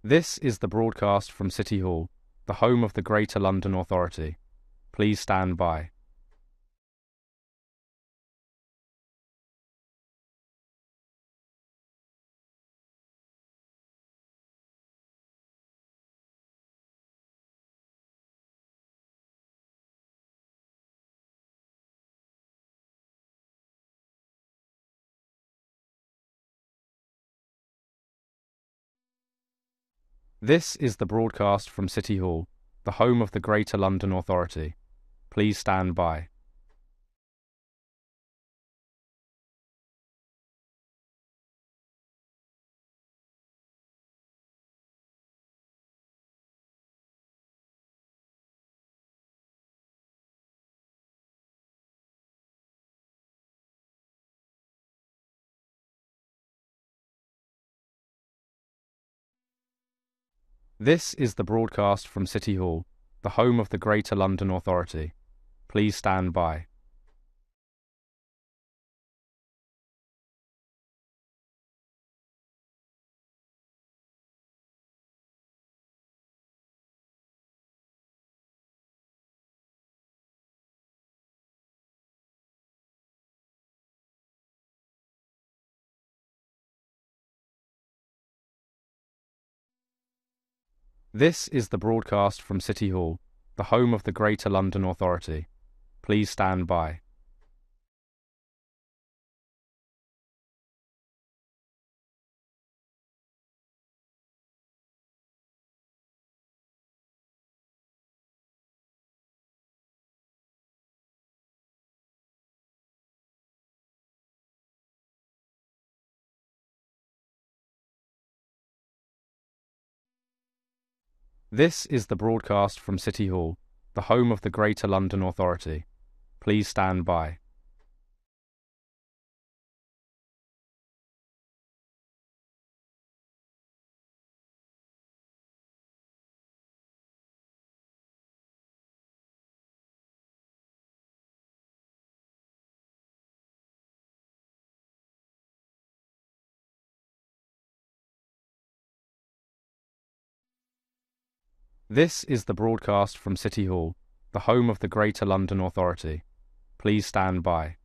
This is the broadcast from City Hall, the home of the Greater London Authority. Please stand by. This is the broadcast from City Hall, the home of the Greater London Authority. Please stand by. This is the broadcast from City Hall, the home of the Greater London Authority. Please stand by. This is the broadcast from City Hall, the home of the Greater London Authority. Please stand by. This is the broadcast from City Hall, the home of the Greater London Authority. Please stand by. This is the broadcast from City Hall, the home of the Greater London Authority. Please stand by.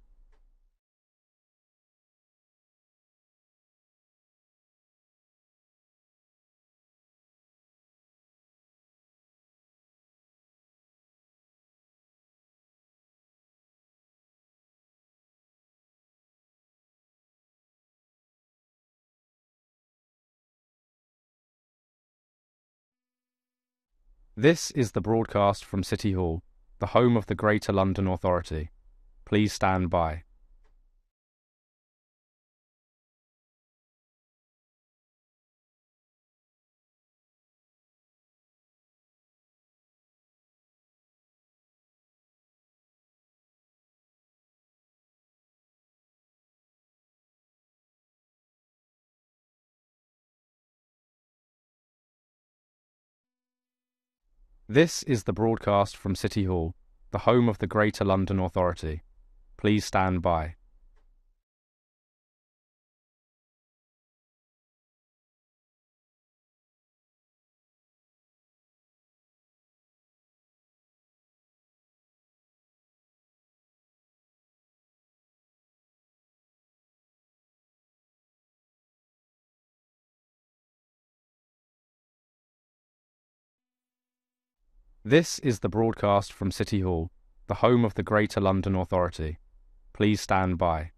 This is the broadcast from City Hall, the home of the Greater London Authority. Please stand by. This is the broadcast from City Hall, the home of the Greater London Authority. Please stand by. This is the broadcast from City Hall, the home of the Greater London Authority. Please stand by.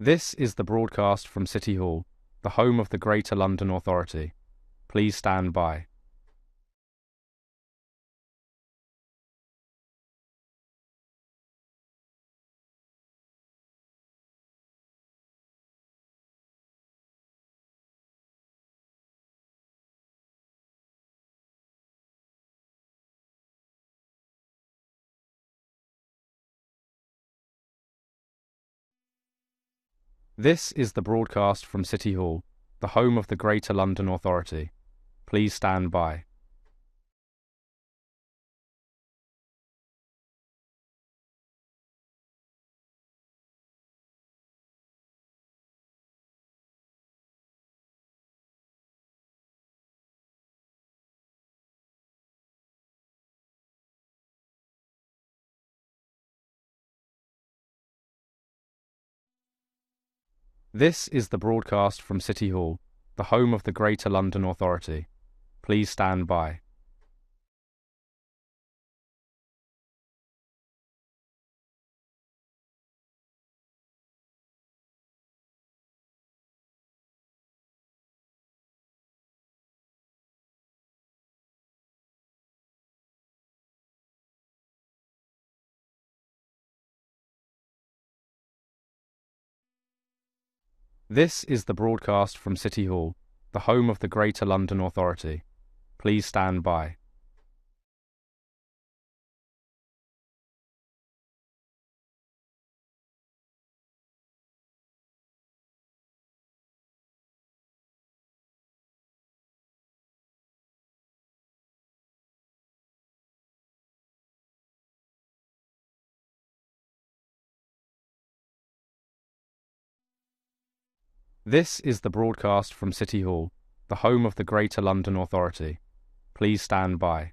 This is the broadcast from City Hall, the home of the Greater London Authority. Please stand by. This is the broadcast from City Hall, the home of the Greater London Authority. Please stand by. This is the broadcast from City Hall, the home of the Greater London Authority. Please stand by. This is the broadcast from City Hall, the home of the Greater London Authority. Please stand by. This is the broadcast from City Hall, the home of the Greater London Authority. Please stand by.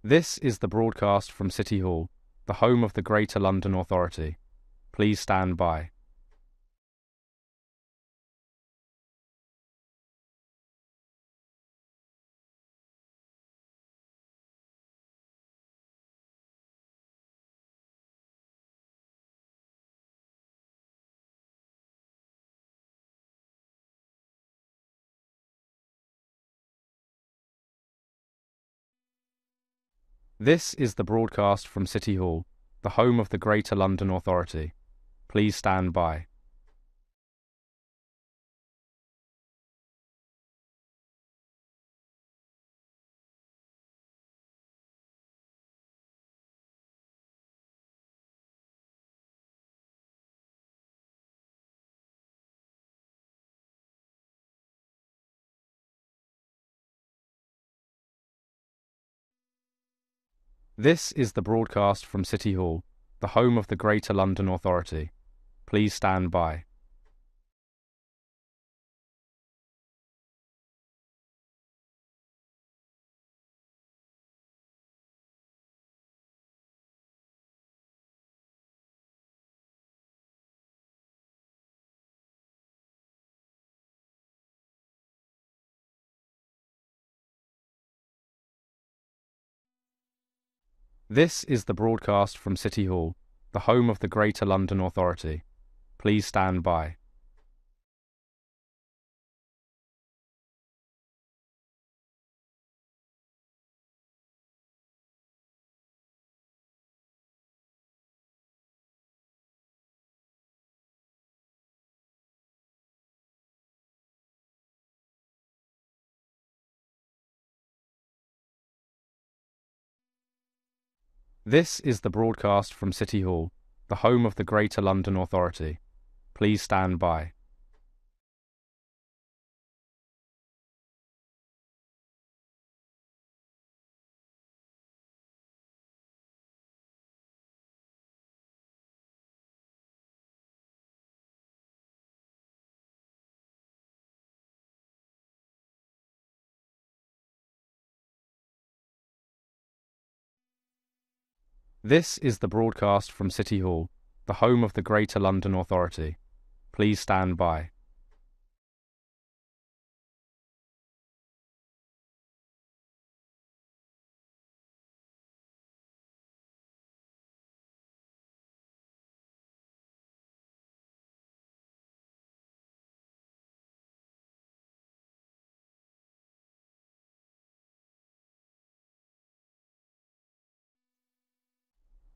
This is the broadcast from City Hall, the home of the Greater London Authority. Please stand by. This is the broadcast from City Hall, the home of the Greater London Authority. Please stand by. This is the broadcast from City Hall, the home of the Greater London Authority. Please stand by. This is the broadcast from City Hall, the home of the Greater London Authority. Please stand by. This is the broadcast from City Hall, the home of the Greater London Authority. Please stand by. This is the broadcast from City Hall, the home of the Greater London Authority. Please stand by.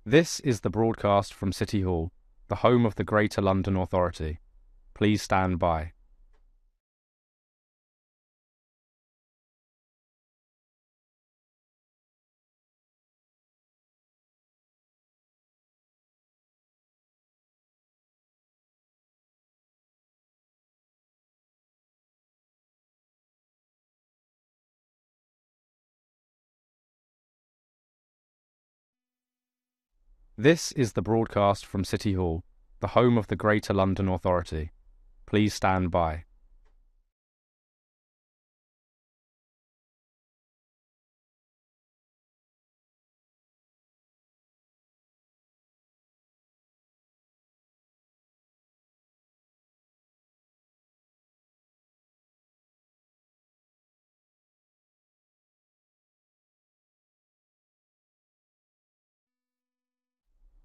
This is the broadcast from City Hall, the home of the Greater London Authority. Please stand by. This is the broadcast from City Hall, the home of the Greater London Authority. Please stand by.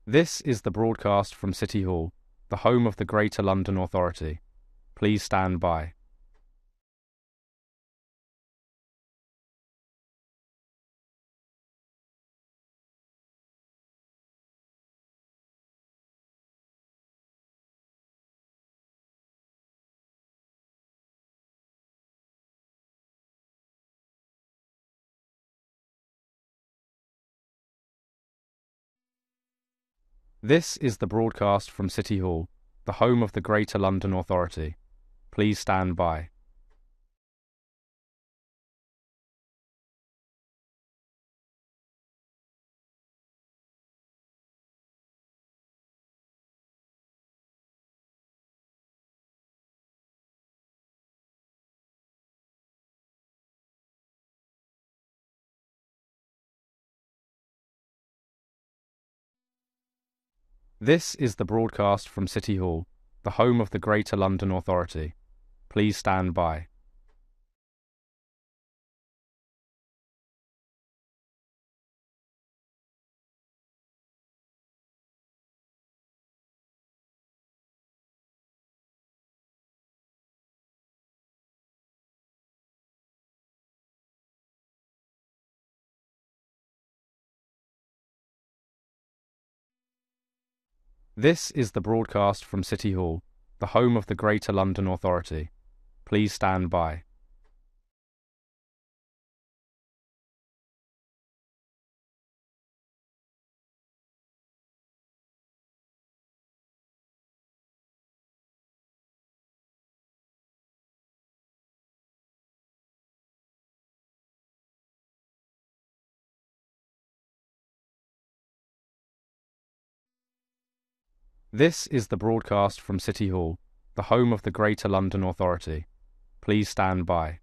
This is the broadcast from City Hall, the home of the Greater London Authority. Please stand by. This is the broadcast from City Hall, the home of the Greater London Authority. Please stand by. This is the broadcast from City Hall, the home of the Greater London Authority. Please stand by. This is the broadcast from City Hall, the home of the Greater London Authority. Please stand by. This is the broadcast from City Hall, the home of the Greater London Authority. Please stand by.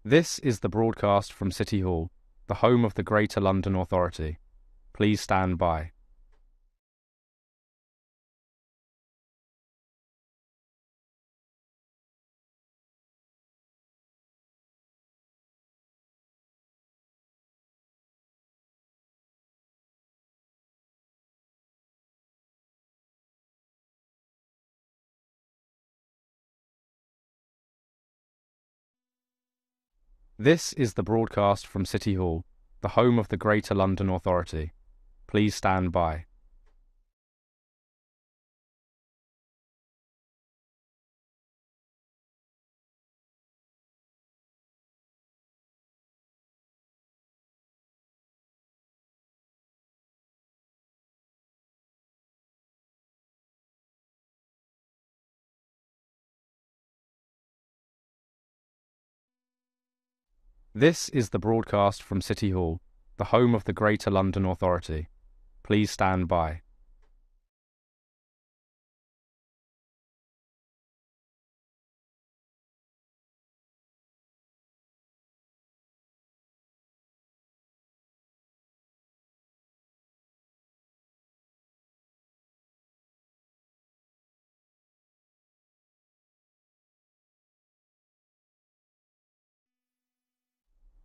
This is the broadcast from City Hall, the home of the Greater London Authority. Please stand by. This is the broadcast from City Hall, the home of the Greater London Authority. Please stand by. This is the broadcast from City Hall, the home of the Greater London Authority. Please stand by.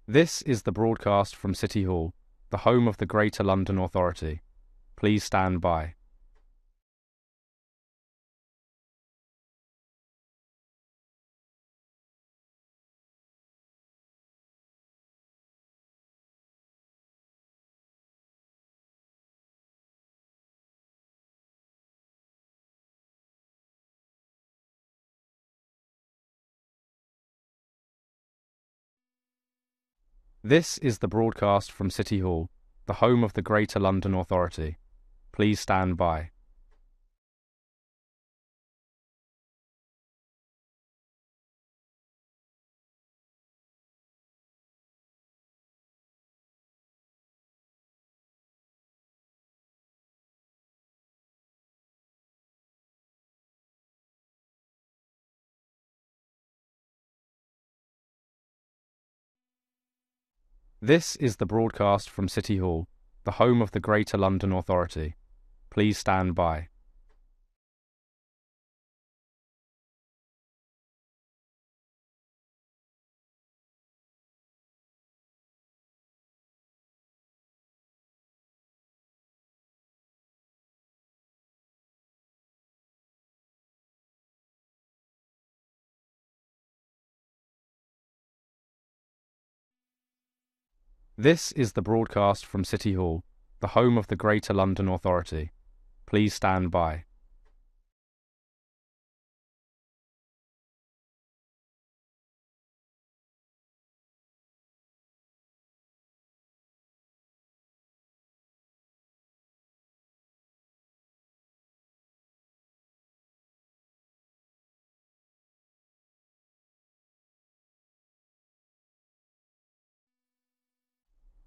This is the broadcast from City Hall, the home of the Greater London Authority. Please stand by. This is the broadcast from City Hall, the home of the Greater London Authority. Please stand by. This is the broadcast from City Hall, the home of the Greater London Authority. Please stand by. This is the broadcast from City Hall, the home of the Greater London Authority. Please stand by.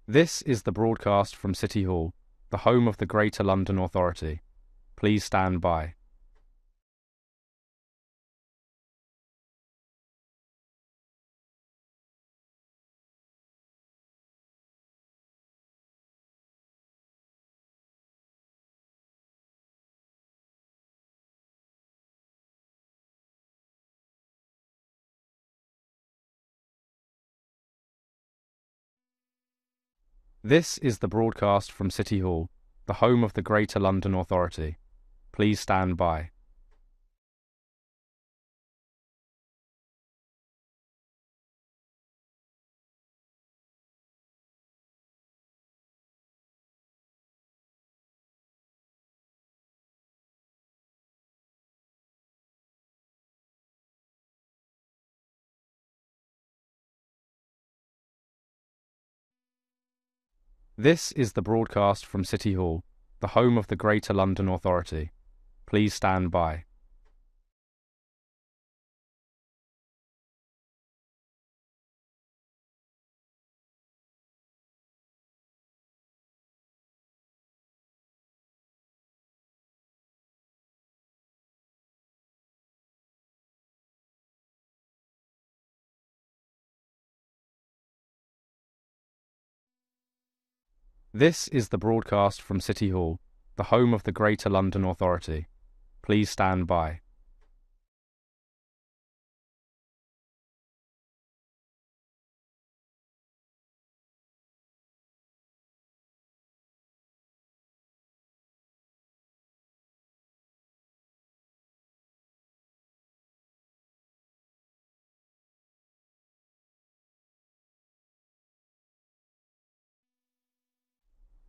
This is the broadcast from City Hall, the home of the Greater London Authority. Please stand by. This is the broadcast from City Hall, the home of the Greater London Authority. Please stand by. This is the broadcast from City Hall, the home of the Greater London Authority. Please stand by. This is the broadcast from City Hall, the home of the Greater London Authority. Please stand by.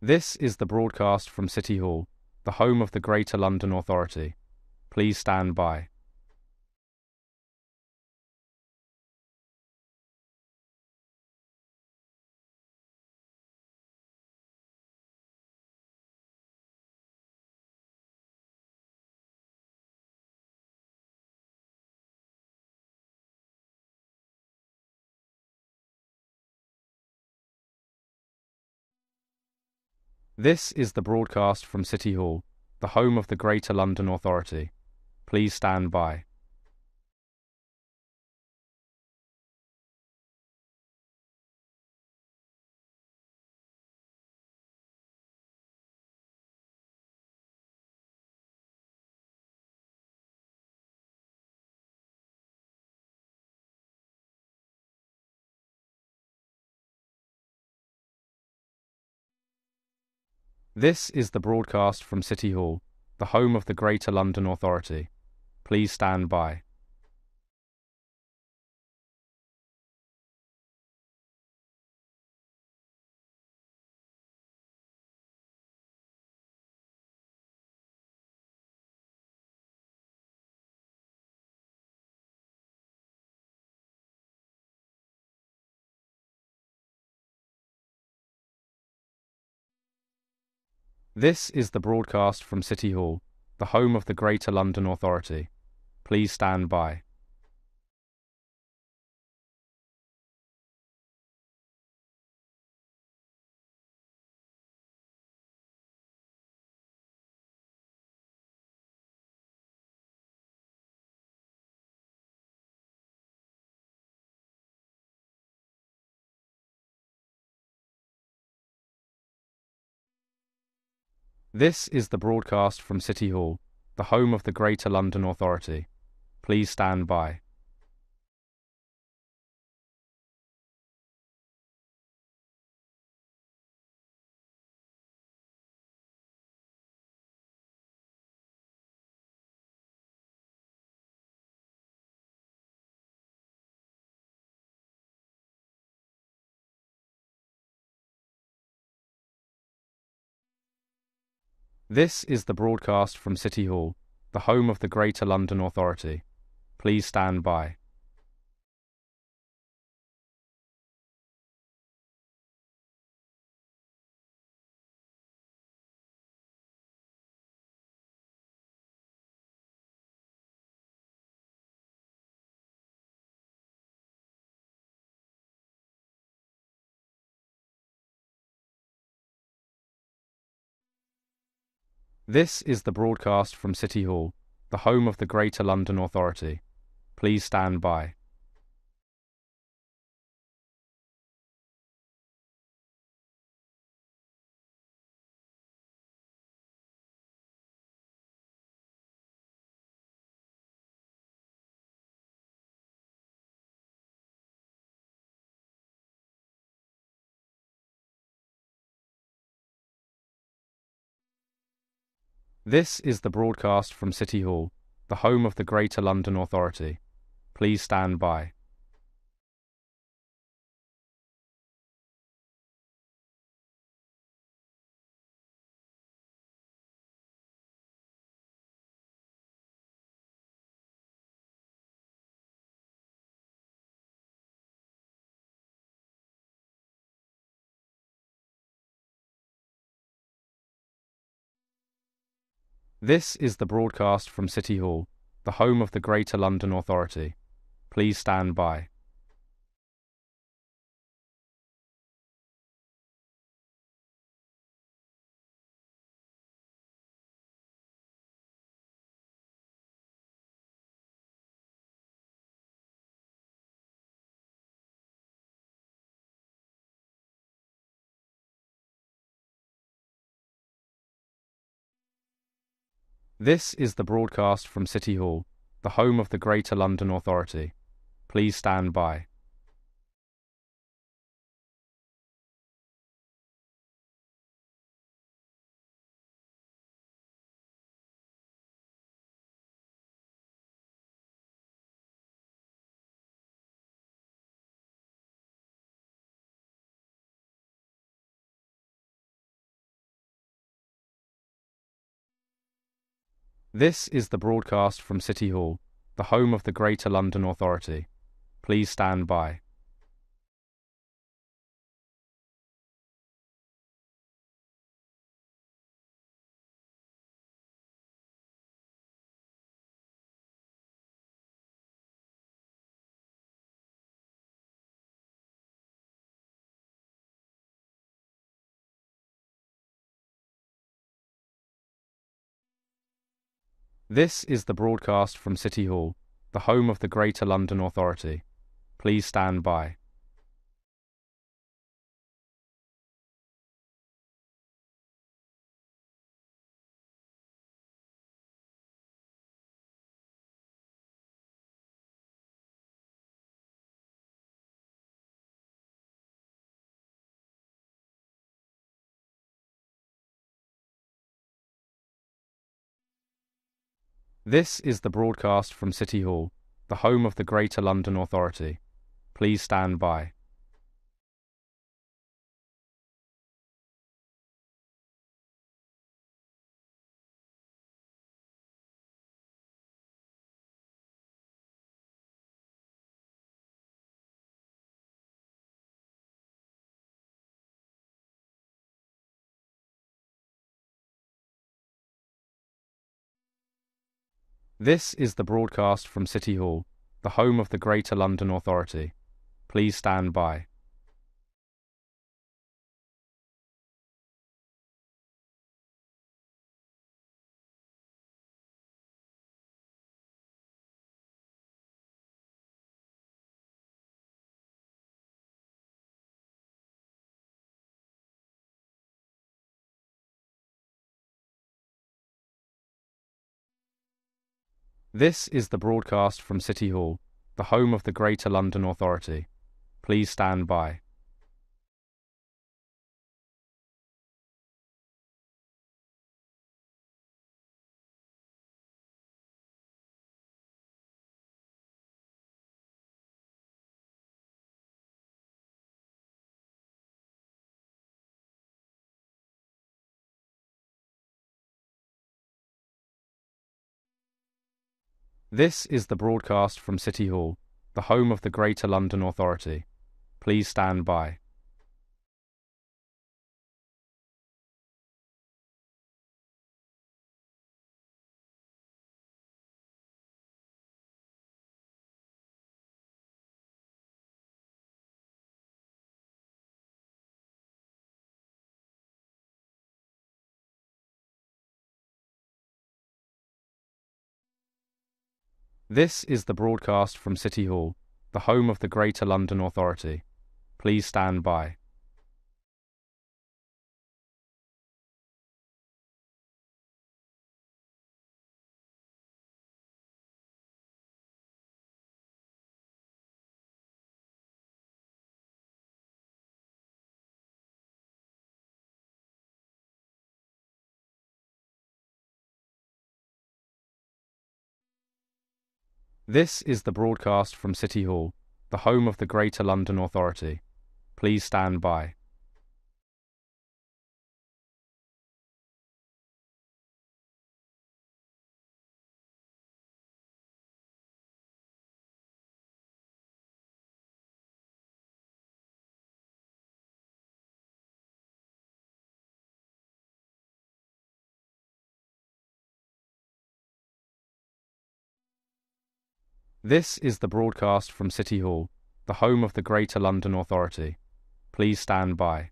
This is the broadcast from City Hall, the home of the Greater London Authority. Please stand by. This is the broadcast from City Hall, the home of the Greater London Authority. Please stand by. This is the broadcast from City Hall, the home of the Greater London Authority. Please stand by. This is the broadcast from City Hall, the home of the Greater London Authority. Please stand by. This is the broadcast from City Hall, the home of the Greater London Authority. Please stand by. This is the broadcast from City Hall, the home of the Greater London Authority. Please stand by. This is the broadcast from City Hall, the home of the Greater London Authority. Please stand by. This is the broadcast from City Hall, the home of the Greater London Authority. Please stand by. This is the broadcast from City Hall, the home of the Greater London Authority. Please stand by. This is the broadcast from City Hall, the home of the Greater London Authority. Please stand by. This is the broadcast from City Hall, the home of the Greater London Authority. Please stand by. This is the broadcast from City Hall, the home of the Greater London Authority. Please stand by. This is the broadcast from City Hall, the home of the Greater London Authority. Please stand by. This is the broadcast from City Hall, the home of the Greater London Authority. Please stand by. This is the broadcast from City Hall, the home of the Greater London Authority. Please stand by. This is the broadcast from City Hall, the home of the Greater London Authority. Please stand by. This is the broadcast from City Hall, the home of the Greater London Authority. Please stand by. This is the broadcast from City Hall, the home of the Greater London Authority. Please stand by. This is the broadcast from City Hall, the home of the Greater London Authority. Please stand by.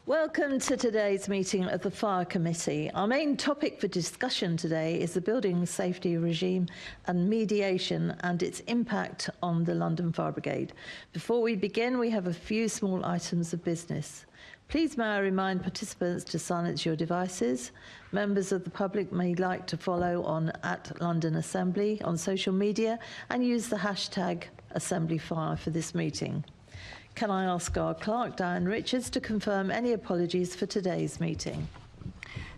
Welcome to today's meeting of the Fire Committee. Our main topic for discussion today is the building safety regime and mediation and its impact on the London Fire Brigade. Before we begin, we have a few small items of business. Please may I remind participants to silence your devices. Members of the public may like to follow on @LondonAssembly on social media and use the hashtag AssemblyFire for this meeting. Can I ask our clerk, Diane Richards, to confirm any apologies for today's meeting?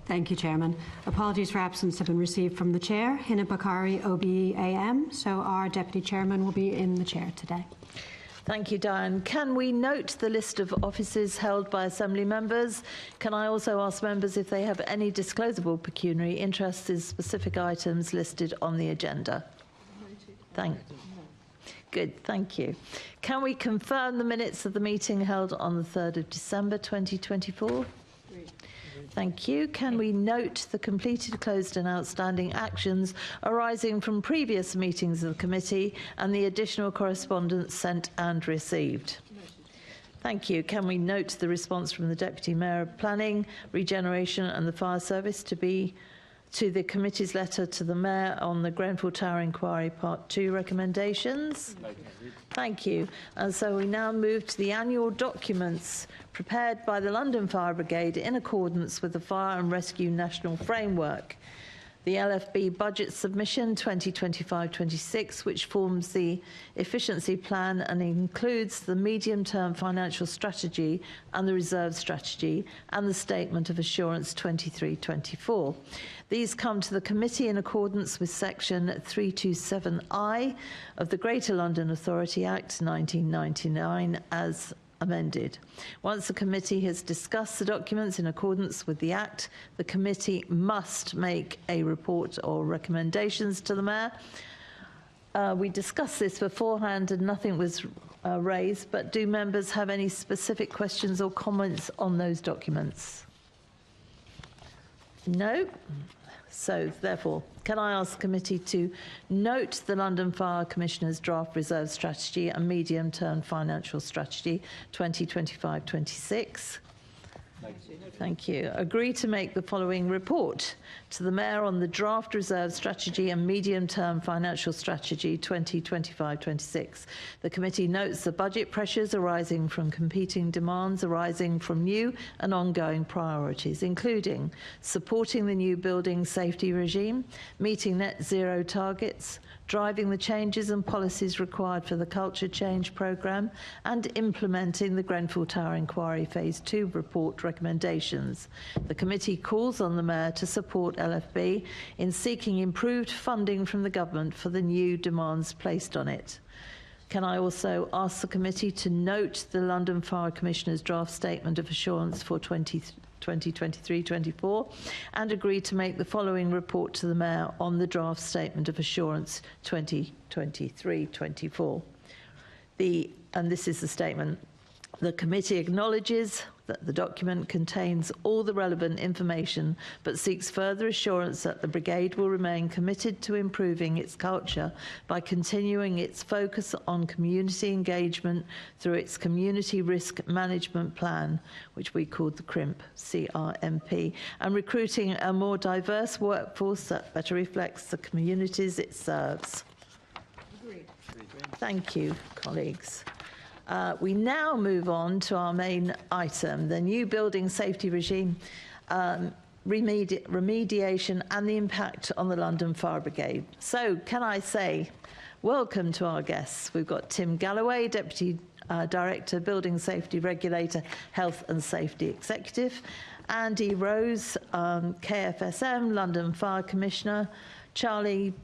Thank you, Chairman. Apologies for absence have been received from the Chair, Hina Bakari, OBE-AM, so our Deputy Chairman will be in the chair today. Thank you, Diane. Can we note the list of offices held by Assembly members? Can I also ask members if they have any disclosable pecuniary interests in specific items listed on the agenda? Good, thank you. Can we confirm the minutes of the meeting held on the 3rd of December 2024? Thank you. Can we note the completed, closed and outstanding actions arising from previous meetings of the committee and the additional correspondence sent and received? Thank you. Can we note the response from the Deputy Mayor of Planning, Regeneration and the Fire Service to the committee's letter to the Mayor on the Grenfell Tower Inquiry Part 2 recommendations? Thank you. And so we now move to the annual documents prepared by the London Fire Brigade in accordance with the Fire and Rescue National Framework. The LFB Budget Submission 2025-26, which forms the efficiency plan and includes the medium-term financial strategy and the reserve strategy and the Statement of Assurance 23-24. These come to the committee in accordance with Section 327I of the Greater London Authority Act 1999 as amended. Once the committee has discussed the documents in accordance with the Act, the committee must make a report or recommendations to the Mayor. We discussed this beforehand and nothing was raised, but do members have any specific questions or comments on those documents? No? So, therefore, can I ask the committee to note the London Fire Commissioner's draft reserve strategy and medium-term financial strategy 2025-26? Thank you. Agree to make the following report to the Mayor on the draft reserve strategy and medium-term financial strategy 2025-26. The committee notes the budget pressures arising from competing demands arising from new and ongoing priorities, including supporting the new building safety regime, meeting net zero targets, driving the changes and policies required for the culture change programme, and implementing the Grenfell Tower Inquiry Phase 2 report recommendations. The committee calls on the Mayor to support LFB in seeking improved funding from the government for the new demands placed on it. Can I also ask the committee to note the London Fire Commissioner's draft statement of assurance for 2023-24 and agree to make the following report to the Mayor on the draft statement of assurance 2023-24. And this is the statement. The committee acknowledges that the document contains all the relevant information but seeks further assurance that the Brigade will remain committed to improving its culture by continuing its focus on community engagement through its Community Risk Management Plan, which we called the CRIMP, C-R-M-P, and recruiting a more diverse workforce that better reflects the communities it serves. Agreed. Thank you, colleagues. We now move on to our main item, the new building safety regime, remediation and the impact on the London Fire Brigade. So can I say welcome to our guests. We've got Tim Galloway, Deputy Director, Building Safety Regulator, Health and Safety Executive, Andy Rose, KFSM, London Fire Commissioner, Charlie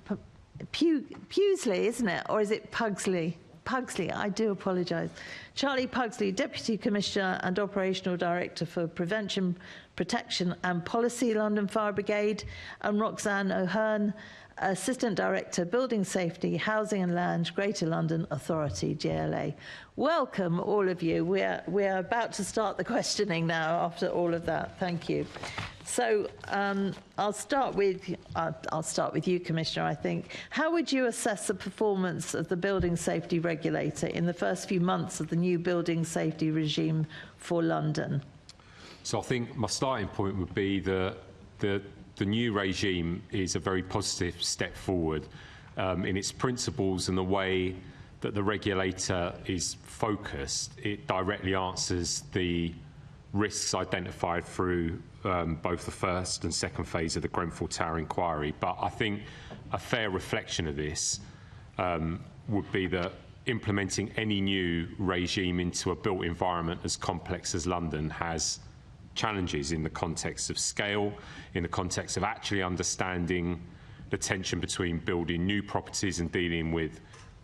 Pugsley, isn't it? Or is it Pugsley? Pugsley, I do apologise. Charlie Pugsley, Deputy Commissioner and Operational Director for Prevention, Protection and Policy, London Fire Brigade, and Roxanne O'Hearn, Assistant Director, Building Safety, Housing and Land, Greater London Authority, GLA. Welcome, all of you. We're about to start the questioning now after all of that. Thank you. So I'll start with you, Commissioner, I think. How would you assess the performance of the Building Safety Regulator in the first few months of the new building safety regime for London? So I think my starting point would be that the new regime is a very positive step forward in its principles and the way that the regulator is focused. It directly answers the risks identified through both the first and second phase of the Grenfell Tower inquiry. But I think a fair reflection of this would be that implementing any new regime into a built environment as complex as London has challenges in the context of scale, in the context of actually understanding the tension between building new properties and dealing with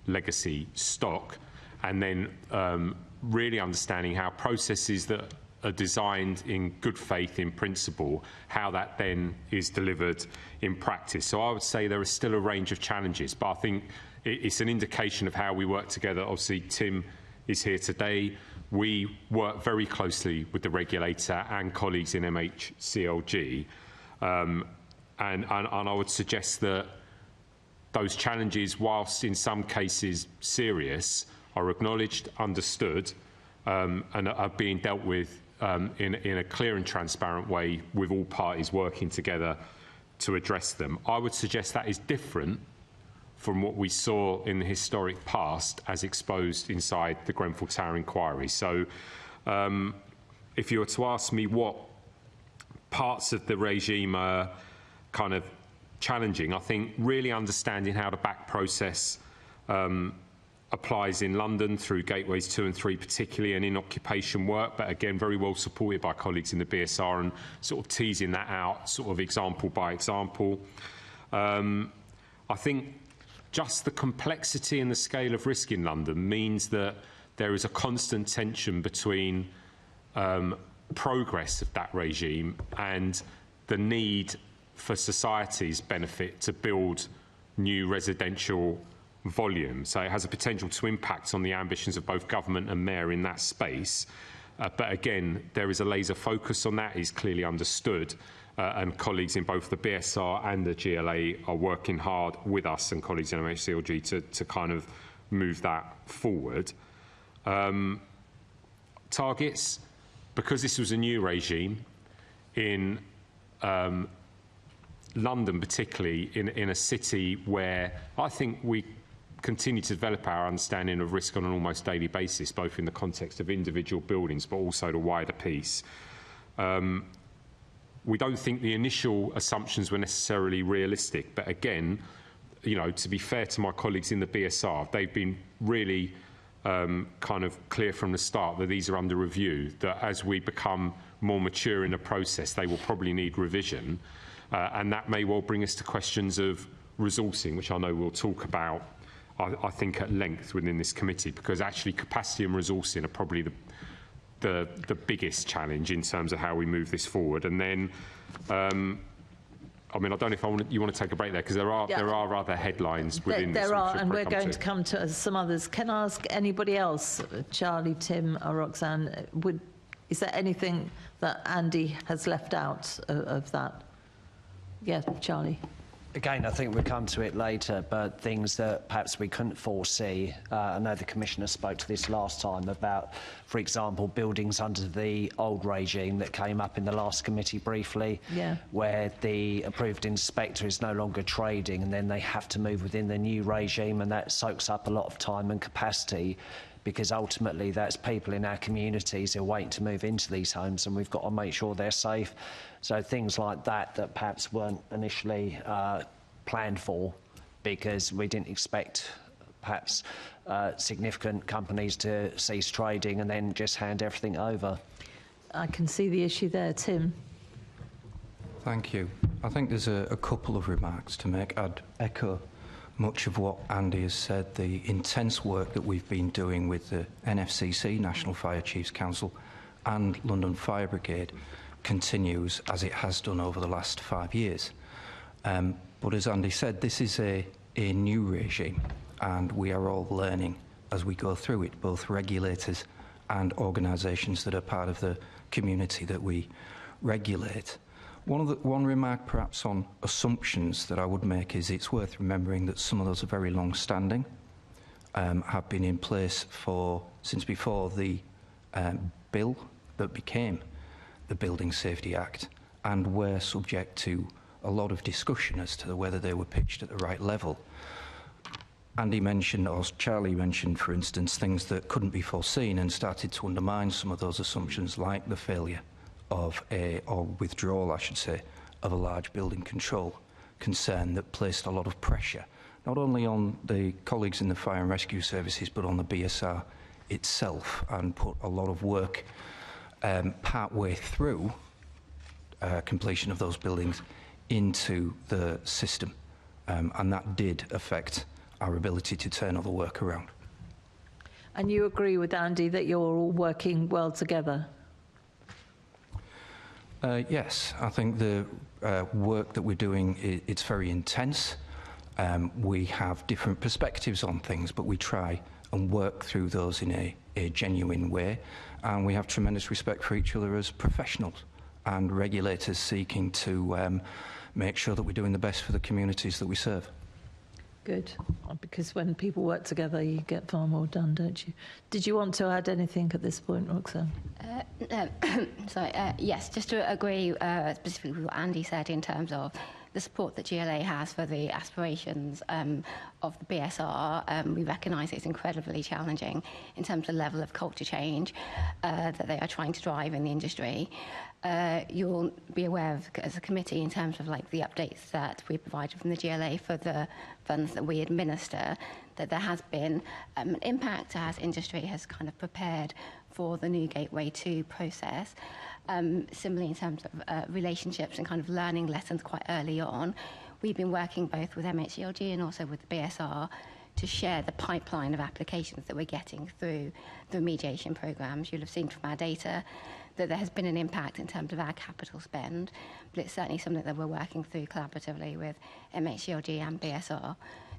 legacy stock, and then really understanding how processes that are designed in good faith in principle, how that then is delivered in practice. So I would say there is still a range of challenges, but I think it's an indication of how we work together. Obviously, Tim is here today. We work very closely with the regulator and colleagues in MHCLG, and I would suggest that those challenges, whilst in some cases serious, are acknowledged, understood, and are being dealt with in a clear and transparent way, with all parties working together to address them. I would suggest that is different from what we saw in the historic past as exposed inside the Grenfell Tower inquiry. So if you were to ask me what parts of the regime are kind of challenging, I think really understanding how the back process applies in London through gateways 2 and 3 particularly, and in occupation work, but again very well supported by colleagues in the BSR, and sort of teasing that out sort of example by example. I think just the complexity and the scale of risk in London means that there is a constant tension between progress of that regime and the need for society's benefit to build new residential volume. So it has a potential to impact on the ambitions of both government and mayor in that space. But again, there is a laser focus on that, is clearly understood. And colleagues in both the BSR and the GLA are working hard with us and colleagues in MHCLG to kind of move that forward. Targets, because this was a new regime, in London particularly, in a city where I think we continue to develop our understanding of risk on an almost daily basis, both in the context of individual buildings but also the wider piece. We don't think the initial assumptions were necessarily realistic, but again, you know, to be fair to my colleagues in the BSR, they've been really kind of clear from the start that these are under review, that as we become more mature in the process, they will probably need revision, and that may well bring us to questions of resourcing, which I know we'll talk about, I think, at length within this committee, because actually capacity and resourcing are probably the biggest challenge in terms of how we move this forward. And then, I mean, I don't know if you want to take a break there, because there are other headlines within this. There are, and we're going to come to some others. Can I ask anybody else, Charlie, Tim, or Roxanne, is there anything that Andy has left out of that? Yeah, Charlie. Again, I think we'll come to it later, but things that perhaps we couldn't foresee. I know the Commissioner spoke to this last time about, for example, buildings under the old regime that came up in the last committee briefly, where the approved inspector is no longer trading, and then they have to move within the new regime, and that soaks up a lot of time and capacity, because ultimately that's people in our communities who are waiting to move into these homes, and we've got to make sure they're safe. So things like that perhaps weren't initially planned for, because we didn't expect perhaps significant companies to cease trading and then just hand everything over. I can see the issue there. Tim. Thank you. I think there's a couple of remarks to make. I'd echo much of what Andy has said. The intense work that we've been doing with the NFCC, National Fire Chiefs Council, and London Fire Brigade continues as it has done over the last 5 years. But as Andy said, this is a new regime, and we are all learning as we go through it, both regulators and organisations that are part of the community that we regulate. One remark perhaps on assumptions that I would make is it's worth remembering that some of those are very long-standing, have been in place since before the bill that became the Building Safety Act and were subject to a lot of discussion as to whether they were pitched at the right level. Andy mentioned, or Charlie mentioned, for instance, things that couldn't be foreseen and started to undermine some of those assumptions, like the failure of or withdrawal, I should say, of a large building control concern that placed a lot of pressure, not only on the colleagues in the fire and rescue services, but on the BSR itself, and put a lot of work part way through completion of those buildings into the system. And that did affect our ability to turn all the work around. And you agree with Andy that you're all working well together? Yes, I think the work that we're doing, it's very intense. We have different perspectives on things, but we try and work through those in a genuine way. And we have tremendous respect for each other as professionals and regulators seeking to make sure that we're doing the best for the communities that we serve. Good, because when people work together, you get far more done, don't you? Did you want to add anything at this point, Roxanne? Yes, just to agree specifically with what Andy said in terms of the support that GLA has for the aspirations of the BSR. We recognise it's incredibly challenging in terms of the level of culture change that they are trying to drive in the industry. You'll be aware of, as a committee, in terms of like the updates that we provided from the GLA for the funds that we administer, that there has been an impact as industry has kind of prepared for the new Gateway 2 process. Similarly, in terms of relationships and kind of learning lessons quite early on, we've been working both with MHCLG and also with the BSR to share the pipeline of applications that we're getting through the remediation programmes. You'll have seen from our data that there has been an impact in terms of our capital spend, but it's certainly something that we're working through collaboratively with MHCLG and BSR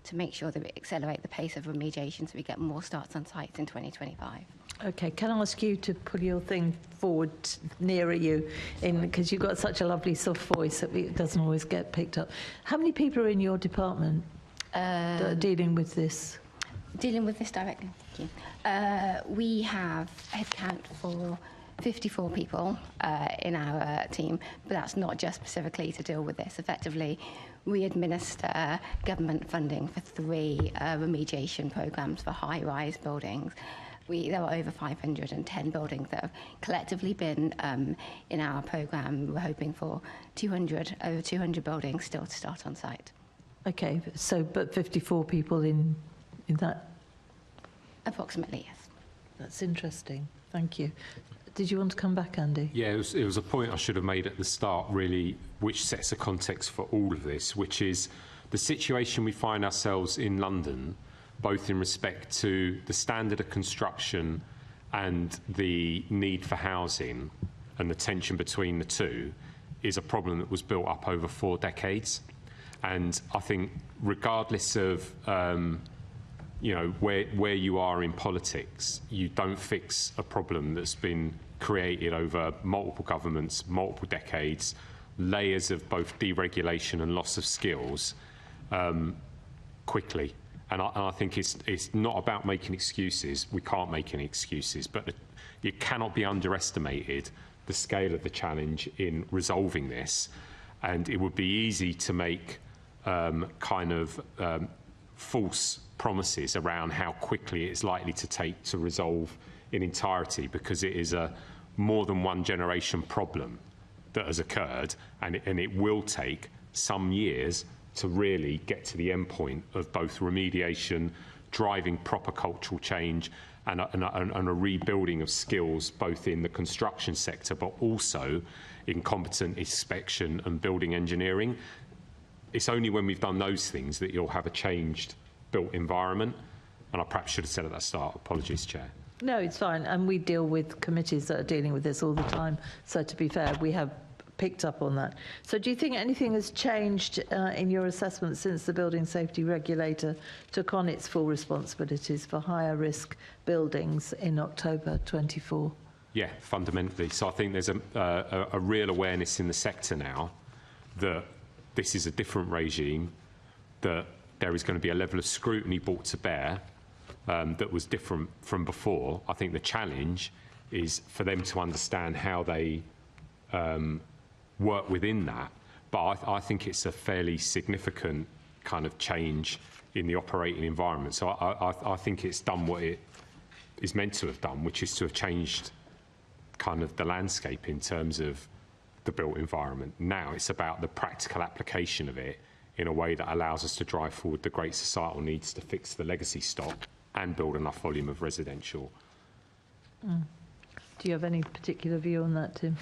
to make sure that we accelerate the pace of remediation so we get more starts on sites in 2025. Okay, can I ask you to pull your thing forward nearer you, because you've got such a lovely soft voice that it doesn't always get picked up. How many people are in your department that are dealing with this? Dealing with this directly, thank you. We have headcount for 54 people in our team, but that's not just specifically to deal with this. Effectively, we administer government funding for 3 remediation programmes for high-rise buildings. There are over 510 buildings that have collectively been in our programme. We're hoping for over 200 buildings still to start on site. Okay, so but 54 people in that? Approximately, yes. That's interesting. Thank you. Did you want to come back, Andy? Yeah, it was a point I should have made at the start, really, which sets the context for all of this, which is the situation we find ourselves in London, both in respect to the standard of construction and the need for housing and the tension between the two, is a problem that was built up over 4 decades. And I think regardless of where you are in politics, you don't fix a problem that's been created over multiple governments, multiple decades, layers of both deregulation and loss of skills quickly. And I think it's not about making excuses. We can't make any excuses, but it cannot be underestimated the scale of the challenge in resolving this. And it would be easy to make false promises around how quickly it's likely to take to resolve in entirety, because it is a more than one generation problem that has occurred, and it will take some years to really get to the end point of both remediation, driving proper cultural change, and a rebuilding of skills both in the construction sector but also in competent inspection and building engineering. It's only when we've done those things that you'll have a changed built environment. And I perhaps should have said at that start, apologies, Chair. No, it's fine. And we deal with committees that are dealing with this all the time. So to be fair, we have picked up on that. So do you think anything has changed in your assessment since the Building Safety Regulator took on its full responsibilities for higher risk buildings in October 24? Yeah, fundamentally. So I think there's a real awareness in the sector now that this is a different regime, that there is going to be a level of scrutiny brought to bear that was different from before. I think the challenge is for them to understand how they work within that. But I think it's a fairly significant kind of change in the operating environment. So I think it's done what it is meant to have done, which is to have changed kind of the landscape in terms of the built environment. Now it's about the practical application of it in a way that allows us to drive forward the great societal needs to fix the legacy stock and build enough volume of residential. Do you have any particular view on that, Tim?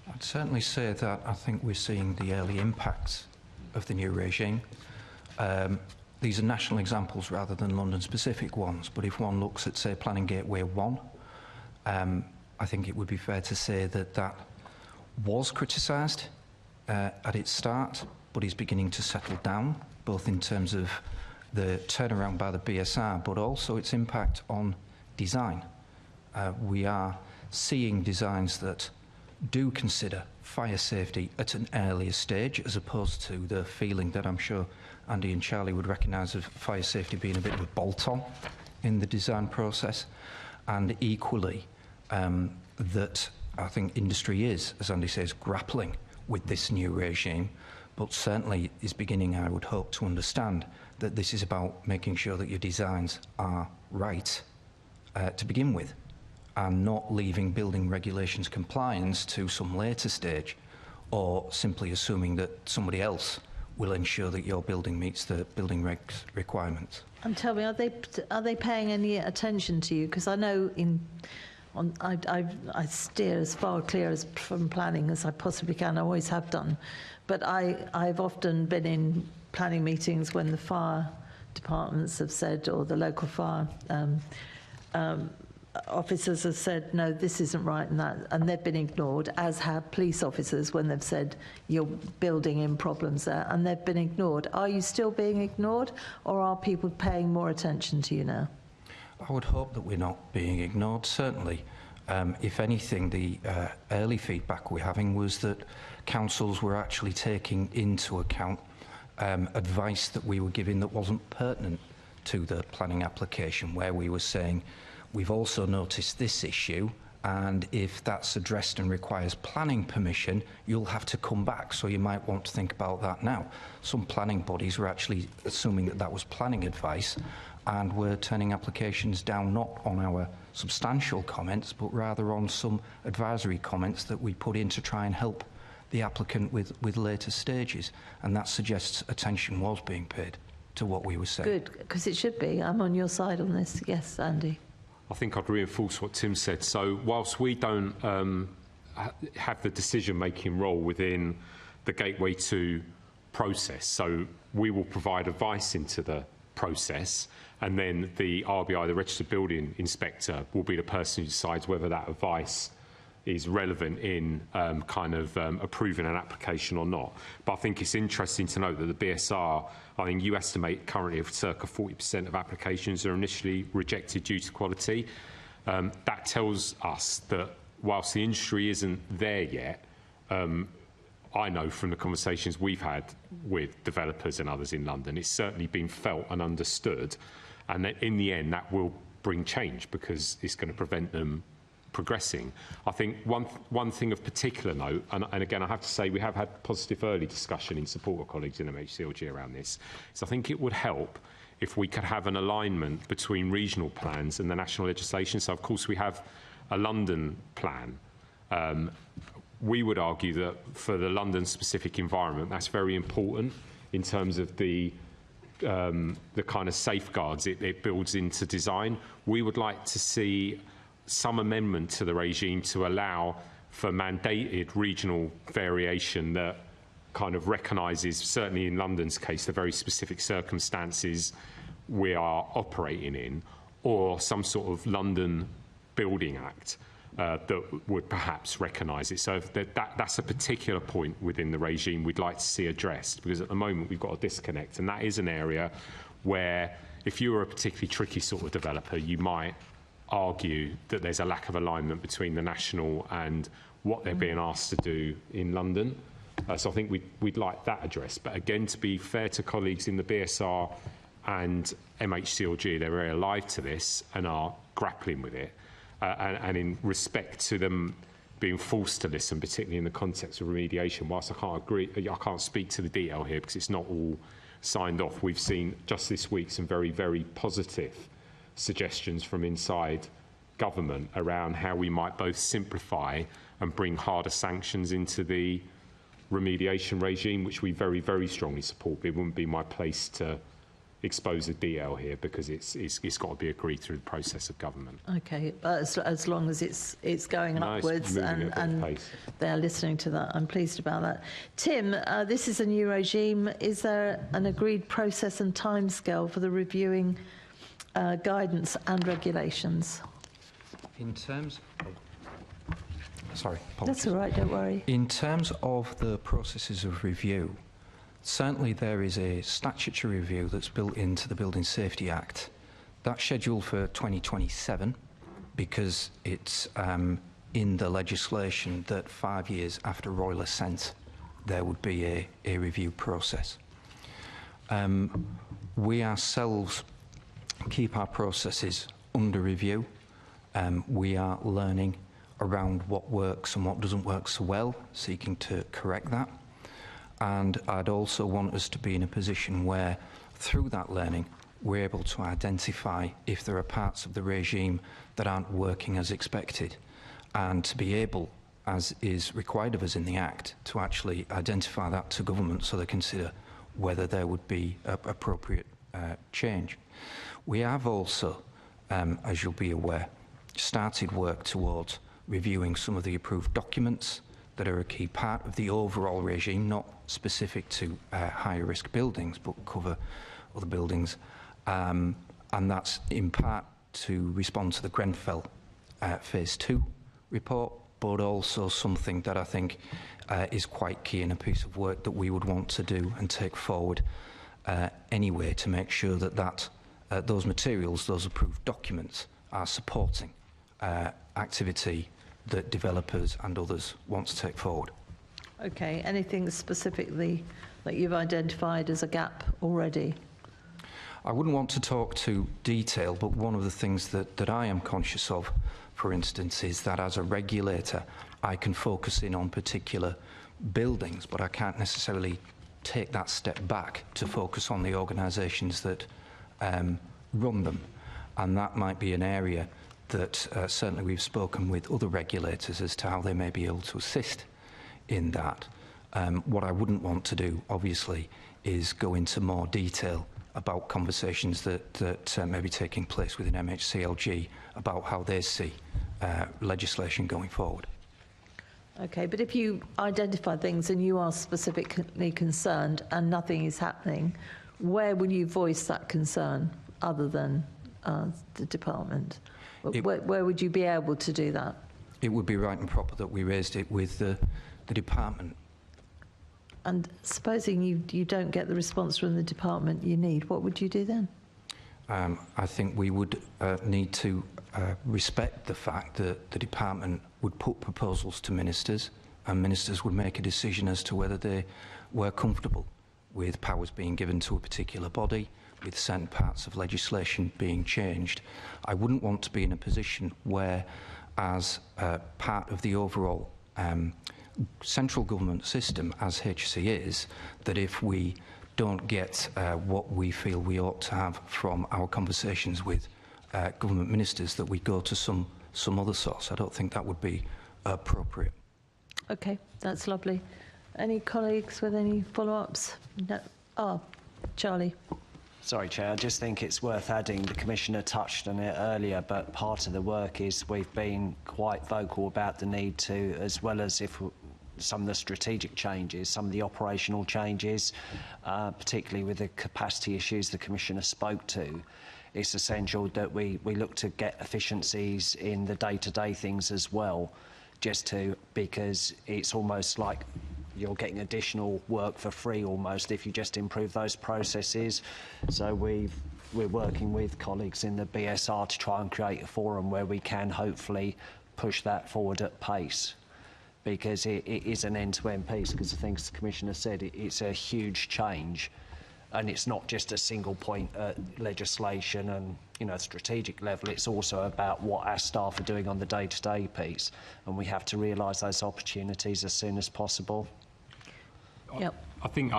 I'd certainly say that I think we're seeing the early impacts of the new regime. These are national examples rather than London-specific ones, but if one looks at, say, Planning Gateway 1, I think it would be fair to say that that was criticised at its start, but is beginning to settle down, both in terms of the turnaround by the BSR, but also its impact on design. We are seeing designs that do consider fire safety at an earlier stage, as opposed to the feeling that I'm sure Andy and Charlie would recognise of fire safety being a bit of a bolt-on in the design process. And equally, that I think industry is, as Andy says, grappling with this new regime, but certainly is beginning, I would hope, to understand that this is about making sure that your designs are right to begin with, and not leaving building regulations compliance to some later stage, or simply assuming that somebody else will ensure that your building meets the building regs requirements. And tell me, are they paying any attention to you? Because I know I steer as far clear as from planning as I possibly can. I always have done, but I've often been in planning meetings when the fire departments have said, or the local fire officers have said, no, this isn't right, and they've been ignored, as have police officers when they've said you're building in problems there, and they've been ignored. Are you still being ignored, or are people paying more attention to you now? I would hope that we're not being ignored, certainly. If anything, the early feedback we're having was that councils were actually taking into account advice that we were giving that wasn't pertinent to the planning application, where we were saying, we've also noticed this issue, and if that's addressed and requires planning permission, you'll have to come back, so you might want to think about that now. Some planning bodies were actually assuming that that was planning advice, and were turning applications down not on our substantial comments, but rather on some advisory comments that we put in to try and help the applicant with later stages. And that suggests attention was being paid to what we were saying. Good, because it should be. I'm on your side on this. Yes, Andy. I think I'd reinforce what Tim said. So whilst we don't have the decision-making role within the Gateway 2 process, so we will provide advice into the process, and then the RBI, the Registered Building Inspector, will be the person who decides whether that advice is relevant in approving an application or not. But I think it's interesting to note that the BSR, I think you estimate currently of circa 40% of applications are initially rejected due to quality. That tells us that whilst the industry isn't there yet, I know from the conversations we've had with developers and others in London, it's certainly been felt and understood, and that in the end that will bring change because it's going to prevent them progressing. I think one thing of particular note, and again I have to say we have had positive early discussion in support of colleagues in MHCLG around this, is I think it would help if we could have an alignment between regional plans and the national legislation. So of course we have a London plan. We would argue that for the London specific environment that's very important in terms of the kind of safeguards it builds into design. We would like to see some amendment to the regime to allow for mandated regional variation that kind of recognises, certainly in London's case, the very specific circumstances we are operating in, or some sort of London Building Act that would perhaps recognise it. So if that's a particular point within the regime we'd like to see addressed, because at the moment we've got a disconnect, and that is an area where if you were a particularly tricky sort of developer, you might argue that there's a lack of alignment between the national and what they're being asked to do in London. So I think we'd like that addressed. But again, to be fair to colleagues in the BSR and MHCLG, they're very alive to this and are grappling with it. And in respect to them being forced to listen, particularly in the context of remediation. Whilst I can't speak to the detail here because it's not all signed off. We've seen just this week some very, very positive suggestions from inside government around how we might both simplify and bring harder sanctions into the remediation regime, which we very, very strongly support. It wouldn't be my place to expose the DL here because it's got to be agreed through the process of government. Okay, but as long as it's going upwards and they're listening to that, I'm pleased about that. Tim, this is a new regime. Is there an agreed process and timescale for the reviewing guidance and regulations? In terms sorry, apologies. That's all right, don't worry. In terms of the processes of review, certainly there is a statutory review that's built into the Building Safety Act. That's scheduled for 2027 because it's in the legislation that 5 years after royal assent there would be a review process. We ourselves keep our processes under review. We are learning around what works and what doesn't work so well, seeking to correct that. And I'd also want us to be in a position where, through that learning, we're able to identify if there are parts of the regime that aren't working as expected, and to be able, as is required of us in the Act, to actually identify that to government so they consider whether there would be appropriate change. We have also, as you'll be aware, started work towards reviewing some of the approved documents that are a key part of the overall regime, not specific to higher risk buildings, but cover other buildings. And that's in part to respond to the Grenfell Phase 2 report, but also something that I think is quite key in a piece of work that we would want to do and take forward anyway, to make sure that those materials, those approved documents, are supporting activity that developers and others want to take forward. Okay, anything specifically that you've identified as a gap already? I wouldn't want to talk to detail, but one of the things that I am conscious of, for instance, is that as a regulator, I can focus in on particular buildings, but I can't necessarily take that step back to focus on the organisations that run them. And that might be an area that certainly we've spoken with other regulators as to how they may be able to assist in that. What I wouldn't want to do, obviously, is go into more detail about conversations that may be taking place within MHCLG about how they see legislation going forward. Okay, but if you identify things and you are specifically concerned and nothing is happening, where will you voice that concern other than the department? Where would you be able to do that? It would be right and proper that we raised it with the department. And supposing you don't get the response from the department you need, what would you do then? I think we would need to respect the fact that the department would put proposals to ministers, and ministers would make a decision as to whether they were comfortable with powers being given to a particular body, with certain parts of legislation being changed. I wouldn't want to be in a position where, as part of the overall central government system, as HC is, that if we don't get what we feel we ought to have from our conversations with government ministers, that we go to some other source. I don't think that would be appropriate. Okay, that's lovely. Any colleagues with any follow-ups? No. Oh, Charlie. Sorry, Chair, I just think it's worth adding, the Commissioner touched on it earlier, but part of the work is we've been quite vocal about the need to, as well as if some of the strategic changes, some of the operational changes, particularly with the capacity issues the Commissioner spoke to, it's essential that we look to get efficiencies in the day-to-day things as well, because it's almost like you're getting additional work for free almost if you just improve those processes. So we're working with colleagues in the BSR to try and create a forum where we can hopefully push that forward at pace, because it is an end-to-end piece, because the things the Commissioner said, it's a huge change, and it's not just a single point legislation and strategic level, it's also about what our staff are doing on the day-to-day piece, and we have to realise those opportunities as soon as possible. Yep. I think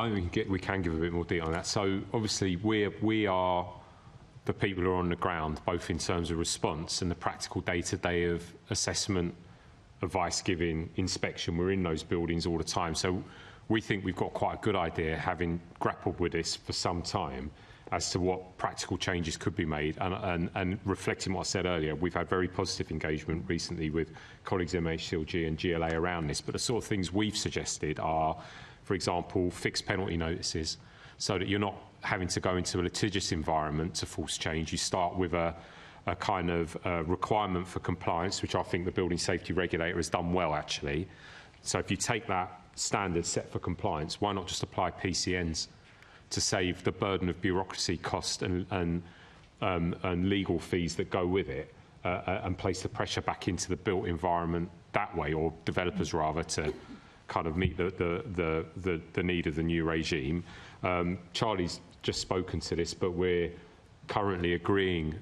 we can give a bit more detail on that. So obviously we are the people who are on the ground, both in terms of response and the practical day-to-day of assessment, advice giving, inspection. We're in those buildings all the time. So we think we've got quite a good idea, having grappled with this for some time, as to what practical changes could be made. And reflecting what I said earlier, we've had very positive engagement recently with colleagues in MHCLG and GLA around this. But the sort of things we've suggested are, for example, fixed penalty notices, so that you're not having to go into a litigious environment to force change. You start with a kind of requirement for compliance, which I think the Building Safety Regulator has done well, actually. So if you take that standard set for compliance, why not just apply PCNs to save the burden of bureaucracy, cost and legal fees that go with it, and place the pressure back into the built environment that way, or developers rather, to kind of meet the need of the new regime. Charlie's just spoken to this, but we're currently agreeing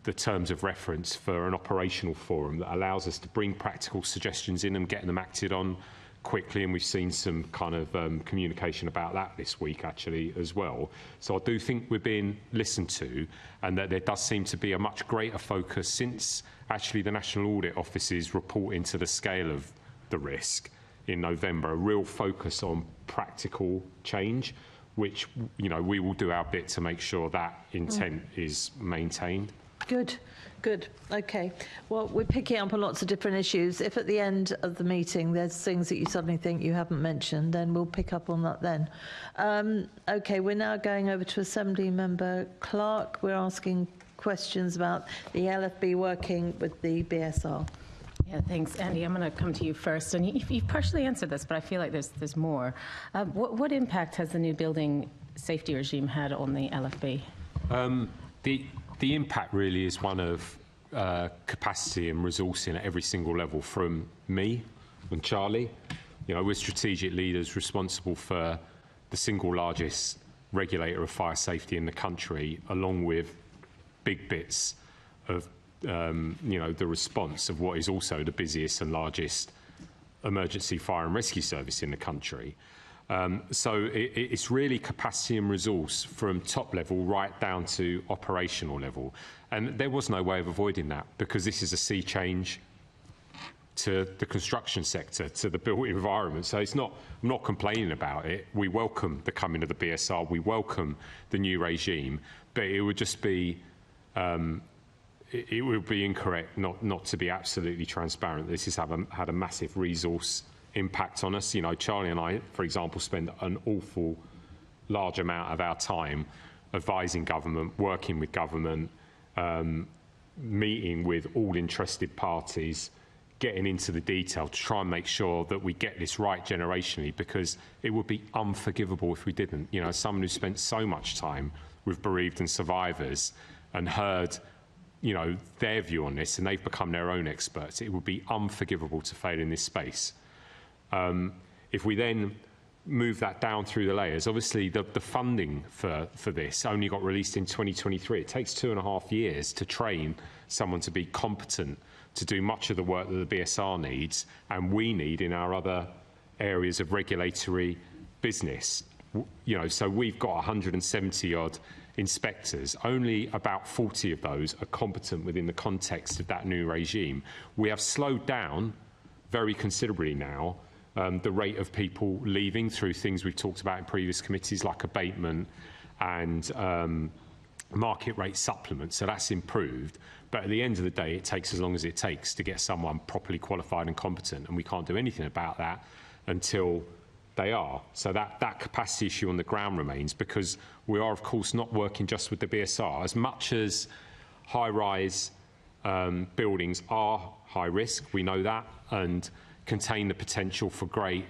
the terms of reference for an operational forum that allows us to bring practical suggestions in and get them acted on quickly, and we've seen some kind of communication about that this week actually as well. So I do think we're being listened to, and that there does seem to be a much greater focus since actually the National Audit Office's report into the scale of the risk in November, a real focus on practical change, which we will do our bit to make sure that intent is maintained. Good, good. Okay. Well, we're picking up on lots of different issues. If at the end of the meeting there's things that you suddenly think you haven't mentioned, then we'll pick up on that then. Okay, we're now going over to Assembly Member Clark. We're asking questions about the LFB working with the BSR. Yeah, thanks, Andy. I'm going to come to you first. And you've partially answered this, but I feel like there's more. What impact has the new building safety regime had on the LFB? The impact really is one of capacity and resourcing at every single level, from me and Charlie. We're strategic leaders responsible for the single largest regulator of fire safety in the country, along with big bits of the response of what is also the busiest and largest emergency fire and rescue service in the country. So it's really capacity and resource from top level right down to operational level. And there was no way of avoiding that, because this is a sea change to the construction sector, to the built environment. So I'm not complaining about it. We welcome the coming of the BSR. We welcome the new regime. But it would just be it would be incorrect not to be absolutely transparent. This has had a massive resource impact on us. Charlie and I, for example, spend an awful large amount of our time advising government, working with government, meeting with all interested parties, getting into the detail to try and make sure that we get this right generationally, because it would be unforgivable if we didn't. As someone who spent so much time with bereaved and survivors and heard their view on this, and they've become their own experts, it would be unforgivable to fail in this space. If we then move that down through the layers, obviously the funding for this only got released in 2023. It takes 2.5 years to train someone to be competent to do much of the work that the BSR needs and we need in our other areas of regulatory business. So we've got 170 odd inspectors. Only about 40 of those are competent within the context of that new regime. We have slowed down very considerably now the rate of people leaving through things we've talked about in previous committees, like abatement and market rate supplements. So that's improved. But at the end of the day, it takes as long as it takes to get someone properly qualified and competent, and we can't do anything about that until they are. So that capacity issue on the ground remains, because we are, of course, not working just with the BSR. As much as high-rise buildings are high risk, we know that, and contain the potential for great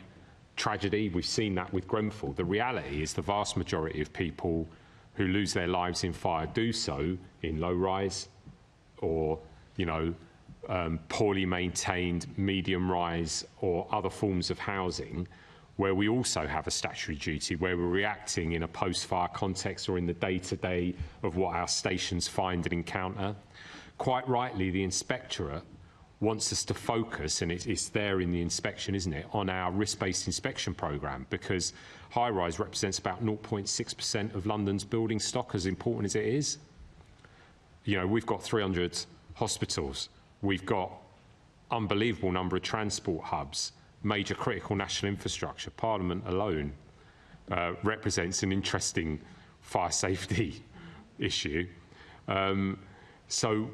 tragedy. We've seen that with Grenfell. The reality is the vast majority of people who lose their lives in fire do so in low-rise or, poorly maintained medium-rise or other forms of housing, where we also have a statutory duty, where we're reacting in a post-fire context or in the day-to-day of what our stations find and encounter. Quite rightly, the inspectorate wants us to focus, and it's there in the inspection, isn't it, on our risk-based inspection programme, because high-rise represents about 0.6% of London's building stock, as important as it is. You know, we've got 300 hospitals, we've got unbelievable number of transport hubs, major critical national infrastructure. Parliament alone represents an interesting fire safety issue. So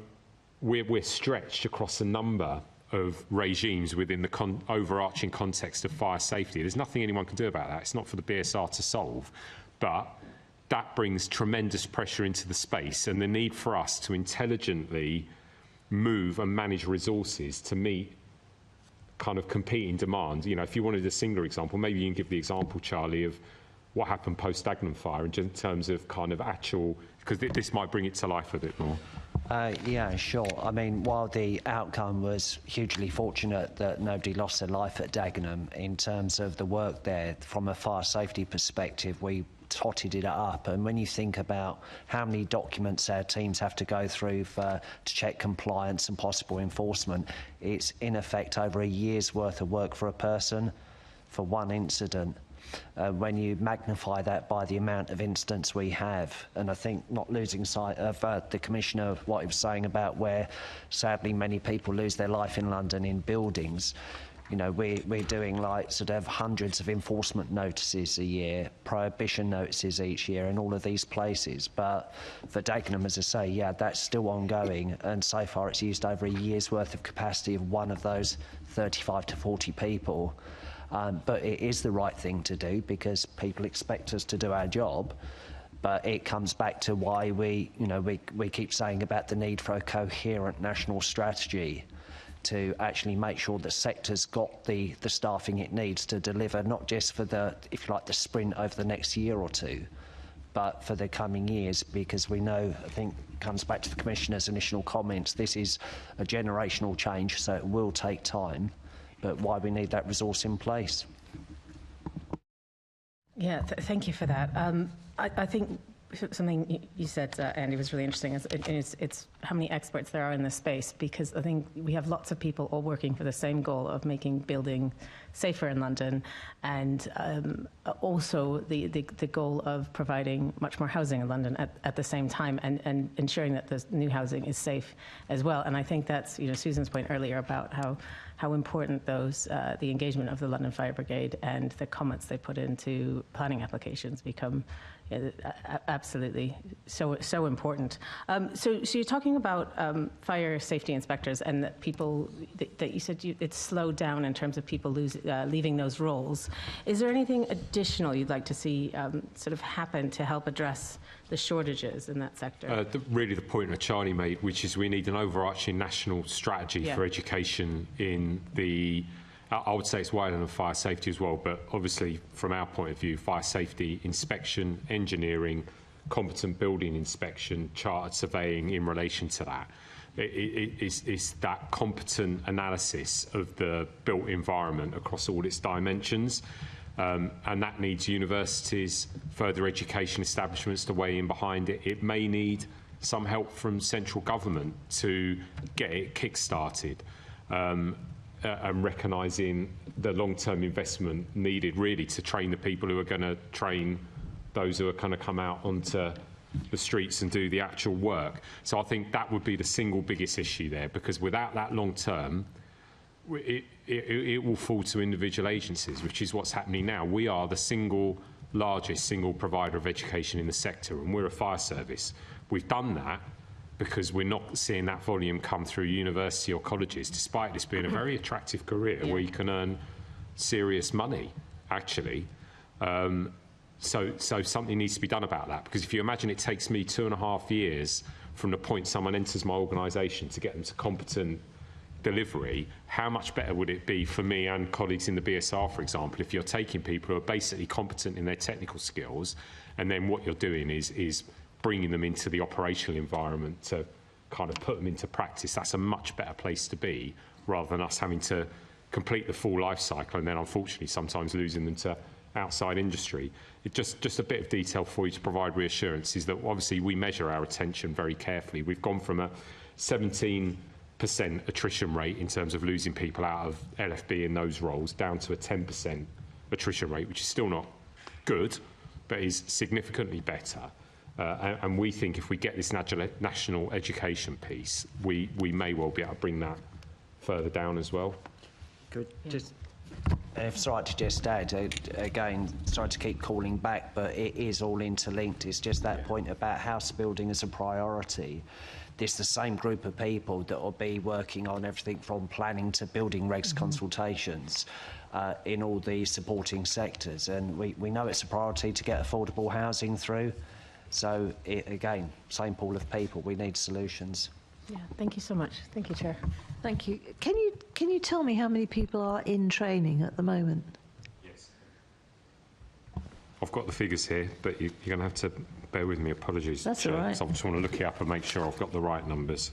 we're stretched across a number of regimes within the overarching context of fire safety. There's nothing anyone can do about that. It's not for the BSR to solve, but that brings tremendous pressure into the space, and the need for us to intelligently move and manage resources to meet kind of competing demand. You know, if you wanted a singular example, maybe you can give the example, Charlie, of what happened post-Dagenham fire in terms of kind of actual, because this might bring it to life a bit more. Yeah, sure. I mean, while the outcome was hugely fortunate that nobody lost their life at Dagenham, in terms of the work there, from a fire safety perspective, we totted it up. And when you think about how many documents our teams have to go through to check compliance and possible enforcement, it's in effect over a year's worth of work for a person for one incident. When you magnify that by the amount of incidents we have, and I think not losing sight of the Commissioner, what he was saying about where sadly many people lose their life in London in buildings, you know, we're doing like sort of hundreds of enforcement notices a year, prohibition notices each year in all of these places. But for Dagenham, as I say, yeah, that's still ongoing, and so far it's used over a year's worth of capacity of one of those 35 to 40 people. But it is the right thing to do because people expect us to do our job. But it comes back to why we keep saying about the need for a coherent national strategy to actually make sure the sector's got the staffing it needs to deliver, not just for the, if you like, the sprint over the next year or two, but for the coming years, because we know, I think, comes back to the Commissioner's initial comments, this is a generational change, so it will take time. But why we need that resource in place. Yeah, thank you for that. I think something you said, Andy, was really interesting. It's how many experts there are in this space, because I think we have lots of people all working for the same goal of making building safer in London, and also the goal of providing much more housing in London at the same time, and ensuring that the new housing is safe as well. And I think that's, you know, Susan's point earlier about how important those the engagement of the London Fire Brigade and the comments they put into planning applications become absolutely so important. So you're talking about fire safety inspectors, and that people that you said it's slowed down in terms of people leaving those roles. Is there anything additional you'd like to see sort of happen to help address the shortages in that sector? Really the point that Charlie made, which is we need an overarching national strategy for education in the, I would say it's wider than fire safety as well, but obviously from our point of view, fire safety, inspection, engineering, competent building inspection, chartered surveying in relation to that. It's that competent analysis of the built environment across all its dimensions. And that needs universities, further education establishments to weigh in behind it. It may need some help from central government to get it kick-started, and recognising the long-term investment needed really to train the people who are going to train those who are going to come out onto the streets and do the actual work. So I think that would be the single biggest issue there, because without that long-term, it will fall to individual agencies, which is what's happening now. We are the largest single provider of education in the sector, and we're a fire service. We've done that because we're not seeing that volume come through university or colleges, despite this being a very attractive career where you can earn serious money, actually. So something needs to be done about that, because if you imagine it takes me 2.5 years from the point someone enters my organisation to get them to competent delivery, how much better would it be for me and colleagues in the BSR, for example, if you're taking people who are basically competent in their technical skills, and then what you're doing is bringing them into the operational environment to kind of put them into practice. That's a much better place to be, rather than us having to complete the full life cycle, and then unfortunately sometimes losing them to outside industry. Just a bit of detail for you to provide reassurance is that obviously we measure our attention very carefully. We've gone from a 17% attrition rate in terms of losing people out of LFB in those roles down to a 10% attrition rate, which is still not good, but is significantly better. And we think if we get this national education piece, we may well be able to bring that further down as well. Good. Just, if it's right to just add, again, sorry to keep calling back, but it is all interlinked. It's just that point about house building as a priority. It's the same group of people that will be working on everything from planning to building regs consultations in all the supporting sectors. And we know it's a priority to get affordable housing through. So, again, same pool of people. We need solutions. Yeah, thank you so much. Thank you, Chair. Thank you. Can you tell me how many people are in training at the moment? Yes. I've got the figures here, but you're going to have to bear with me. Apologies. That's all right. So I just want to look it up and make sure I've got the right numbers.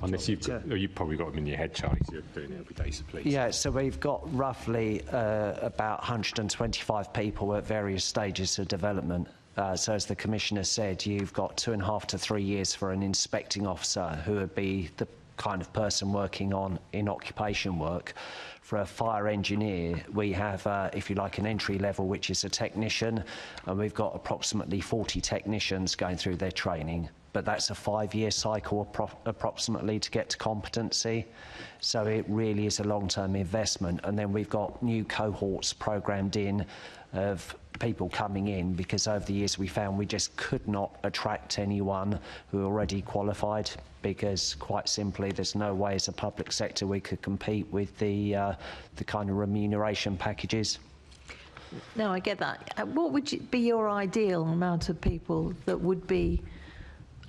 Unless you've probably got them in your head, Charlie, so you're doing it every day, so please. Yeah, so we've got roughly about 125 people at various stages of development. So as the Commissioner said, you've got 2.5 to 3 years for an inspecting officer who would be the kind of person working in occupation work. For a fire engineer, we have, if you like, an entry level, which is a technician, and we've got approximately 40 technicians going through their training. But that's a 5-year cycle approximately to get to competency. So it really is a long-term investment. And then we've got new cohorts programmed in of people coming in, because over the years we found we just could not attract anyone who already qualified, because quite simply there's no way as a public sector we could compete with the kind of remuneration packages. No, I get that. What would be your ideal amount of people that would be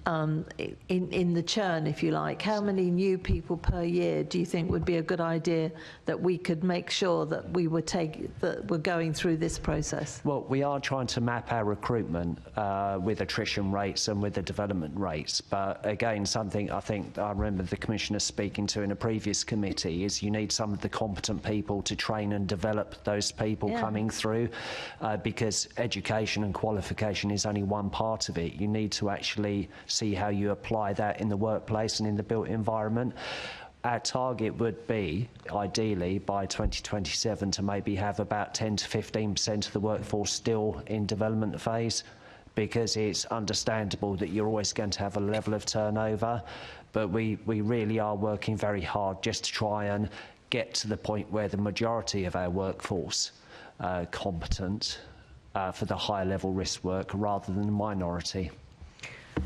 in the churn, if you like? How many new people per year do you think would be a good idea that we could make sure that we're going through this process? Well, we are trying to map our recruitment with attrition rates and with the development rates. But again, something I think I remember the Commissioner speaking to in a previous committee is you need some of the competent people to train and develop those people coming through, because education and qualification is only one part of it. You need to actually see how you apply that in the workplace and in the built environment. Our target would be, ideally, by 2027 to maybe have about 10 to 15% of the workforce still in development phase, because it's understandable that you're always going to have a level of turnover. But we really are working very hard just to try and get to the point where the majority of our workforce are competent for the higher level risk work rather than the minority.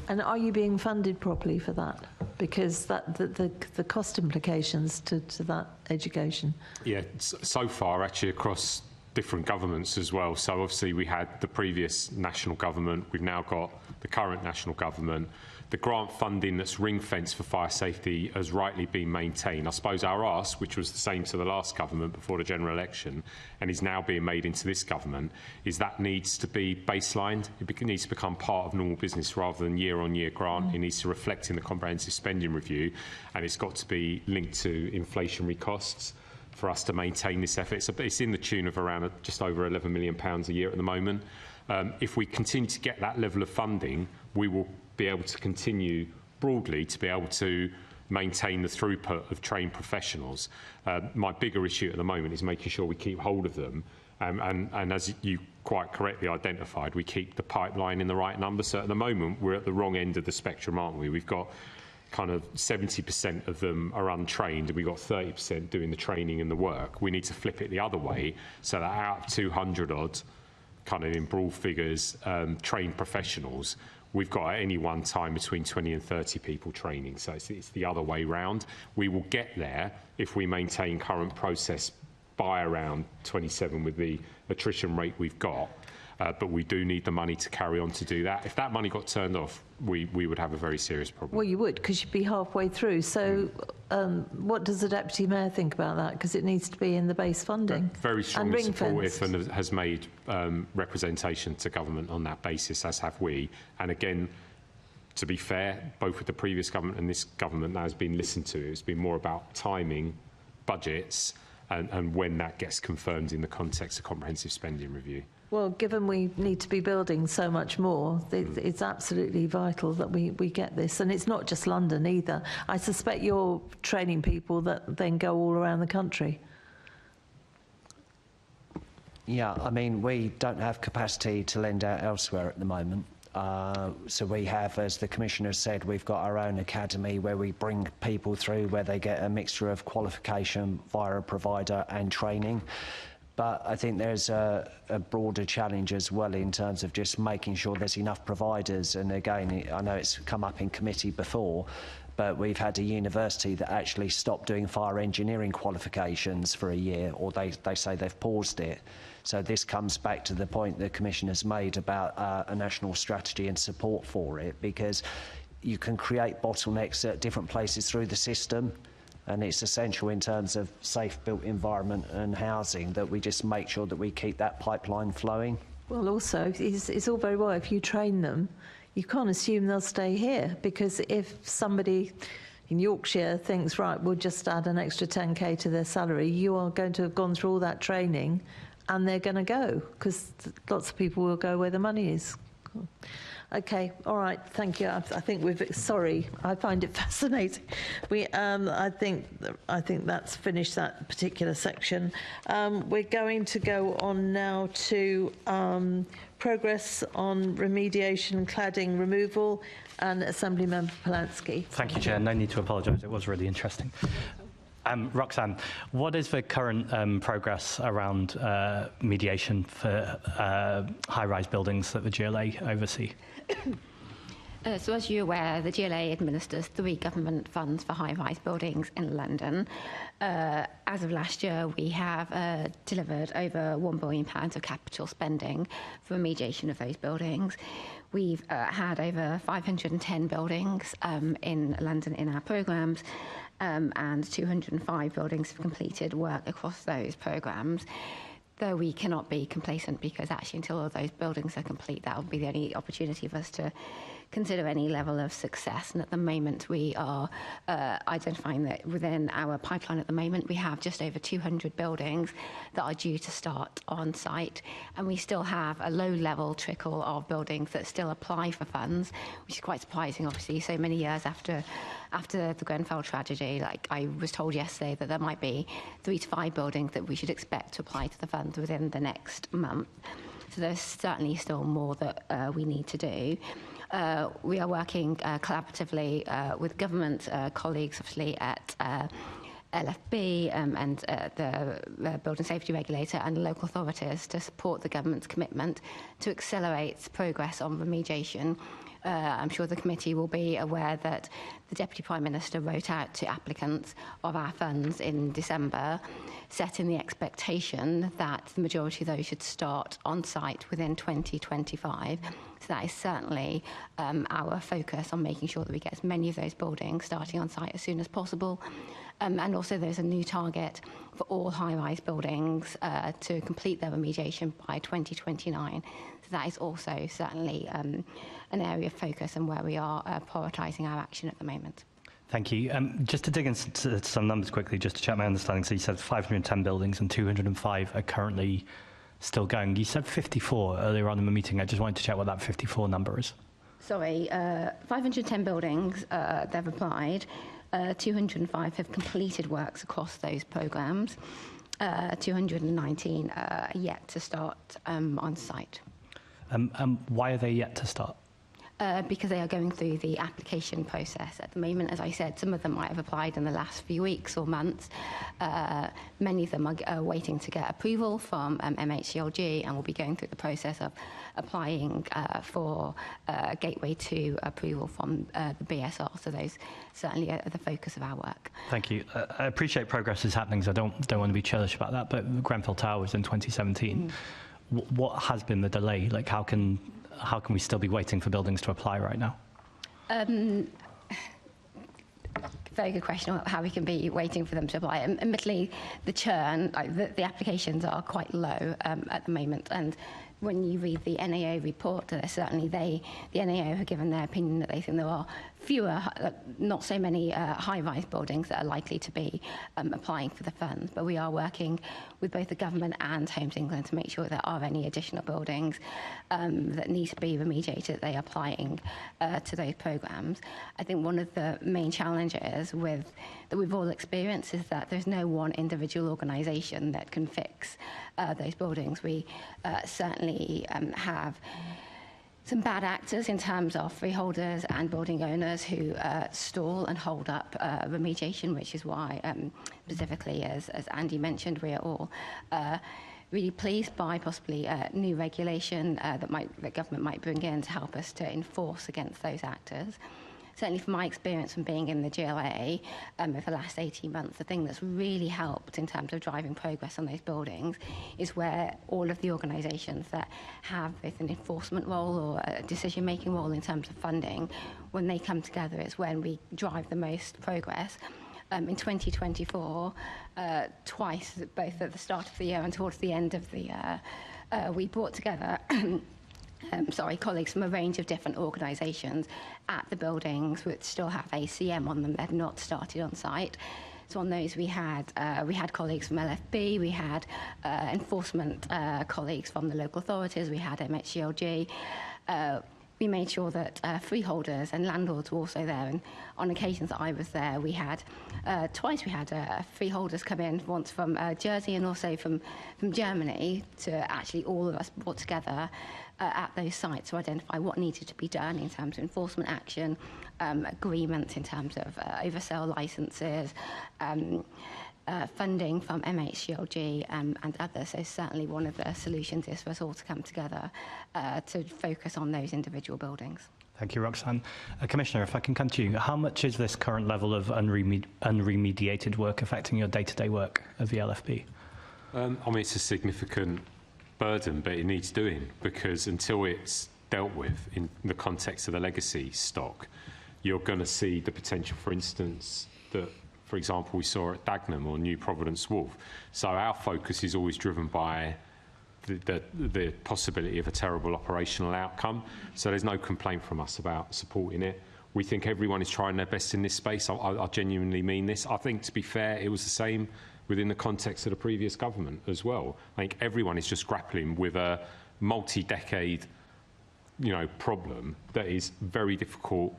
And are you being funded properly for that? Because the cost implications to that education. Yeah, so far actually across different governments as well. So obviously we had the previous national government, we've now got the current national government. The grant funding that's ring-fenced for fire safety has rightly been maintained. I suppose our ask, which was the same to the last government before the general election and is now being made into this government, is that needs to be baselined. It needs to become part of normal business rather than year-on-year grant. It needs to reflect in the comprehensive spending review, and it's got to be linked to inflationary costs for us to maintain this effort. It's in the tune of around just over £11 million a year at the moment. If we continue to get that level of funding, we will be able to continue broadly to be able to maintain the throughput of trained professionals. My bigger issue at the moment is making sure we keep hold of them, and as you quite correctly identified, we keep the pipeline in the right number. So at the moment we're at the wrong end of the spectrum, aren't we? We've got kind of 70% of them are untrained and we've got 30% doing the training and the work. We need to flip it the other way so that out of 200 odd, kind of in broad figures, trained professionals, we've got at any one time between 20 and 30 people training. So it's the other way round. We will get there if we maintain current process by around 27 with the attrition rate we've got. But we do need the money to carry on to do that. If that money got turned off, we would have a very serious problem. Well, you would, because you'd be halfway through. So what does the Deputy Mayor think about that? Because it needs to be in the base funding. Very strongly supportive and has made representation to government on that basis, as have we. And again, to be fair, both with the previous government and this government, that has been listened to. It's been more about timing, budgets, and when that gets confirmed in the context of comprehensive spending review. Well, given we need to be building so much more, it's absolutely vital that we get this. And it's not just London either. I suspect you're training people that then go all around the country. Yeah, I mean, we don't have capacity to lend out elsewhere at the moment. So we have, as the Commissioner said, we've got our own academy where we bring people through where they get a mixture of qualification via a provider and training. But I think there's a broader challenge as well in terms of just making sure there's enough providers. And again, I know it's come up in committee before, but we've had a university that actually stopped doing fire engineering qualifications for a year, or they say they've paused it. So this comes back to the point the Commissioner's made about a national strategy and support for it, because you can create bottlenecks at different places through the system, and it's essential in terms of safe built environment and housing that we just make sure that we keep that pipeline flowing. Well, also, it's all very well if you train them, you can't assume they'll stay here, because if somebody in Yorkshire thinks, right, we'll just add an extra 10k to their salary, you are going to have gone through all that training and they're going to go, because lots of people will go where the money is. Cool. Okay, all right, thank you. I think sorry, I find it fascinating. I think that's finished that particular section. We're going to go on now to progress on remediation, cladding removal, and Assembly Member Polanski. Thank you, Chair. No need to apologise. It was really interesting. Roxanne, what is the current progress around mediation for high-rise buildings that the GLA oversee? So as you're aware, the GLA administers 3 government funds for high-rise buildings in London. As of last year, we have delivered over £1 billion of capital spending for remediation of those buildings. We've had over 510 buildings in London in our programmes, and 205 buildings have completed work across those programmes. Though we cannot be complacent, because actually until all those buildings are complete, that will be the only opportunity for us to consider any level of success. And at the moment we are identifying that within our pipeline at the moment we have just over 200 buildings that are due to start on site, and we still have a low level trickle of buildings that still apply for funds, which is quite surprising, obviously, so many years after the Grenfell tragedy. Like, I was told yesterday that there might be 3 to 5 buildings that we should expect to apply to the funds within the next month. So there's certainly still more that we need to do. We are working collaboratively with government colleagues, obviously, at LFB and the Building Safety Regulator and local authorities to support the government's commitment to accelerate progress on remediation. I'm sure the committee will be aware that the Deputy Prime Minister wrote out to applicants of our funds in December, setting the expectation that the majority of those should start on site within 2025. So that is certainly our focus on making sure that we get as many of those buildings starting on site as soon as possible. And also there's a new target for all high-rise buildings to complete their remediation by 2029. So that is also certainly an area of focus and where we are prioritising our action at the moment. Thank you. Just to dig into some numbers quickly, just to check my understanding. So you said 510 buildings and 205 are currently still going. You said 54 earlier on in the meeting. I just wanted to check what that 54 number is. Sorry, 510 buildings, they've applied. 205 have completed works across those programmes. 219 are yet to start on site. Why are they yet to start? Because they are going through the application process at the moment. As I said, some of them might have applied in the last few weeks or months. Many of them are waiting to get approval from MHCLG, and will be going through the process of applying for Gateway 2 approval from the BSR. So those certainly are the focus of our work. Thank you. I appreciate progress is happening, so I don't want to be churlish about that, but Grenfell Tower was in 2017. What has been the delay? Like, how can we still be waiting for buildings to apply right now? Very good question on how we can be waiting for them to apply. Admittedly, the churn, the applications are quite low at the moment, and when you read the NAO report, certainly the NAO have given their opinion that they think there are fewer, not so many high-rise buildings that are likely to be applying for the funds. But we are working with both the government and Homes England to make sure there are any additional buildings that need to be remediated. They are applying to those programmes. I think one of the main challenges that we've all experienced is that there's no one individual organisation that can fix those buildings. We certainly have some bad actors in terms of freeholders and building owners who stall and hold up remediation, which is why, specifically, as Andy mentioned, we are all really pleased by possibly new regulation that government might bring in to help us to enforce against those actors. Certainly from my experience from being in the GLA over the last 18 months, the thing that's really helped in terms of driving progress on those buildings is where all of the organisations that have both an enforcement role or a decision-making role in terms of funding, when they come together, it's when we drive the most progress. In 2024, twice, both at the start of the year and towards the end of the year, we brought together colleagues from a range of different organisations at the buildings which still have ACM on them that have not started on site. So on those we had colleagues from LFB, we had enforcement colleagues from the local authorities, we had MHGLG. We made sure that freeholders and landlords were also there, and on occasions that I was there, we had twice we had freeholders come in, once from Jersey and also from Germany, to actually all of us brought together at those sites to identify what needed to be done in terms of enforcement action, agreements in terms of oversell licences, funding from MHGLG and others. So certainly one of the solutions is for us all to come together to focus on those individual buildings. Thank you, Roxanne. Commissioner, if I can come to you, how much is this current level of unremediated work affecting your day-to-day work of the LFB? I mean, it's a significant burden, but it needs doing, because until it's dealt with in the context of the legacy stock, you're going to see the potential, for instance, that, for example, we saw at Dagenham or New Providence Wolf. So our focus is always driven by the possibility of a terrible operational outcome. So there's no complaint from us about supporting it. We think everyone is trying their best in this space. I genuinely mean this. I think, to be fair, it was the same within the context of the previous government as well. I think everyone is just grappling with a multi-decade, problem that is very difficult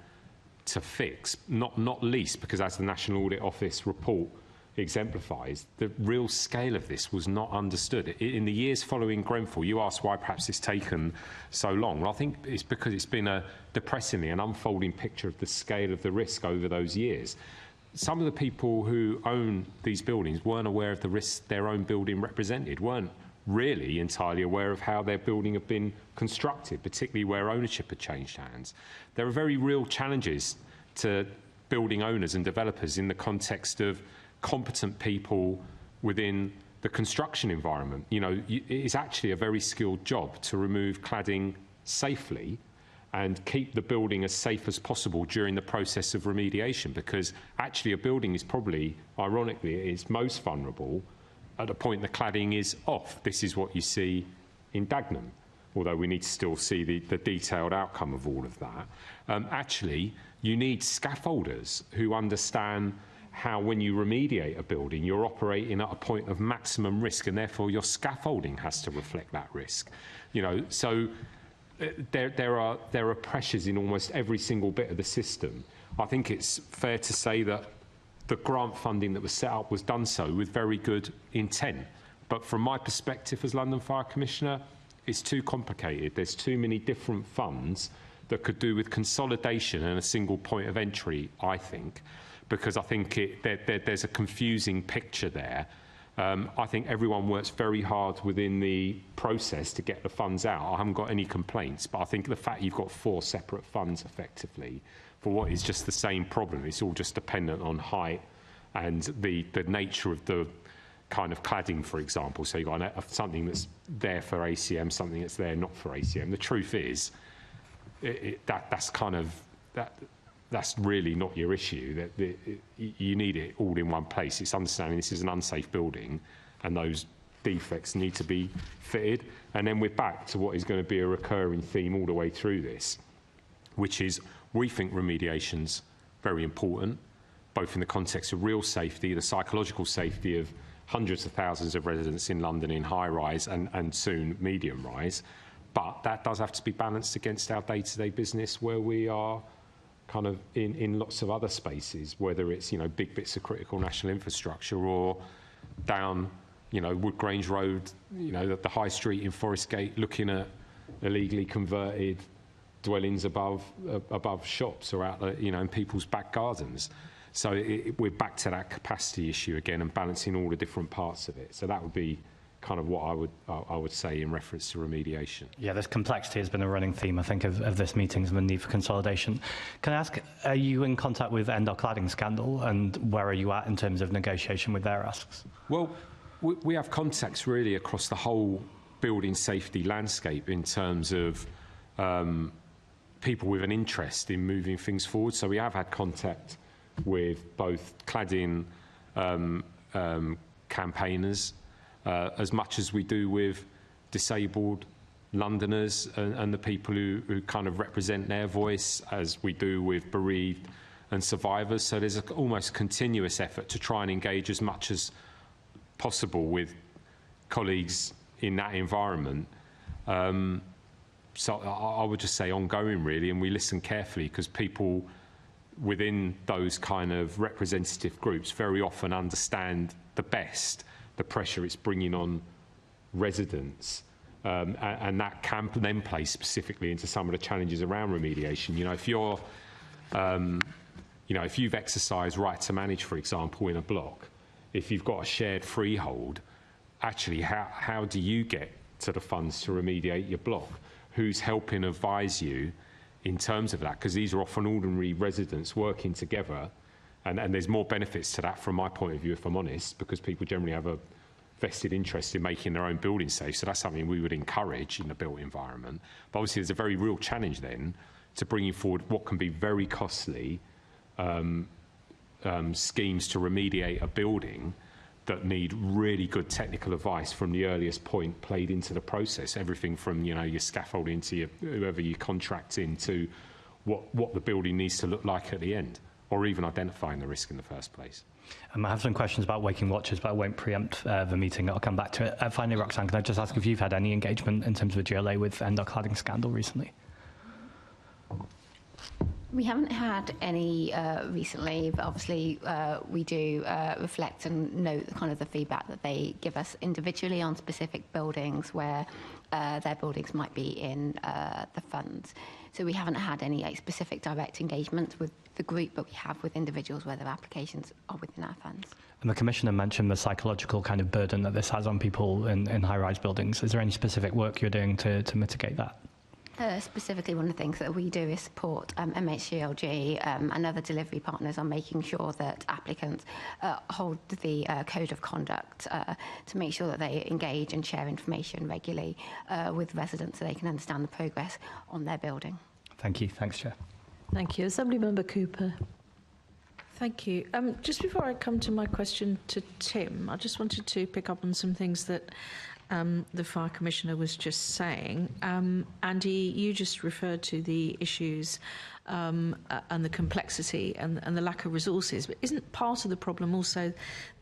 to fix, not least because, as the National Audit Office report exemplifies, the real scale of this was not understood. In the years following Grenfell, you asked why perhaps it's taken so long. Well, I think it's because it's been a depressingly an unfolding picture of the scale of the risk over those years. Some of the people who own these buildings weren't aware of the risk their own building represented, weren't really entirely aware of how their building had been constructed, particularly where ownership had changed hands. There are very real challenges to building owners and developers in the context of competent people within the construction environment. It's actually a very skilled job to remove cladding safely and keep the building as safe as possible during the process of remediation, because actually a building is probably, ironically, it is most vulnerable at the point the cladding is off. This is what you see in Dagenham, although we need to still see the detailed outcome of all of that. Actually, you need scaffolders who understand how, when you remediate a building, you're operating at a point of maximum risk, and therefore your scaffolding has to reflect that risk. So there are pressures in almost every single bit of the system. I think it's fair to say that the grant funding that was set up was done so with very good intent. But from my perspective as London Fire Commissioner, it's too complicated. There's too many different funds that could do with consolidation and a single point of entry, I think, because I think there's a confusing picture there. I think everyone works very hard within the process to get the funds out. I haven't got any complaints, but I think the fact you've got 4 separate funds effectively for what is just the same problem, it's all just dependent on height and the nature of the kind of cladding, for example. So you've got something that's there for ACM, something that's there not for ACM. The truth is, that's really not your issue. You need it all in one place. It's understanding this is an unsafe building, and those defects need to be fitted. And then we're back to what is going to be a recurring theme all the way through this, which is we think remediation's very important, both in the context of real safety, the psychological safety of hundreds of thousands of residents in London in high-rise and soon medium-rise. But that does have to be balanced against our day-to-day business where we are kind of in lots of other spaces, whether it's, you know, big bits of critical national infrastructure or down, you know, Wood Grange Road, you know, the high street in Forest Gate, looking at illegally converted dwellings above shops or out, you know, in people's back gardens. So we're back to that capacity issue again and balancing all the different parts of it. So that would be kind of what I would say in reference to remediation. Yeah, this complexity has been a running theme, I think, of this meeting and the need for consolidation. Can I ask, are you in contact with Endor cladding scandal, and where are you at in terms of negotiation with their asks? Well, we have contacts really across the whole building safety landscape in terms of people with an interest in moving things forward. So we have had contact with both cladding campaigners, as much as we do with disabled Londoners and the people who kind of represent their voice, as we do with bereaved and survivors. So there's almost continuous effort to try and engage as much as possible with colleagues in that environment. So I would just say ongoing, really, and we listen carefully because people within those kind of representative groups very often understand the best the pressure it's bringing on residents, and that can then play specifically into some of the challenges around remediation. You know, if you're, you know, if you've exercised right to manage, for example, in a block, if you've got a shared freehold, actually, how do you get to the funds to remediate your block? Who's helping advise you in terms of that? Because these are often ordinary residents working together. And there's more benefits to that from my point of view, if I'm honest, because people generally have a vested interest in making their own building safe. So that's something we would encourage in the built environment. But obviously there's a very real challenge then to bringing forward what can be very costly schemes to remediate a building that need really good technical advice from the earliest point played into the process. Everything from, you know, your scaffolding to whoever you contract in to what the building needs to look like at the end, or even identifying the risk in the first place. I have some questions about Waking Watchers, but I won't preempt the meeting. I'll come back to it. Finally, Roxanne, can I just ask if you've had any engagement in terms of the GLA with Endor cladding scandal recently? We haven't had any recently, but obviously we do reflect and note kind of the feedback that they give us individually on specific buildings where their buildings might be in the funds. So we haven't had any specific direct engagement with the group, but we have with individuals where their applications are within our funds. And the Commissioner mentioned the psychological kind of burden that this has on people in high-rise buildings. Is there any specific work you're doing to mitigate that? Specifically, one of the things that we do is support MHCLG and other delivery partners on making sure that applicants hold the code of conduct to make sure that they engage and share information regularly with residents so they can understand the progress on their building. Thank you. Thanks, Chair. Thank you. Assemblymember Cooper. Thank you. Just before I come to my question to Tim, I just wanted to pick up on some things that the Fire Commissioner was just saying. Andy, you just referred to the issues and the complexity and the lack of resources, but isn't part of the problem also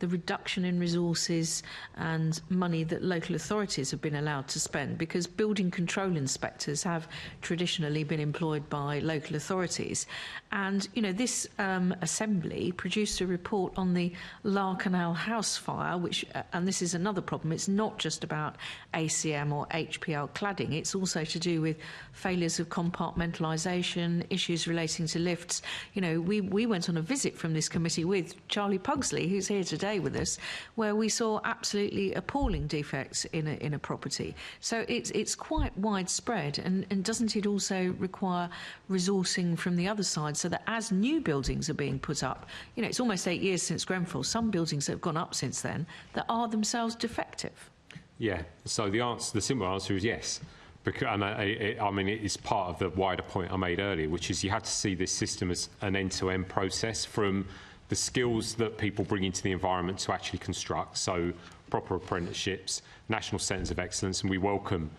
the reduction in resources and money that local authorities have been allowed to spend? Because building control inspectors have traditionally been employed by local authorities, and you know, this Assembly produced a report on the Larkanal House fire, which and this is another problem, it's not just about ACM or HPL cladding, it's also to do with failures of compartmentalisation, issues relating to lifts. You know, we went on a visit from this committee with Charlie Pugsley, who's here today with us, where we saw absolutely appalling defects in a property. So it's quite widespread, and doesn't it also require resourcing from the other side so that as new buildings are being put up, you know, it's almost 8 years since Grenfell, some buildings that have gone up since then that are themselves defective? Yeah, so the simple answer is yes. Because, and I mean, it's part of the wider point I made earlier, which is you have to see this system as an end-to-end process from the skills that people bring into the environment to actually construct. So proper apprenticeships, national centres of excellence, and we welcome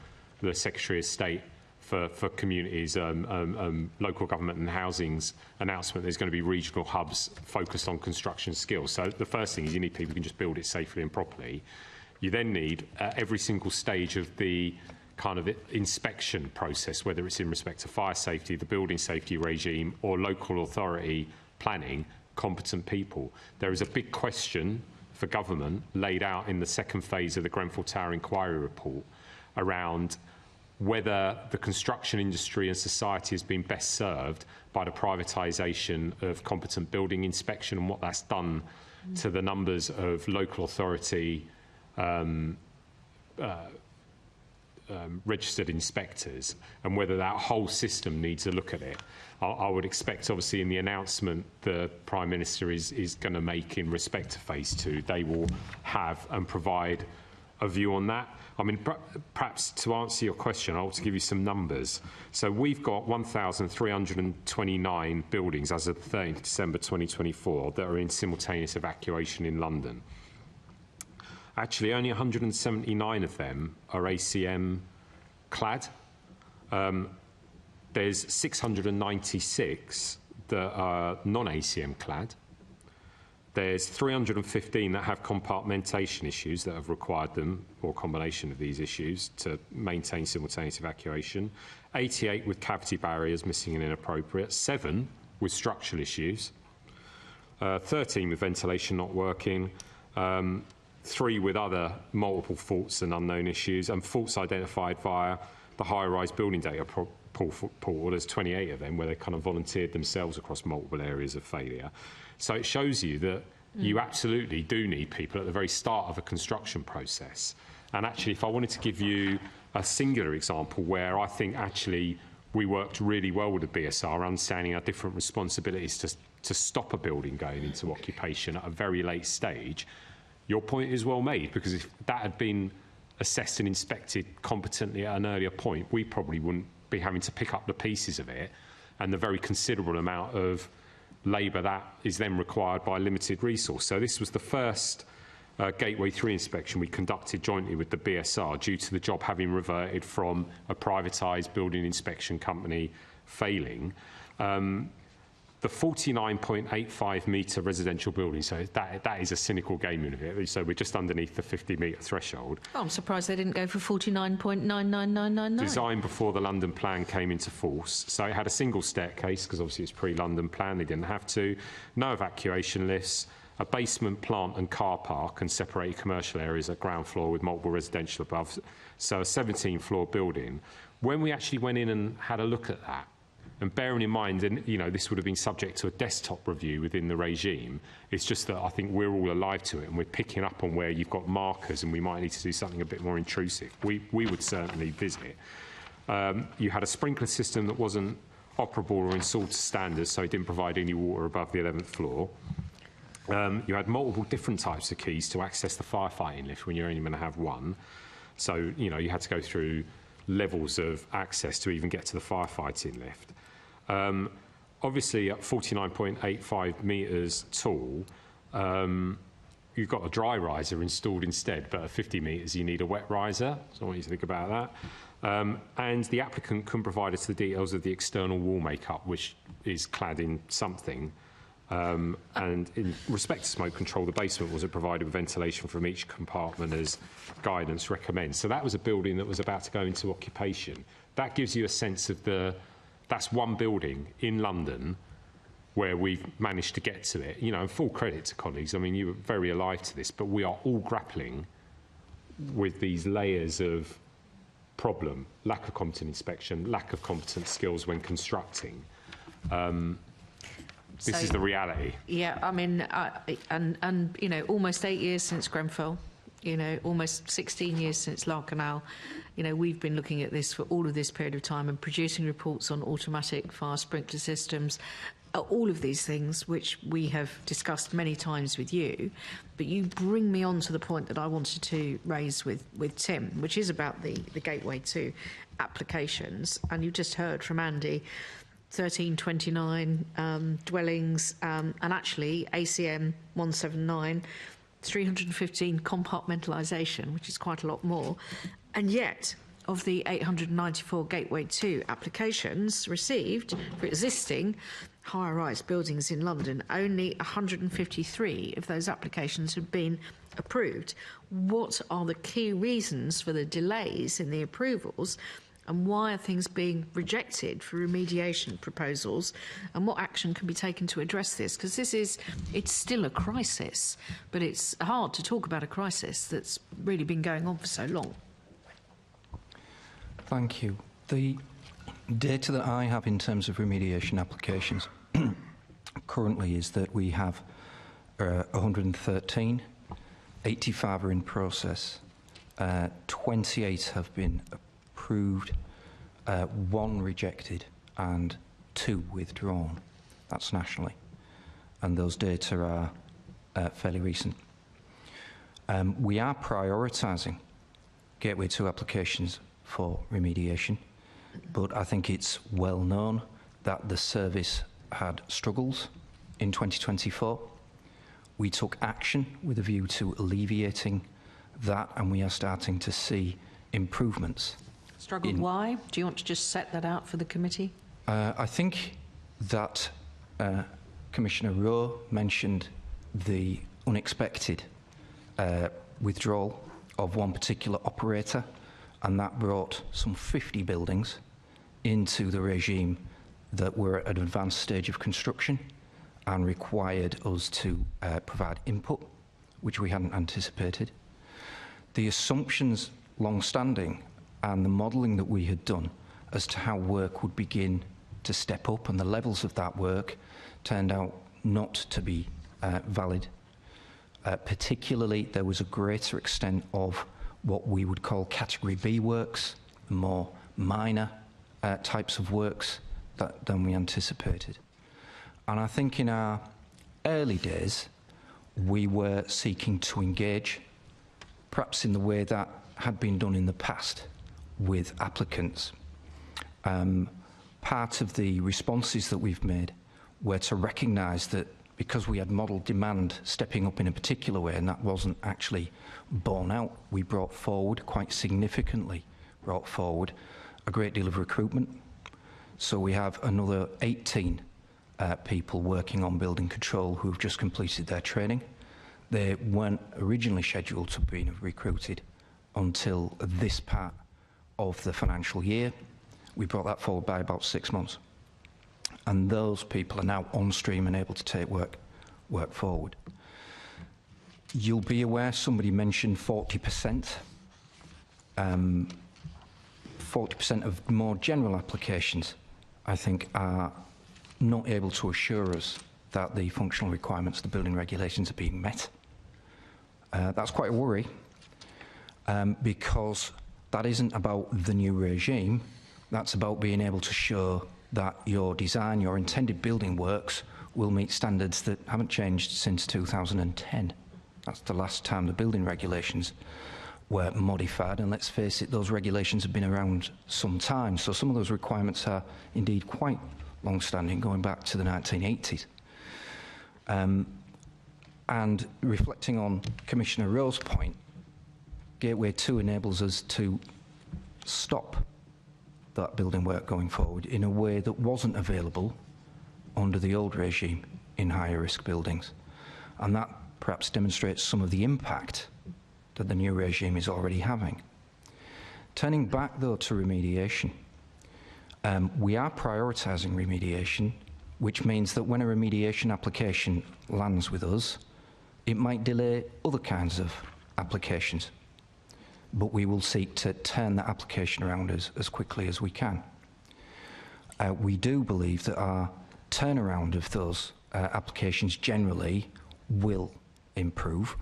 the Secretary of State for communities, local government and housing's announcement there's going to be regional hubs focused on construction skills. So the first thing is you need people who can just build it safely and properly. You then need every single stage of the kind of inspection process, whether it's in respect to fire safety, the building safety regime, or local authority planning, competent people. There is a big question for government laid out in the second phase of the Grenfell Tower inquiry report around whether the construction industry and society has been best served by the privatisation of competent building inspection and what that's done to the numbers of local authority registered inspectors, and whether that whole system needs a look at it. I would expect, obviously, in the announcement the Prime Minister is going to make in respect to Phase 2, they will have and provide a view on that. I mean, perhaps to answer your question, I want to give you some numbers. So we've got 1,329 buildings as of 30th December 2024 that are in simultaneous evacuation in London. Actually, only 179 of them are ACM clad. There's 696 that are non-ACM clad. There's 315 that have compartmentation issues that have required them, or a combination of these issues, to maintain simultaneous evacuation. 88 with cavity barriers missing and inappropriate. 7 with structural issues. 13 with ventilation not working. 3 with other multiple faults and unknown issues, and faults identified via the high-rise building data portal. There's 28 of them where they kind of volunteered themselves across multiple areas of failure. So it shows you that you absolutely do need people at the very start of a construction process. And actually, if I wanted to give you a singular example where I think actually we worked really well with the BSR, understanding our different responsibilities to stop a building going into occupation at a very late stage, your point is well made, because if that had been assessed and inspected competently at an earlier point, we probably wouldn't be having to pick up the pieces of it and the very considerable amount of labour that is then required by limited resource. So this was the first Gateway 3 inspection we conducted jointly with the BSR due to the job having reverted from a privatised building inspection company failing. The 49.85 metre residential building, so that is a cynical gaming of it. So we're just underneath the 50 metre threshold. Oh, I'm surprised they didn't go for 49.99999. Designed before the London plan came into force. So it had a single staircase, because obviously it's pre-London plan, they didn't have to. No evacuation lifts, a basement, plant and car park, and separated commercial areas at ground floor with multiple residential above. So a 17-floor building. When we actually went in and had a look at that, and bearing in mind, and you know, this would have been subject to a desktop review within the regime. It's just that I think we're all alive to it, and we're picking up on where you've got markers, and we might need to do something a bit more intrusive. We would certainly visit. You had a sprinkler system that wasn't operable or installed to standards, so it didn't provide any water above the 11th floor. You had multiple different types of keys to access the firefighting lift when you're only going to have one. So you know, you had to go through levels of access to even get to the firefighting lift. Obviously, at 49.85 metres tall, you've got a dry riser installed instead, but at 50 metres you need a wet riser, so I want you to think about that. And the applicant can provide us the details of the external wall makeup, which is clad in something. And in respect to smoke control, the basement was provided with ventilation from each compartment as guidance recommends. So that was a building that was about to go into occupation. That gives you a sense of that's one building in London where we've managed to get to it. You know, and full credit to colleagues. I mean, you were very alive to this, but we are all grappling with these layers of problem: lack of competent inspection, lack of competent skills when constructing. This is the reality. Yeah, I mean, and you know, almost 8 years since Grenfell, you know, almost 16 years since Larkanal. You know, we've been looking at this for all of this period of time and producing reports on automatic fire sprinkler systems, all of these things which we have discussed many times with you. But you bring me on to the point that I wanted to raise with Tim, which is about the Gateway 2 applications. And you just heard from Andy, 1329 dwellings, and actually ACM 179, 315 compartmentalisation, which is quite a lot more, and yet of the 894 Gateway 2 applications received for existing higher-rise buildings in London, only 153 of those applications have been approved. What are the key reasons for the delays in the approvals, and why are things being rejected for remediation proposals, and what action can be taken to address this? Because it's still a crisis, but it's hard to talk about a crisis that's really been going on for so long. Thank you. The data that I have in terms of remediation applications currently is that we have 113, 85 are in process, 28 have been approved, 1 rejected and 2 withdrawn. That's nationally. And those data are fairly recent. We are prioritising Gateway 2 applications for remediation, but I think it's well known that the service had struggles in 2024. We took action with a view to alleviating that, and we are starting to see improvements. Struggled why? Do you want to just set that out for the committee? I think that Commissioner Rowe mentioned the unexpected withdrawal of one particular operator, and that brought some 50 buildings into the regime that were at an advanced stage of construction and required us to provide input, which we hadn't anticipated. The assumptions long-standing and the modelling that we had done as to how work would begin to step up and the levels of that work turned out not to be valid. Particularly, there was a greater extent of what we would call Category B works, more minor types of works than we anticipated. And I think in our early days, we were seeking to engage, perhaps in the way that had been done in the past with applicants. Part of the responses that we've made were to recognise that because we had modelled demand stepping up in a particular way, and that wasn't actually borne out, we brought forward, quite significantly brought forward, a great deal of recruitment. So we have another 18 people working on building control who have just completed their training. They weren't originally scheduled to be recruited until this part of the financial year. We brought that forward by about 6 months. And those people are now on stream and able to take work forward. You'll be aware, somebody mentioned 40%. 40% of more general applications, I think, are not able to assure us that the functional requirements of the building regulations are being met. That's quite a worry, because that isn't about the new regime. That's about being able to show that your design, your intended building works will meet standards that haven't changed since 2010. That's the last time the building regulations were modified, and let's face it, those regulations have been around some time, so some of those requirements are indeed quite long-standing, going back to the 1980s. And reflecting on Commissioner Rowe's point, Gateway 2 enables us to stop that building work going forward in a way that wasn't available under the old regime in higher risk buildings. And that perhaps demonstrates some of the impact that the new regime is already having. Turning back though to remediation, we are prioritising remediation, which means that when a remediation application lands with us, it might delay other kinds of applications. But we will seek to turn that application around as quickly as we can. We do believe that our turnaround of those applications generally will improve.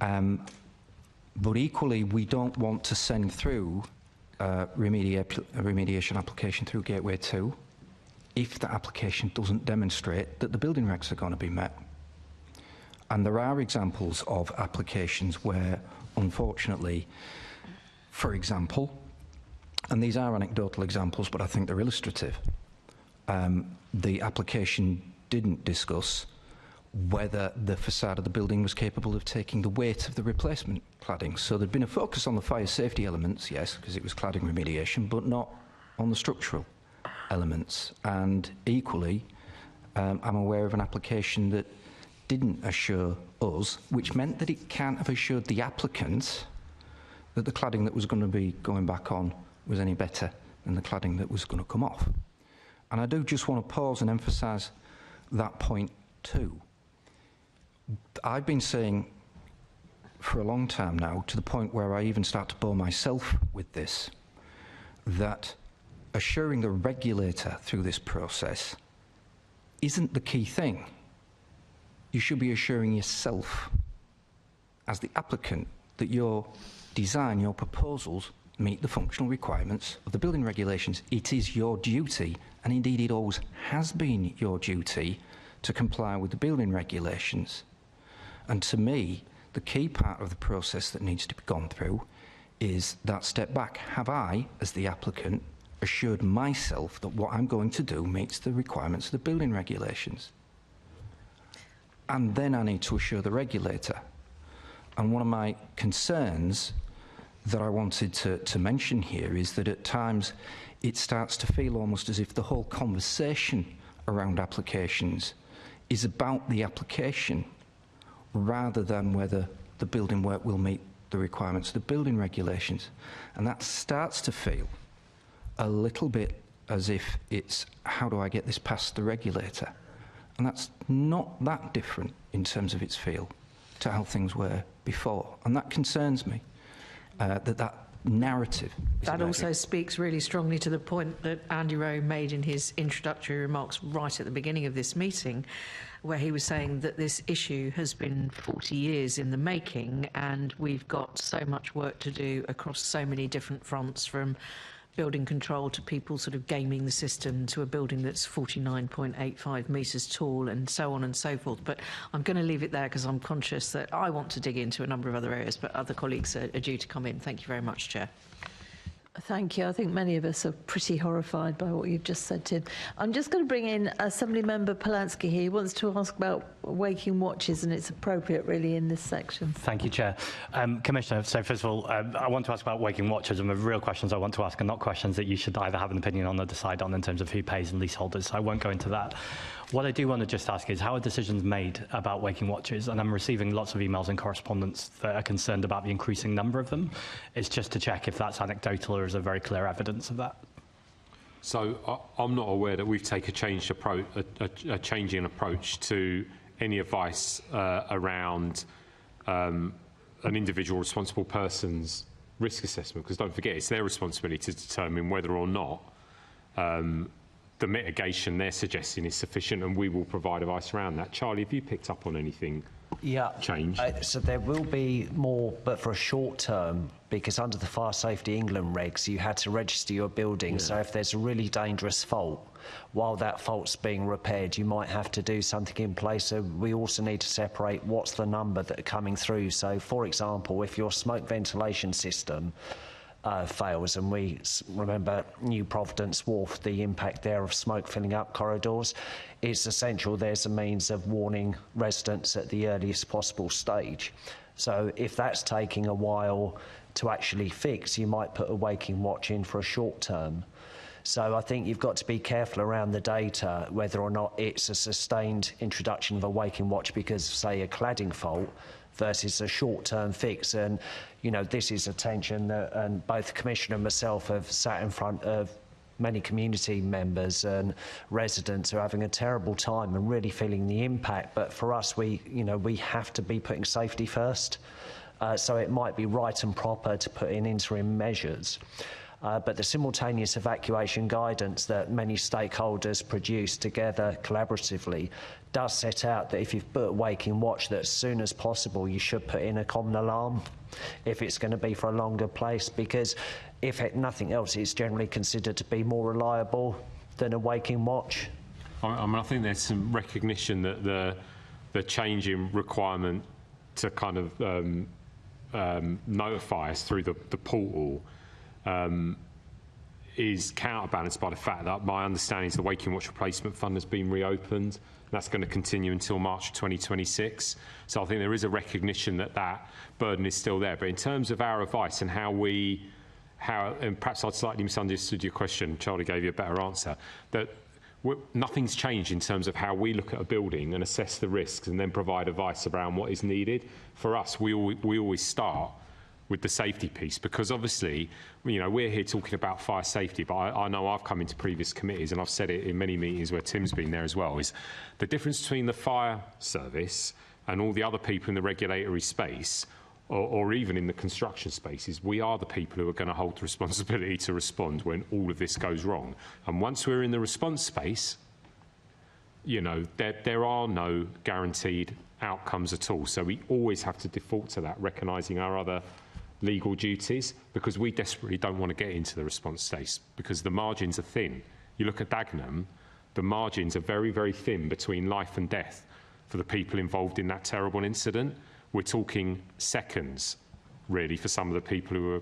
But equally, we don't want to send through a remediation application through Gateway 2 if the application doesn't demonstrate that the building regs are going to be met. And there are examples of applications where, unfortunately, for example, and these are anecdotal examples, but I think they're illustrative, the application didn't discuss whether the facade of the building was capable of taking the weight of the replacement cladding. So there'd been a focus on the fire safety elements, yes, because it was cladding remediation, but not on the structural elements. And equally, I'm aware of an application that didn't assure us, which meant that it can't have assured the applicant that the cladding that was going to be going back on was any better than the cladding that was going to come off. And I do just want to pause and emphasise that point too. I've been saying for a long time now, to the point where I even start to bore myself with this, that assuring the regulator through this process isn't the key thing. You should be assuring yourself, as the applicant, that your design, your proposals, meet the functional requirements of the building regulations. It is your duty, and indeed it always has been your duty, to comply with the building regulations. And to me, the key part of the process that needs to be gone through is that step back. Have I, as the applicant, assured myself that what I'm going to do meets the requirements of the building regulations? And then I need to assure the regulator. And one of my concerns that I wanted to mention here is that at times it starts to feel almost as if the whole conversation around applications is about the application rather than whether the building work will meet the requirements of the building regulations. And that starts to feel a little bit as if it's, how do I get this past the regulator? And that's not that different in terms of its feel to how things were before. And that concerns me, that narrative. That also speaks really strongly to the point that Andy Rowe made in his introductory remarks right at the beginning of this meeting, where he was saying that this issue has been 40 years in the making, and we've got so much work to do across so many different fronts, from building control to people sort of gaming the system to a building that's 49.85 metres tall and so on and so forth. But I'm going to leave it there because I'm conscious that I want to dig into a number of other areas, but other colleagues are due to come in. Thank you very much, Chair. Thank you. I think many of us are pretty horrified by what you've just said, Tim. I'm just going to bring in Assembly Member Polanski here. He wants to ask about waking watches, and it's appropriate, really, in this section. Thank you, Chair. Commissioner, so first of all, I want to ask about waking watches, and the real questions I want to ask are not questions that you should either have an opinion on or decide on in terms of who pays and leaseholders, so I won't go into that. What I do want to just ask is, how are decisions made about waking watches? And I'm receiving lots of emails and correspondence that are concerned about the increasing number of them. It's just to check if that's anecdotal or is there very clear evidence of that. So I'm not aware that we've taken a changing approach to any advice around an individual responsible person's risk assessment, because don't forget, it's their responsibility to determine whether or not the mitigation they're suggesting is sufficient, and we will provide advice around that. Charlie, have you picked up on anything change? So there will be more, but for a short term, because under the Fire Safety England regs, you had to register your building. So if there's a really dangerous fault, while that fault's being repaired, you might have to do something in place. So we also need to separate what's the number that are coming through. So, for example, if your smoke ventilation system fails, and we remember New Providence Wharf, the impact there of smoke filling up corridors, it's essential there's a means of warning residents at the earliest possible stage. So if that's taking a while to actually fix, you might put a waking watch in for a short term. So I think you've got to be careful around the data, whether or not it's a sustained introduction of a waking watch because, say, a cladding fault, versus a short-term fix. And, you know, this is a tension that, and both the Commissioner and myself have sat in front of many community members and residents who are having a terrible time and really feeling the impact. But for us, we have to be putting safety first. So it might be right and proper to put in interim measures. But the simultaneous evacuation guidance that many stakeholders produce together collaboratively does set out that if you've put a waking watch, that as soon as possible you should put in a common alarm if it's going to be for a longer place, because if nothing else, it's generally considered to be more reliable than a waking watch. I mean, I think there's some recognition that the change in requirement to kind of notify us through the portal is counterbalanced by the fact that my understanding is the Waking Watch Replacement Fund has been reopened. That's going to continue until March 2026. So I think there is a recognition that that burden is still there. But in terms of our advice and and perhaps I'd slightly misunderstood your question, Charlie gave you a better answer, that nothing's changed in terms of how we look at a building and assess the risks and then provide advice around what is needed. For us, we always start with the safety piece, because obviously, we're here talking about fire safety, but I know I've come into previous committees and I've said it in many meetings where Tim's been there as well, is the difference between the fire service and all the other people in the regulatory space, or even in the construction spaces, we are the people who are going to hold the responsibility to respond when all of this goes wrong. And once we're in the response space, there are no guaranteed outcomes at all. So we always have to default to that, recognising our other legal duties, because we desperately don't want to get into the response stage because the margins are thin. You look at Dagenham, the margins are very, very thin between life and death for the people involved in that terrible incident. We're talking seconds, really, for some of the people who were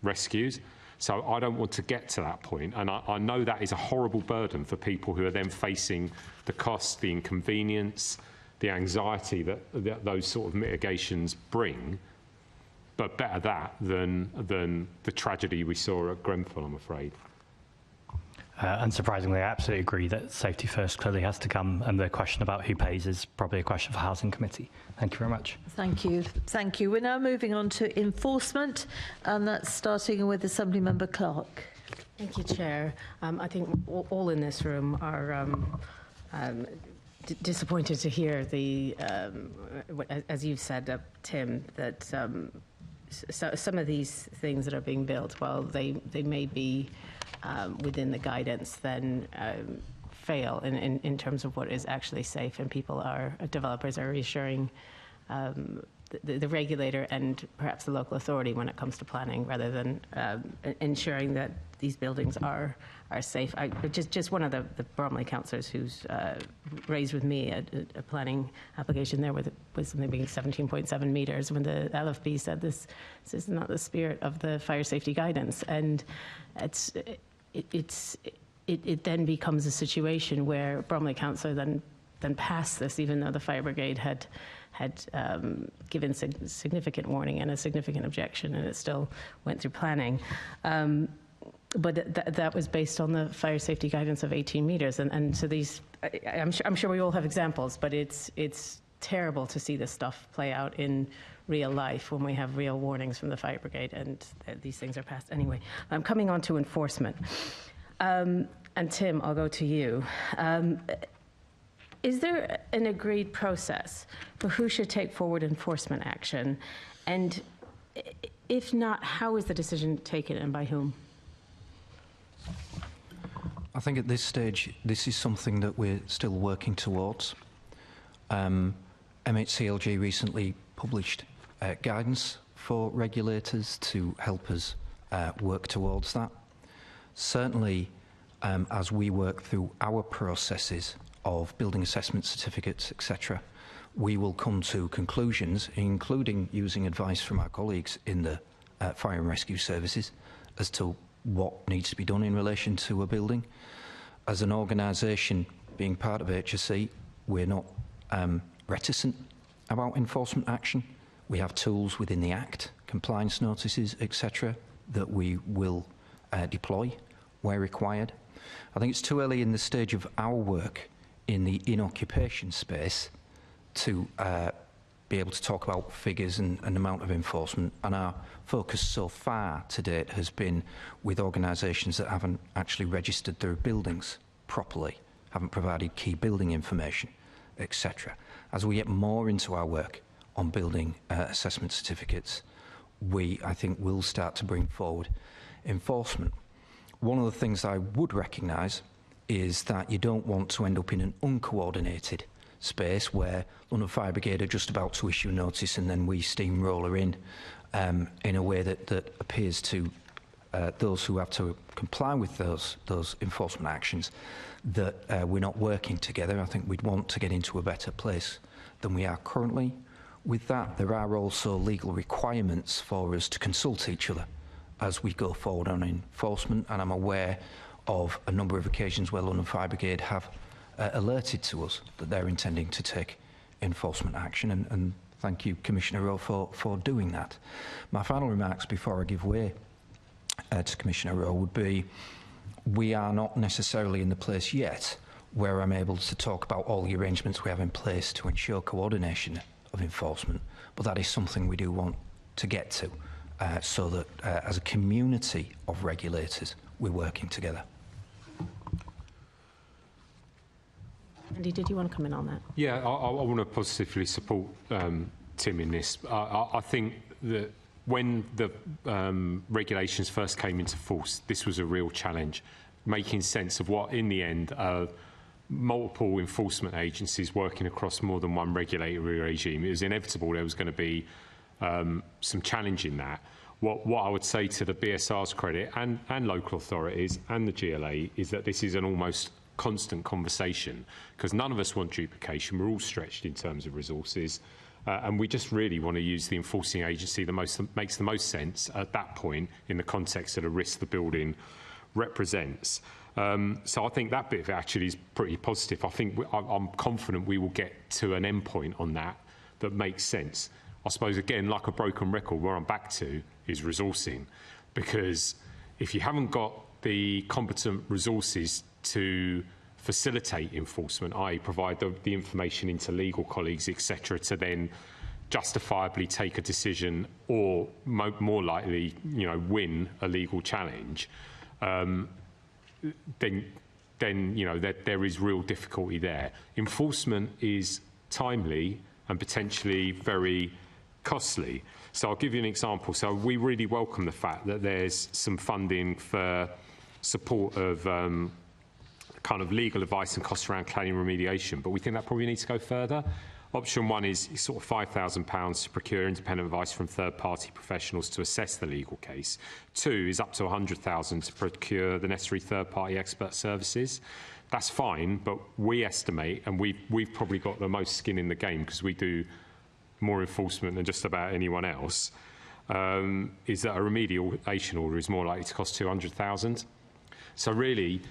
rescued. So I don't want to get to that point. And I know that is a horrible burden for people who are then facing the cost, the inconvenience, the anxiety that those sort of mitigations bring. But better that than the tragedy we saw at Grenfell, I'm afraid. Unsurprisingly, I absolutely agree that safety first clearly has to come, and the question about who pays is probably a question for Housing Committee. Thank you very much. Thank you. Thank you. We're now moving on to enforcement, and that's starting with Assemblymember Clark. Thank you, Chair. I think all in this room are disappointed to hear as you've said, Tim, that some of these things that are being built, while they may be within the guidance, then fail in terms of what is actually safe, and developers are reassuring the regulator and perhaps the local authority when it comes to planning, rather than ensuring that these buildings are safe. Just one of the Bromley councillors who's raised with me a planning application there with something being 17.7 metres, when the LFB said this is not the spirit of the fire safety guidance, and it then becomes a situation where Bromley Council then passed this, even though the fire brigade had given significant warning and a significant objection, and it still went through planning. But that was based on the fire safety guidance of 18 metres, and so these, I'm sure we all have examples, but it's terrible to see this stuff play out in real life when we have real warnings from the fire brigade, and these things are passed. Anyway, I'm coming on to enforcement. And Tim, I'll go to you. Is there an agreed process for who should take forward enforcement action? And if not, how is the decision taken and by whom? I think at this stage, this is something that we're still working towards. MHCLG recently published guidance for regulators to help us work towards that. Certainly, as we work through our processes of building assessment certificates, etc., we will come to conclusions, including using advice from our colleagues in the fire and rescue services, as to what needs to be done in relation to a building. As an organisation, being part of HSE, we're not reticent about enforcement action. We have tools within the Act, compliance notices, etc., that we will deploy where required. I think it's too early in the stage of our work in the in-occupation space to be able to talk about figures and amount of enforcement, and our focus so far to date has been with organisations that haven't actually registered their buildings properly, haven't provided key building information, etc. As we get more into our work on building assessment certificates, I think will start to bring forward enforcement. One of the things I would recognise is that you don't want to end up in an uncoordinated space where London Fire Brigade are just about to issue a notice and then we steamroller in a way that appears to those who have to comply with those enforcement actions that we're not working together. I think we'd want to get into a better place than we are currently. With that, there are also legal requirements for us to consult each other as we go forward on enforcement, and I'm aware of a number of occasions where London Fire Brigade have alerted to us that they're intending to take enforcement action, and thank you, Commissioner Rowe, for doing that. My final remarks before I give way to Commissioner Rowe would be, we are not necessarily in the place yet where I'm able to talk about all the arrangements we have in place to ensure coordination of enforcement, but that is something we do want to get to, so that as a community of regulators, we're working together. Andy, did you want to come in on that? Yeah, I want to positively support Tim in this. I think that when the regulations first came into force, this was a real challenge, making sense of what, in the end, multiple enforcement agencies working across more than one regulatory regime. It was inevitable there was going to be some challenge in that. What I would say to the BSR's credit and local authorities and the GLA is that this is an almost constant conversation, because none of us want duplication. We're all stretched in terms of resources, and we just really want to use the enforcing agency that makes the most sense at that point in the context of the risk the building represents. So I think that bit of it actually is pretty positive. I think I'm confident we will get to an endpoint on that makes sense. I suppose, again, like a broken record, where I'm back to is resourcing, because if you haven't got the competent resources to facilitate enforcement, i.e. provide the information into legal colleagues, etc., to then justifiably take a decision or more likely, win a legal challenge, then there is real difficulty there. Enforcement is timely and potentially very costly. So I'll give you an example. So we really welcome the fact that there's some funding for support of kind of legal advice and costs around cladding remediation, but we think that probably needs to go further. Option one is sort of £5,000 to procure independent advice from third-party professionals to assess the legal case. Two is up to £100,000 to procure the necessary third-party expert services. That's fine, but we estimate, and we've probably got the most skin in the game because we do more enforcement than just about anyone else, is that a remediation order is more likely to cost £200,000. So really,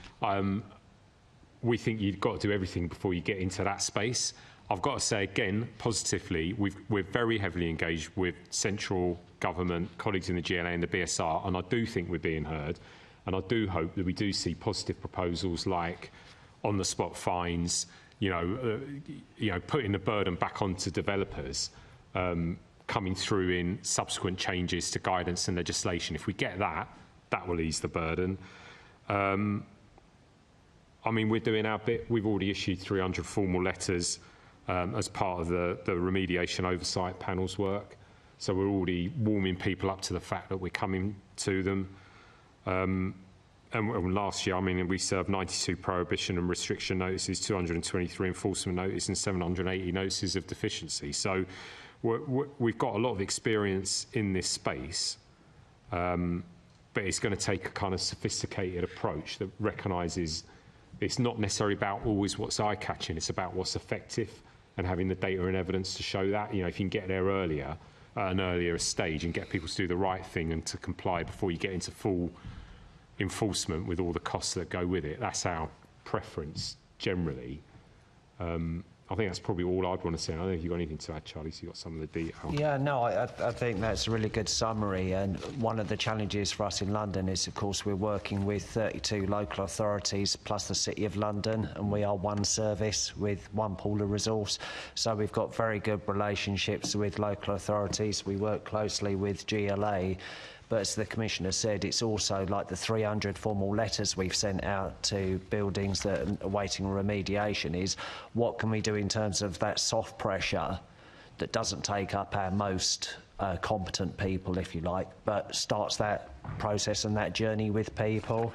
we think you've got to do everything before you get into that space. I've got to say again, positively, we're very heavily engaged with central government, colleagues in the GLA and the BSR, and I do think we're being heard, and I do hope that we do see positive proposals like on-the-spot fines, putting the burden back onto developers, coming through in subsequent changes to guidance and legislation. If we get that, that will ease the burden. I mean, we're doing our bit. We've already issued 300 formal letters as part of the remediation oversight panel's work. So we're already warming people up to the fact that we're coming to them. And last year, I mean, we served 92 prohibition and restriction notices, 223 enforcement notices, and 780 notices of deficiency. So we've got a lot of experience in this space, but it's going to take a kind of sophisticated approach that recognises it's not necessarily about always what's eye-catching, it's about what's effective and having the data and evidence to show that. If you can get there earlier, at an earlier stage, and get people to do the right thing and to comply before you get into full enforcement with all the costs that go with it. That's our preference generally. I think that's probably all I'd want to say. I don't know if you've got anything to add, Charlie, so you've got some of the detail. Yeah, no, I think that's a really good summary, and one of the challenges for us in London is, of course, we're working with 32 local authorities plus the City of London, and we are one service with one pool of resource. So we've got very good relationships with local authorities. We work closely with GLA. But as the Commissioner said, it's also like the 300 formal letters we've sent out to buildings that are awaiting remediation is what can we do in terms of that soft pressure that doesn't take up our most competent people, if you like, but starts that process and that journey with people.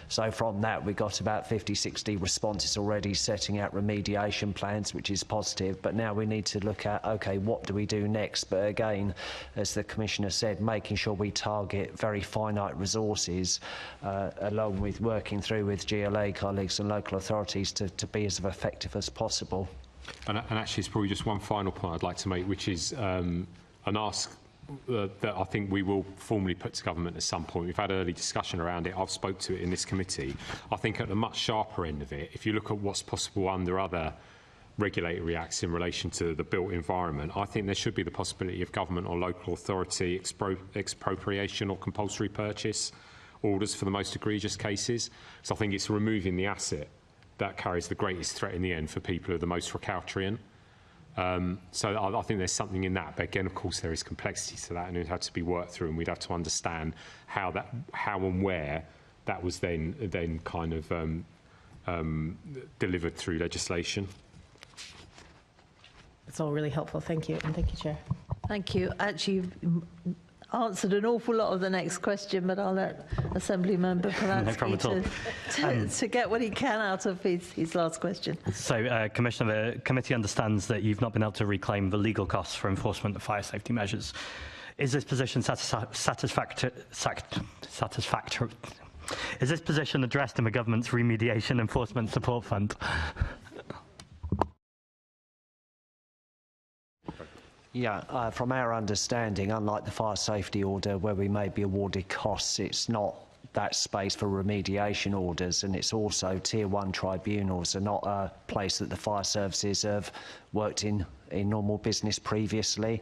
So from that, we got about 50, 60 responses already setting out remediation plans, which is positive. But now we need to look at, OK, what do we do next? But again, as the Commissioner said, making sure we target very finite resources, along with working through with GLA colleagues and local authorities to be as effective as possible. And actually, it's probably just one final point I'd like to make, which is an ask that I think we will formally put to government at some point. We've had early discussion around it. I've spoke to it in this committee. I think at the much sharper end of it, if you look at what's possible under other regulatory acts in relation to the built environment, I think there should be the possibility of government or local authority expropriation or compulsory purchase orders for the most egregious cases. So I think it's removing the asset that carries the greatest threat in the end for people who are the most recalcitrant. So I think there's something in that, but again, of course, there is complexity to that, and it would have to be worked through, and we'd have to understand how and where that was then kind of delivered through legislation. It's all really helpful. Thank you, and thank you, Chair. Thank you. Actually, you've answered an awful lot of the next question, but I'll let Assembly Member Polanski to get what he can out of his last question. So, Commissioner, the committee understands that you've not been able to reclaim the legal costs for enforcement of fire safety measures. Is this position satisfactory? Is this position addressed in the government's remediation enforcement support fund? Yeah, from our understanding, unlike the fire safety order where we may be awarded costs, it's not that space for remediation orders, and it's also tier 1 tribunals are not a place that the fire services have worked in normal business previously.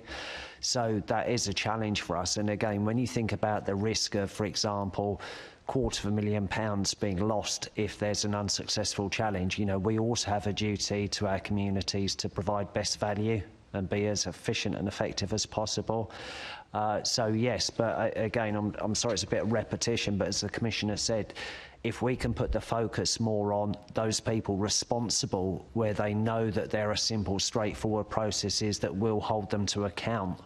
So that is a challenge for us. And again, when you think about the risk of, for example, £250,000 being lost if there's an unsuccessful challenge, you know, we also have a duty to our communities to provide best value and be as efficient and effective as possible. So yes, but again, I'm sorry it's a bit of repetition, but as the Commissioner said, if we can put the focus more on those people responsible where they know that there are simple, straightforward processes that will hold them to account,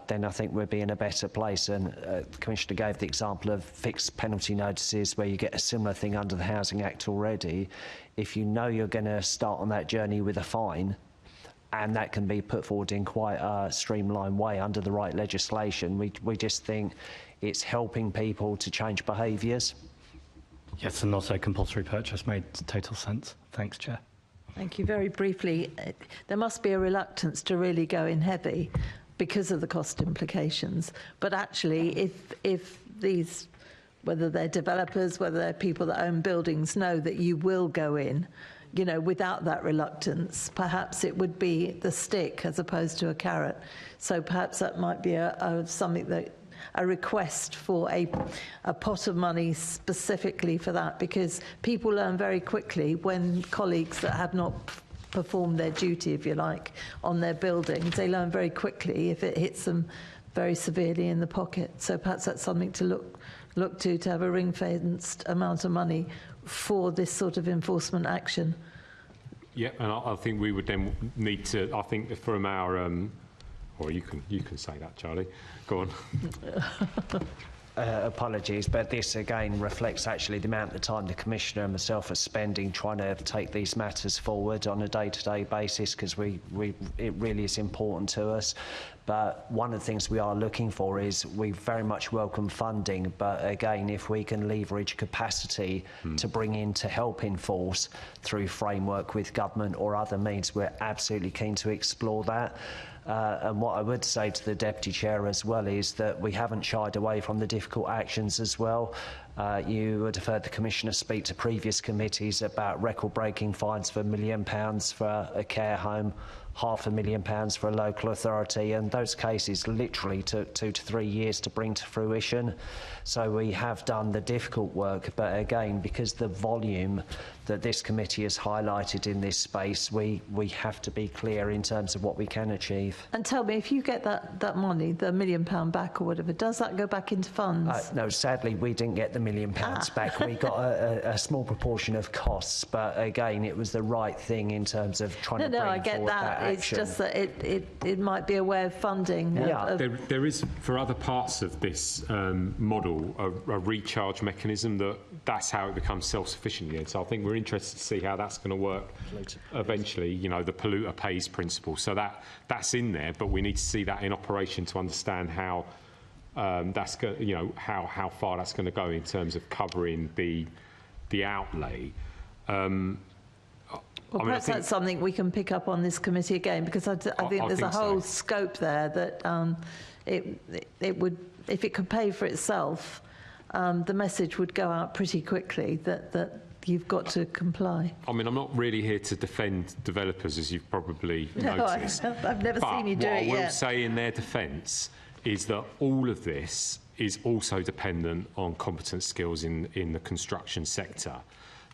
then I think we'll be in a better place. And the Commissioner gave the example of fixed penalty notices where you get a similar thing under the Housing Act already. If you know you're going to start on that journey with a fine, and that can be put forward in quite a streamlined way under the right legislation, we just think it's helping people to change behaviours. Yes, and also compulsory purchase made total sense. Thanks, Chair. Thank you. Very briefly, there must be a reluctance to really go in heavy because of the cost implications. But actually, if these, whether they're developers, whether they're people that own buildings, know that you will go in, you know, without that reluctance, perhaps it would be the stick as opposed to a carrot. So perhaps that might be a request for a pot of money specifically for that, because people learn very quickly when colleagues that have not performed their duty, if you like, on their buildings, they learn very quickly if it hits them very severely in the pocket. So perhaps that's something to look to have a ring-fenced amount of money for this sort of enforcement action. Yeah, and I think we would then need to, I think from our, or you can say that, Charlie. Go on. Apologies, but this again reflects actually the amount of time the Commissioner and myself are spending trying to take these matters forward on a day-to-day basis, because it really is important to us. But one of the things we are looking for is we very much welcome funding, but again, if we can leverage capacity to bring in to help enforce through framework with government or other means, we're absolutely keen to explore that. And what I would say to the Deputy Chair as well is that we haven't shied away from the difficult actions as well. You would have heard the Commissioner speak to previous committees about record-breaking fines for £1 million for a care home, £500,000 for a local authority, and those cases literally took 2 to 3 years to bring to fruition. So we have done the difficult work, but again, because the volume that this committee has highlighted in this space, we have to be clear in terms of what we can achieve. And tell me, if you get that money, the £1 million back or whatever, does that go back into funds? No, sadly, we didn't get the £1 million back. We got a small proportion of costs, but again, it was the right thing in terms of trying to bring I get forward that. action. It's just that it might be a way of funding. Yeah. There is, for other parts of this model, a recharge mechanism that's how it becomes self-sufficient again. So I think we're interested to see how that's going to work eventually. You know, the polluter pays principle. So that's in there, but we need to see that in operation to understand how that's going. You know, how far that's going to go in terms of covering the outlay. Well, Well, perhaps that's something we can pick up on this committee again, because I think there's a whole scope there that it would, if it could pay for itself, the message would go out pretty quickly that you've got to comply. I mean, I'm not really here to defend developers, as you've probably noticed. I've never seen you do it yet. What I will say in their defence is that all of this is also dependent on competent skills in the construction sector.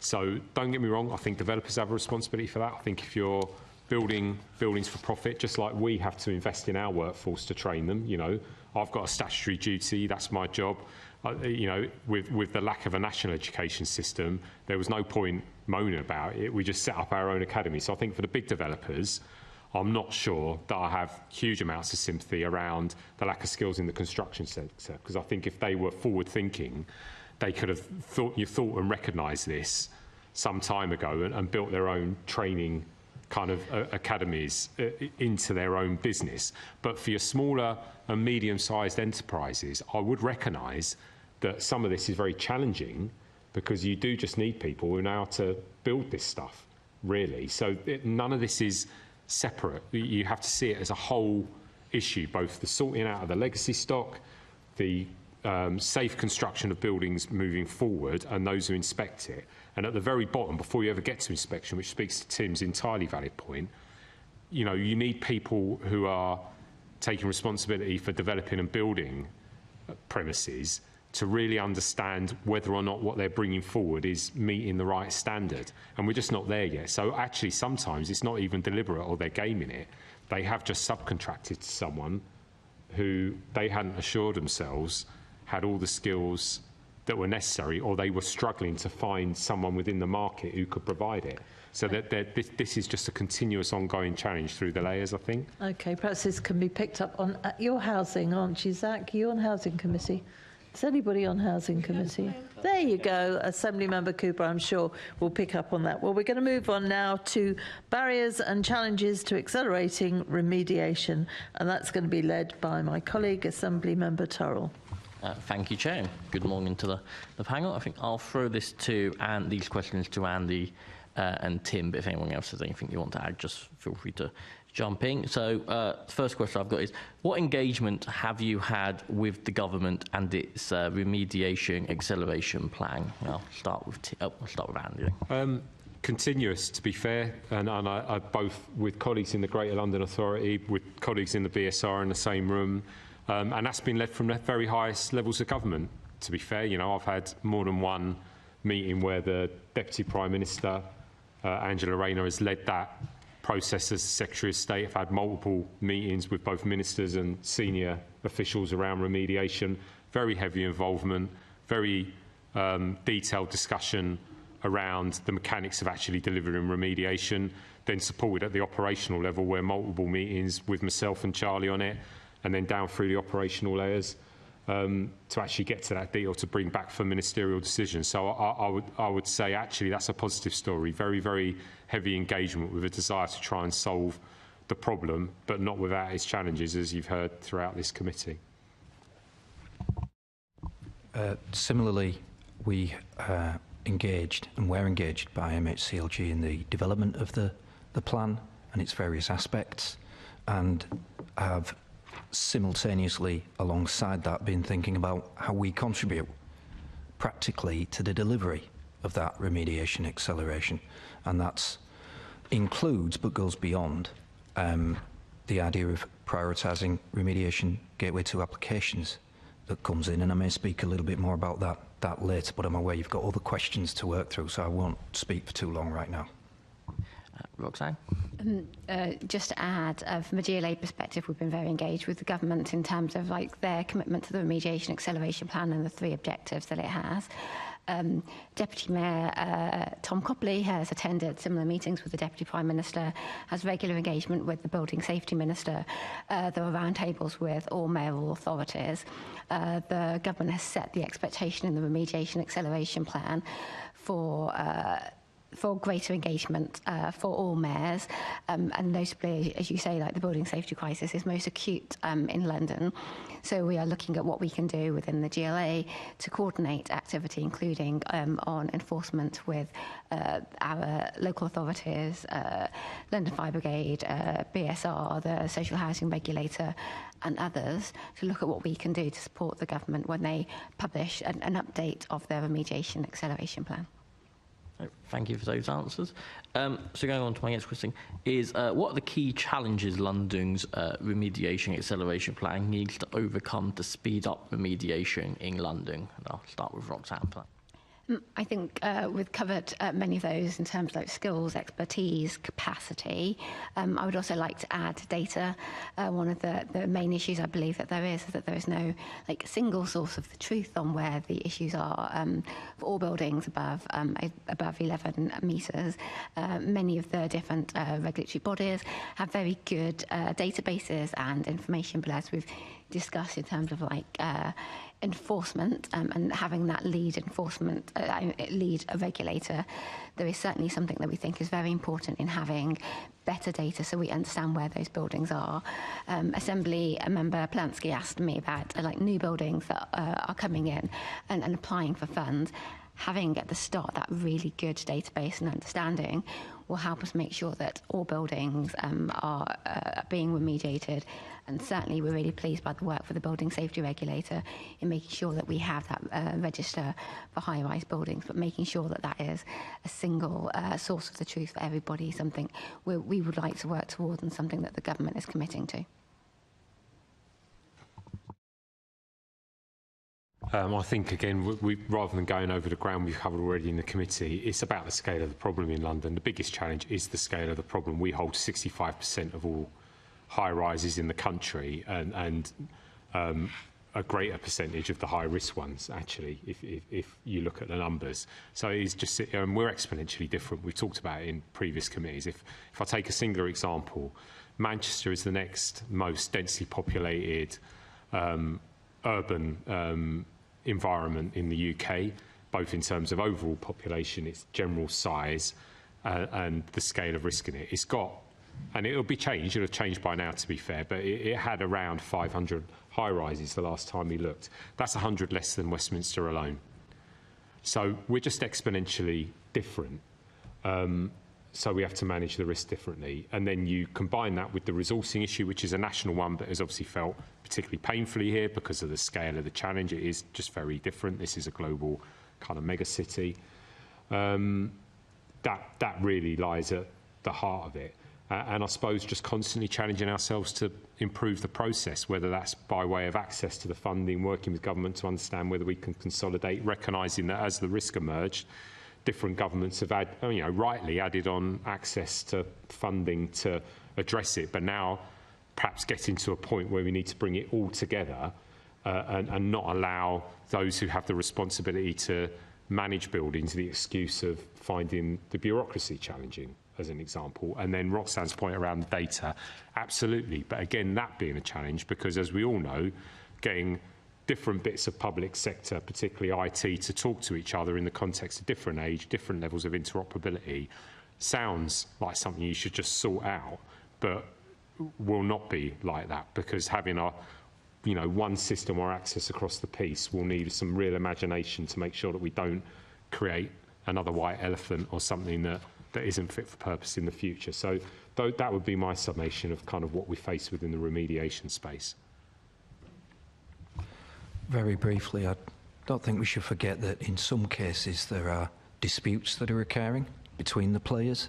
So don't get me wrong, I think developers have a responsibility for that. I think if you're building buildings for profit, just like we have to invest in our workforce to train them, you know, I've got a statutory duty, that's my job. You know, with the lack of a national education system, there was no point moaning about it. We just set up our own academy. So I think for the big developers, I'm not sure that I have huge amounts of sympathy around the lack of skills in the construction sector, because I think if they were forward thinking, they could have thought and recognised this some time ago and built their own training kind of academies into their own business. But for your smaller and medium-sized enterprises, I would recognise that some of this is very challenging, because you do just need people who know how to build this stuff, really. So none of this is separate. You have to see it as a whole issue, both the sorting out of the legacy stock, the safe construction of buildings moving forward, and those who inspect it. And at the very bottom, before you ever get to inspection, which speaks to Tim's entirely valid point, you know, you need people who are taking responsibility for developing and building premises to really understand whether or not what they're bringing forward is meeting the right standard. And we're just not there yet. So actually, sometimes it's not even deliberate or they're gaming it. They have just subcontracted to someone who they hadn't assured themselves had all the skills that were necessary, or they were struggling to find someone within the market who could provide it. So this is just a continuous ongoing challenge through the layers, I think. OK, perhaps this can be picked up on your housing, aren't you, Zach? You're on Housing Committee. Is anybody on Housing Committee? There you go. Assemblymember Cooper, I'm sure, will pick up on that. Well, we're going to move on now to barriers and challenges to accelerating remediation, and that's going to be led by my colleague, Assemblymember Turrell. Thank you, Chair. Good morning to the panel. I think I'll throw this to these questions to Andy and Tim, but if anyone else has anything you want to add, just feel free to jump in. So the first question I've got is, what engagement have you had with the government and its remediation acceleration plan? I'll start with Andy. Continuous, to be fair, and I both with colleagues in the Greater London Authority, with colleagues in the BSR in the same room, and that's been led from the very highest levels of government, to be fair. You know, I've had more than one meeting where the Deputy Prime Minister, Angela Rayner, has led that process as Secretary of State. I've had multiple meetings with both ministers and senior officials around remediation, very heavy involvement, very detailed discussion around the mechanics of actually delivering remediation, then supported at the operational level where multiple meetings with myself and Charlie on it, and then down through the operational layers to actually get to that deal to bring back for ministerial decisions. So I would say actually that's a positive story, very, very heavy engagement with a desire to try and solve the problem, but not without its challenges, as you've heard throughout this committee. Similarly, we engaged and were engaged by MHCLG in the development of the plan and its various aspects, and have simultaneously alongside that been thinking about how we contribute practically to the delivery of that remediation acceleration, and that includes but goes beyond the idea of prioritising remediation gateway 2 applications that comes in, and I may speak a little bit more about that later, but I'm aware you've got other questions to work through, so I won't speak for too long right now. Roxanne? Just to add, from a GLA perspective, we've been very engaged with the government in terms of their commitment to the remediation acceleration plan and the 3 objectives that it has. Deputy Mayor Tom Copley has attended similar meetings with the Deputy Prime Minister, has regular engagement with the Building Safety Minister. There are roundtables with all mayoral authorities. The government has set the expectation in the remediation acceleration plan for for greater engagement for all mayors, and notably, as you say, like the building safety crisis is most acute in London. So we are looking at what we can do within the GLA to coordinate activity, including on enforcement with our local authorities, London Fire Brigade, BSR, the social housing regulator, and others, to look at what we can do to support the government when they publish an update of their remediation acceleration plan. Thank you for those answers. So going on to my next question is, what are the key challenges London's remediation acceleration plan needs to overcome to speed up remediation in London? And I'll start with Roxanne. I think we've covered many of those in terms of like skills, expertise, capacity. I would also like to add data. One of the main issues I believe that there is that there is no like single source of the truth on where the issues are for all buildings above 11 metres. Many of the different regulatory bodies have very good databases and information, but as we've discussed in terms of like enforcement and having that lead enforcement, lead a regulator, there is certainly something that we think is very important in having better data so we understand where those buildings are. Assembly member Polanski asked me about like new buildings that are coming in and applying for funds. Having at the start that really good database and understanding will help us make sure that all buildings are being remediated. And certainly we're really pleased by the work for the building safety regulator in making sure that we have that register for high-rise buildings, but making sure that that is a single source of the truth for everybody, something we would like to work towards and something that the government is committing to. I think, again, we, rather than going over the ground we've covered already in the committee, it's about the scale of the problem in London. The biggest challenge is the scale of the problem. We hold 65% of all high-rises in the country and a greater percentage of the high-risk ones, actually, if you look at the numbers. So it's just, we're exponentially different. We've talked about it in previous committees. If I take a singular example, Manchester is the next most densely populated urban environment in the UK, both in terms of overall population, its general size, and the scale of risk in it. It's got, and it'll be changed, it'll have changed by now to be fair, but it had around 500 high-rises the last time we looked. That's 100 less than Westminster alone. So we're just exponentially different. So we have to manage the risk differently. And then you combine that with the resourcing issue, which is a national one, but has obviously felt particularly painfully here because of the scale of the challenge. It is just very different. This is a global kind of mega city. That really lies at the heart of it. And I suppose just constantly challenging ourselves to improve the process, whether that's by way of access to the funding, working with government to understand whether we can consolidate, recognising that as the risk emerged, different governments have rightly added on access to funding to address it, but now perhaps getting to a point where we need to bring it all together and not allow those who have the responsibility to manage buildings the excuse of finding the bureaucracy challenging, as an example. And then Roxanne's point around the data, absolutely. But again, that being a challenge, because as we all know, getting different bits of public sector, particularly IT, to talk to each other in the context of different age, different levels of interoperability, sounds like something you should just sort out, but will not be like that, because having a one system or access across the piece will need some real imagination to make sure that we don't create another white elephant or something that isn't fit for purpose in the future. So that would be my summation of kind of what we face within the remediation space. Very briefly, I don't think we should forget that in some cases there are disputes that are occurring between the players.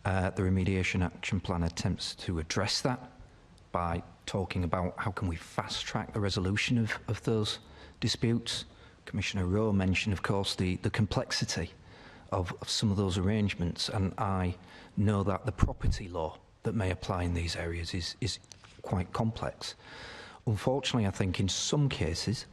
The Remediation Action Plan attempts to address that by talking about how can we fast-track the resolution of those disputes. Commissioner Rowe mentioned, of course, the complexity of some of those arrangements, and I know that the property law that may apply in these areas is quite complex. Unfortunately, I think in some cases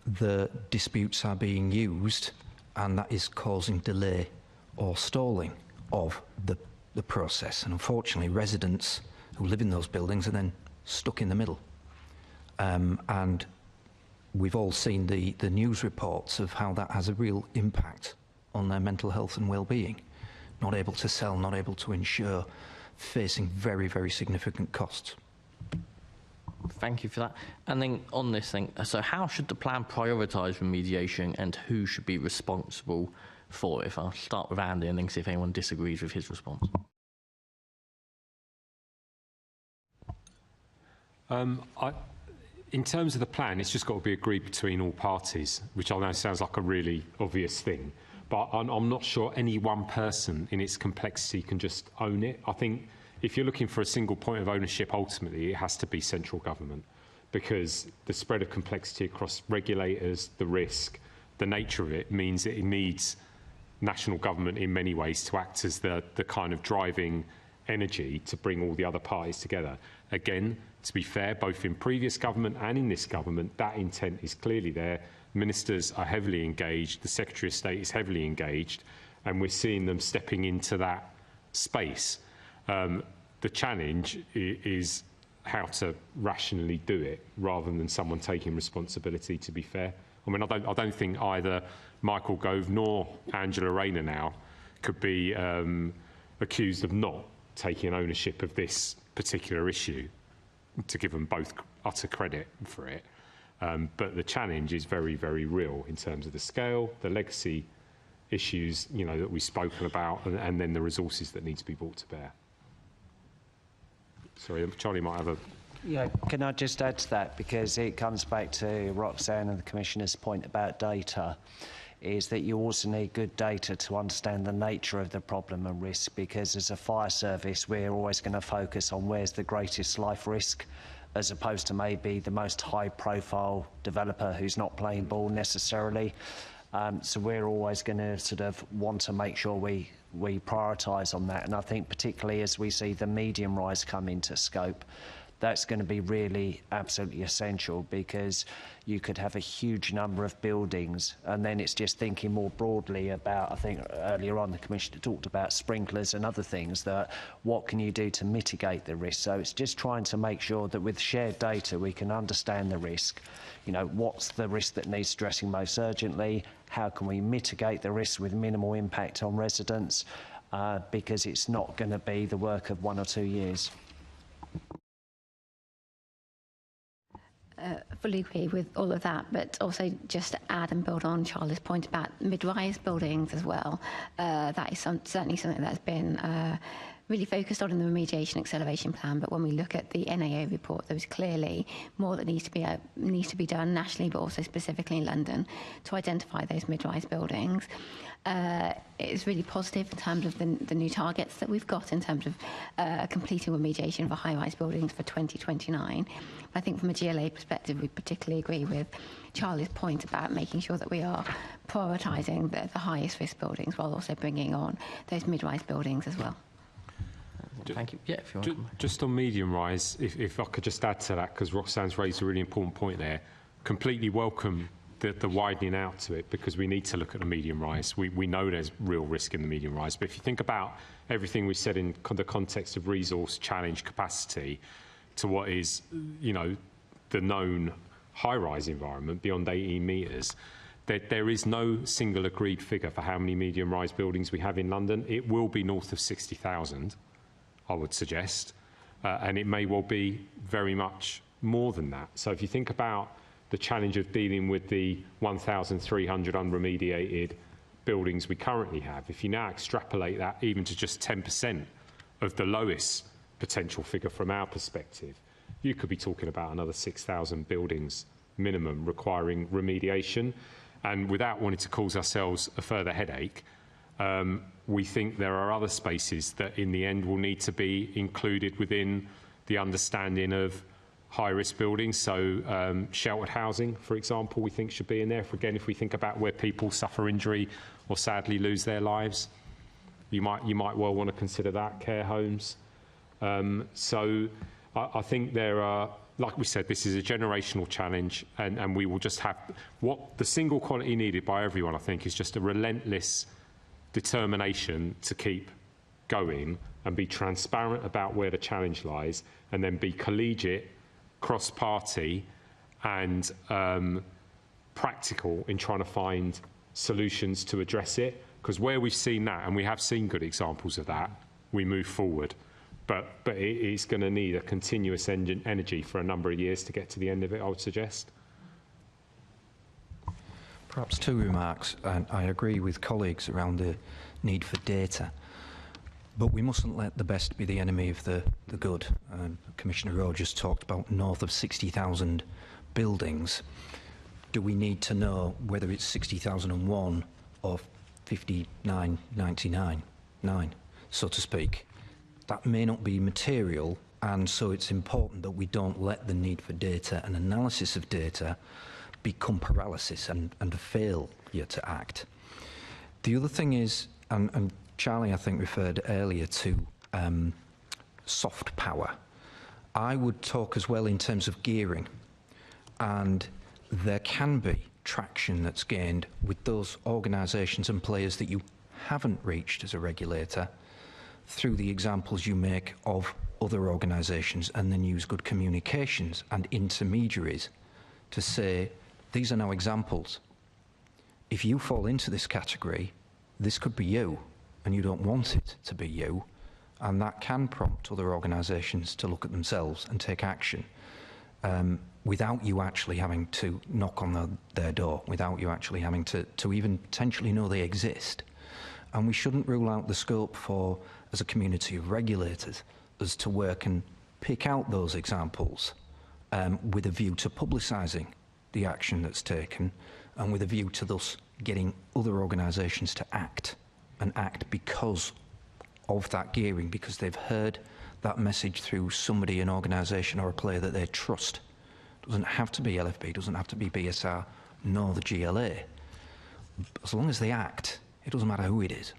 the disputes are being used, and that is causing delay or stalling of the process. And unfortunately, residents who live in those buildings are then stuck in the middle. And we've all seen the news reports of how that has a real impact on their mental health and well-being. not able to sell, not able to insure, facing very, very significant costs. Thank you for that. And then on this thing, so how should the plan prioritise remediation and who should be responsible for it? If I'll start with Andy and then see if anyone disagrees with his response. In terms of the plan, it's just got to be agreed between all parties, which I know sounds like a really obvious thing, but I'm not sure any one person in its complexity can just own it. I think if you're looking for a single point of ownership, ultimately it has to be central government, because the spread of complexity across regulators, the risk, the nature of it means that it needs national government in many ways to act as the kind of driving energy to bring all the other parties together. Again, to be fair, both in previous government and in this government, that intent is clearly there. Ministers are heavily engaged, the Secretary of State is heavily engaged, and we're seeing them stepping into that space. The challenge is how to rationally do it rather than someone taking responsibility, to be fair. I mean, I don't think either Michael Gove nor Angela Rayner now could be accused of not taking ownership of this particular issue, to give them both utter credit for it. But the challenge is very, very real in terms of the scale, the legacy issues, that we've spoken about, and then the resources that need to be brought to bear. Sorry, Charlie might have a... Yeah, can I just add to that, because it comes back to Roxanne and the Commissioner's point about data, is that you also need good data to understand the nature of the problem and risk, because as a fire service we're always going to focus on where's the greatest life risk, as opposed to maybe the most high profile developer who's not playing ball necessarily. So we're always going to sort of want to make sure we prioritise on that, and I think particularly as we see the medium rise come into scope, that's going to be really absolutely essential, because you could have a huge number of buildings, and then it's just thinking more broadly about, I think earlier on the Commissioner talked about sprinklers and other things, that what can you do to mitigate the risk. So it's just trying to make sure that with shared data we can understand the risk. What's the risk that needs addressing most urgently? How can we mitigate the risk with minimal impact on residents? Because it's not going to be the work of 1 or 2 years. Fully agree with all of that, but also just to add and build on Charlie's point about mid-rise buildings as well. That is certainly something that's been really focused on in the remediation acceleration plan, but when we look at the NAO report, there was clearly more that needs to be done nationally, but also specifically in London, to identify those mid-rise buildings. It's really positive in terms of the new targets that we've got in terms of completing remediation for high-rise buildings for 2029. But I think from a GLA perspective, we particularly agree with Charlie's point about making sure that we are prioritising the highest risk buildings while also bringing on those mid-rise buildings as well. Thank you. Yeah, if you want just on medium rise, if I could just add to that, because Roxanne's raised a really important point there. Completely welcome the widening out to it, because we need to look at the medium rise. We know there's real risk in the medium rise, but if you think about everything we said in the context of resource challenge capacity to what is, the known high-rise environment beyond 18 metres, there is no single agreed figure for how many medium-rise buildings we have in London. It will be north of 60,000. I would suggest, and it may well be very much more than that. So if you think about the challenge of dealing with the 1,300 unremediated buildings we currently have, if you now extrapolate that even to just 10% of the lowest potential figure from our perspective, you could be talking about another 6,000 buildings minimum requiring remediation. And without wanting to cause ourselves a further headache, we think there are other spaces that in the end will need to be included within the understanding of high-risk buildings. So sheltered housing, for example, we think should be in there. If we think about where people suffer injury or sadly lose their lives, you might well want to consider that. Care homes. So I think there are, like we said, this is a generational challenge, and we will just have what the single quality needed by everyone, I think, is just a relentless determination to keep going and be transparent about where the challenge lies, and then be collegiate, cross-party and practical in trying to find solutions to address it. Because where we've seen that, and we have seen good examples of that, we move forward. But it is going to need a continuous energy for a number of years to get to the end of it, I would suggest. Perhaps two remarks, and I agree with colleagues around the need for data. But we mustn't let the best be the enemy of the good. Commissioner Rogers talked about north of 60,000 buildings. Do we need to know whether it's 60,001 or 59,99, so to speak? That may not be material, and so it's important that we don't let the need for data and analysis of data become paralysis and a failure to act. The other thing is, and Charlie, I think, referred earlier to soft power. I would talk as well in terms of gearing, and there can be traction that's gained with those organisations and players that you haven't reached as a regulator through the examples you make of other organisations, and then use good communications and intermediaries to say, these are now examples. If you fall into this category, this could be you, and you don't want it to be you, and that can prompt other organisations to look at themselves and take action without you actually having to knock on their door, without you actually having to even potentially know they exist. And we shouldn't rule out the scope for, as a community of regulators, as to work and pick out those examples with a view to publicising the action that's taken, and with a view to thus getting other organisations to act, and act because of that gearing, because they've heard that message through somebody, an organisation or a player that they trust. It doesn't have to be LFB, it doesn't have to be BSR, nor the GLA. As long as they act, it doesn't matter who it is.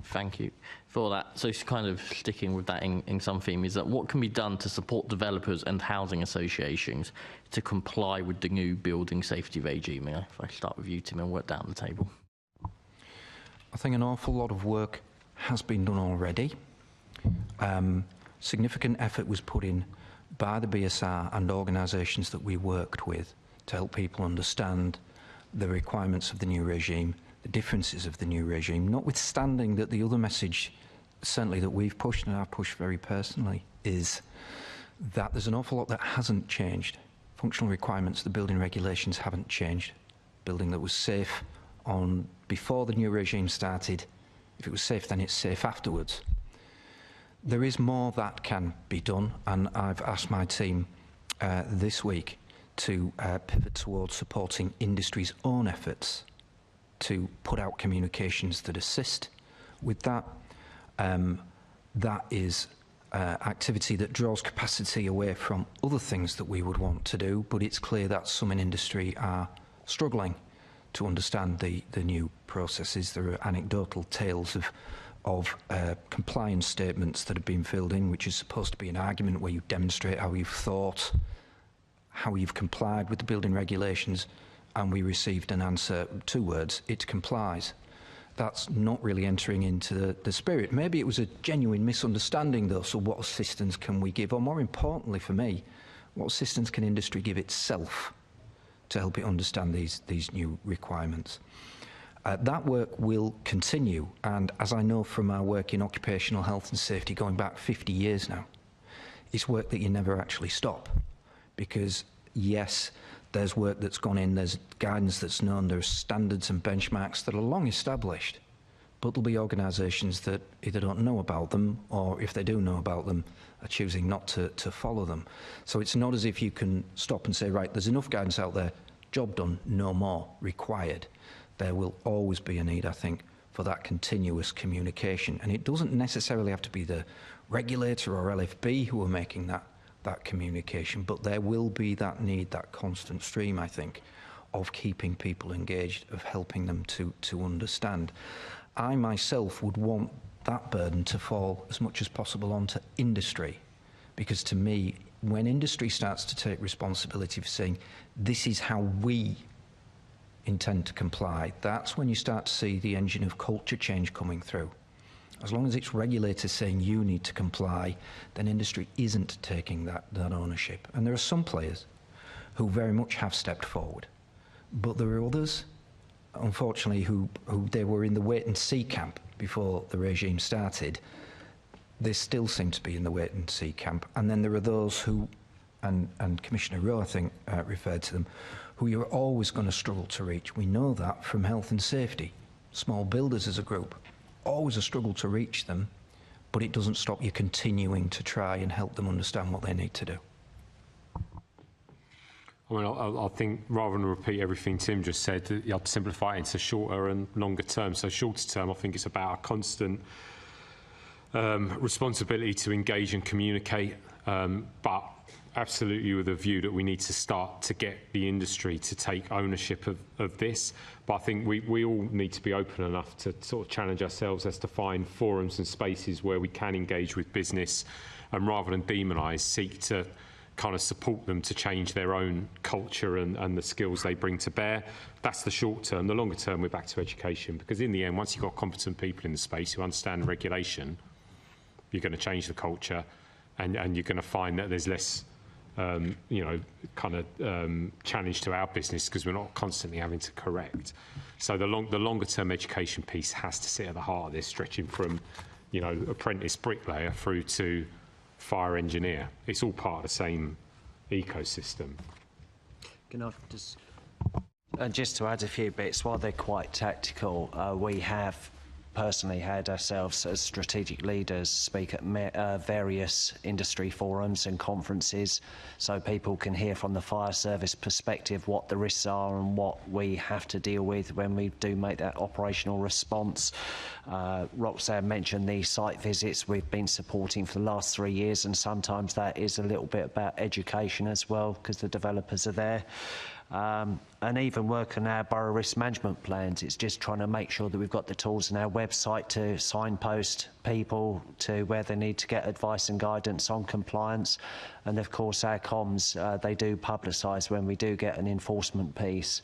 Thank you for that. So kind of sticking with that in some theme, is that what can be done to support developers and housing associations to comply with the new building safety regime? If I start with you, Tim, and work down the table. I think an awful lot of work has been done already. Significant effort was put in by the BSR and organisations that we worked with to help people understand the requirements of the new regime, the differences of the new regime, notwithstanding that the other message, certainly that we've pushed, and I've pushed very personally, is that there's an awful lot that hasn't changed. Functional requirements of the building regulations haven't changed. Building that was safe before the new regime started, if it was safe, then it's safe afterwards. There is more that can be done, and I've asked my team this week to pivot towards supporting industry's own efforts to put out communications that assist with that. That is activity that draws capacity away from other things that we would want to do, but it's clear that some in industry are struggling to understand the new processes. There are anecdotal tales of compliance statements that have been filled in, which is supposed to be an argument where you demonstrate how you've thought, how you've complied with the building regulations, and we received an answer, 2 words, it complies. That's not really entering into the spirit. Maybe it was a genuine misunderstanding though, so what assistance can we give? Or more importantly for me, what assistance can industry give itself to help it understand these new requirements? That work will continue, and as I know from our work in occupational health and safety going back 50 years now, it's work that you never actually stop. Because yes, there's work that's gone in, there's guidance that's known, there's standards and benchmarks that are long established, but there'll be organisations that either don't know about them, or if they do know about them, are choosing not to follow them. So it's not as if you can stop and say, right, there's enough guidance out there, job done, no more required. There will always be a need, I think, for that continuous communication. And it doesn't necessarily have to be the regulator or LFB who are making that communication, but there will be that need, that constant stream, I think, of keeping people engaged, of helping them to understand. I myself would want that burden to fall as much as possible onto industry, because to me, when industry starts to take responsibility for saying, this is how we intend to comply, that's when you start to see the engine of culture change coming through. As long as it's regulators saying you need to comply, then industry isn't taking that ownership. And there are some players who very much have stepped forward, but there are others unfortunately, who they were in the wait-and-see camp before the regime started. They still seem to be in the wait-and-see camp. And then there are those who, and Commissioner Rowe, I think, referred to them, who you're always going to struggle to reach. We know that from health and safety. Small builders as a group, always a struggle to reach them, but it doesn't stop you continuing to try and help them understand what they need to do. I mean, I think rather than repeat everything Tim just said, I'd simplify it into shorter and longer term. So shorter term, I think it's about a constant responsibility to engage and communicate, but absolutely with a view that we need to start to get the industry to take ownership of this. But I think we all need to be open enough to sort of challenge ourselves as to find forums and spaces where we can engage with business and rather than demonise, seek to kind of support them to change their own culture and the skills they bring to bear. That's the short term. The longer term, we're back to education, because in the end, once you've got competent people in the space who understand regulation, you're going to change the culture and you're going to find that there's less challenge to our business because we're not constantly having to correct. So the longer term education piece has to sit at the heart of this, stretching from, apprentice bricklayer through to fire engineer. It's all part of the same ecosystem. Can I just to add a few bits, while they're quite tactical, we have personally had ourselves as strategic leaders speak at various industry forums and conferences so people can hear from the fire service perspective what the risks are and what we have to deal with when we do make that operational response. Roxanne mentioned the site visits we've been supporting for the last 3 years, and sometimes that is a little bit about education as well because the developers are there. And even work on our borough risk management plans. It's just trying to make sure that we've got the tools on our website to signpost people to where they need to get advice and guidance on compliance. And of course, our comms, they do publicise when we do get an enforcement piece.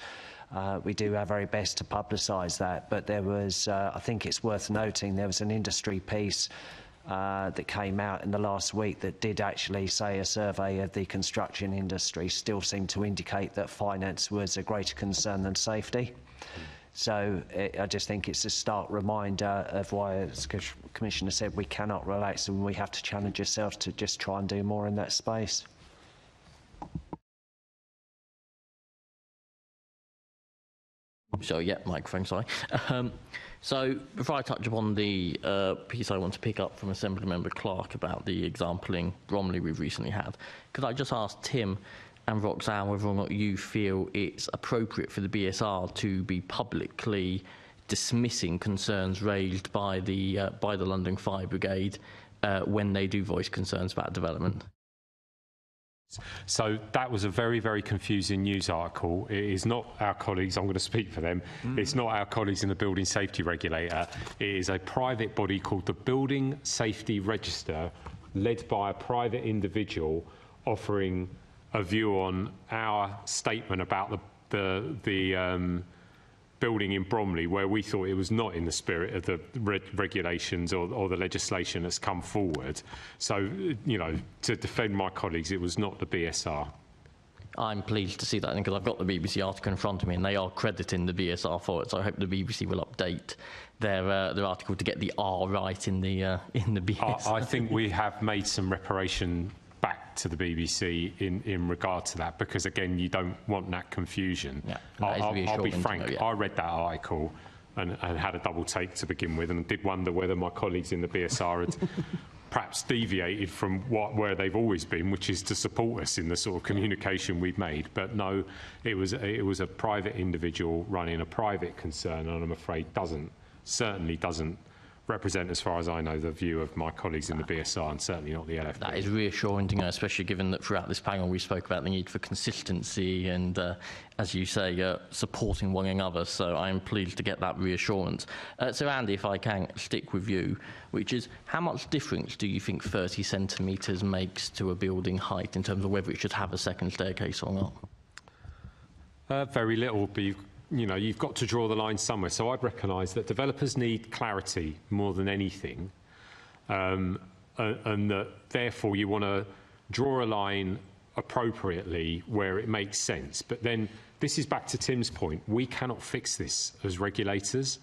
We do our very best to publicise that. But there was, I think it's worth noting, there was an industry piece that came out in the last week that did actually say a survey of the construction industry still seemed to indicate that finance was a greater concern than safety. So I just think it's a stark reminder of why, as Commissioner said, we cannot relax and we have to challenge ourselves to just try and do more in that space. So, yeah, microphone, sorry. So, before I touch upon the piece I want to pick up from Assemblymember Clark about the example in Bromley we've recently had, could I just ask Tim and Roxanne whether or not you feel it's appropriate for the BSR to be publicly dismissing concerns raised by the London Fire Brigade when they do voice concerns about development? So that was a very, very confusing news article. It is not our colleagues, I'm going to speak for them, it's not our colleagues in the Building Safety Regulator. It is a private body called the Building Safety Register, led by a private individual, offering a view on our statement about the building in Bromley, where we thought it was not in the spirit of the regulations or the legislation that's come forward. So, to defend my colleagues, it was not the BSR. I'm pleased to see that because I've got the BBC article in front of me and they are crediting the BSR for it, so I hope the BBC will update their article to get the R right in the BSR. I think we have made some reparation back to the BBC in regard to that, because again, you don't want that confusion. Yeah, I'll be frank, I read that article and had a double take to begin with, and did wonder whether my colleagues in the BSR had perhaps deviated from where they've always been, which is to support us in the sort of communication we've made. But no, it was a private individual running a private concern, and I'm afraid certainly doesn't represent, as far as I know, the view of my colleagues in the BSR, and certainly not the LFB. That is reassuring to know, especially given that throughout this panel we spoke about the need for consistency and, as you say, supporting one another. So I'm pleased to get that reassurance. So Andy, if I can stick with you, which is, how much difference do you think 30 centimetres makes to a building height in terms of whether it should have a second staircase or not? Very little, but you've got to draw the line somewhere. So I'd recognise that developers need clarity more than anything, and that therefore you want to draw a line appropriately where it makes sense. But then this is back to Tim's point. We cannot fix this as regulators.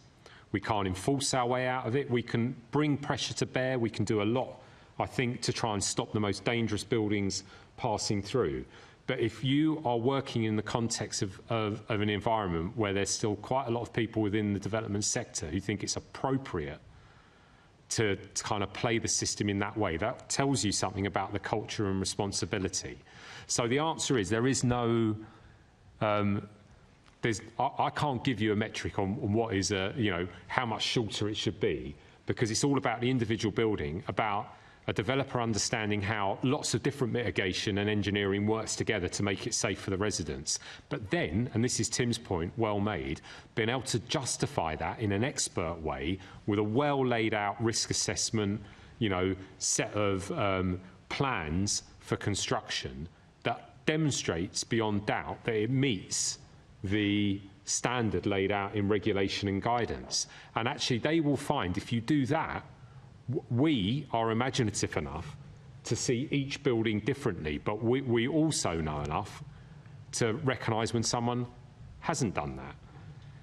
We can't enforce our way out of it. We can bring pressure to bear. We can do a lot, I think, to try and stop the most dangerous buildings passing through. But if you are working in the context of an environment where there's still quite a lot of people within the development sector who think it's appropriate to kind of play the system in that way, that tells you something about the culture and responsibility. So the answer is there is no... I can't give you a metric on what is, how much shorter it should be, because it's all about the individual building, about a developer understanding how lots of different mitigation and engineering works together to make it safe for the residents. But then, and this is Tim's point, well made, being able to justify that in an expert way with a well laid out risk assessment, set of plans for construction that demonstrates beyond doubt that it meets the standard laid out in regulation and guidance. And actually they will find, if you do that, we are imaginative enough to see each building differently, but we also know enough to recognise when someone hasn't done that.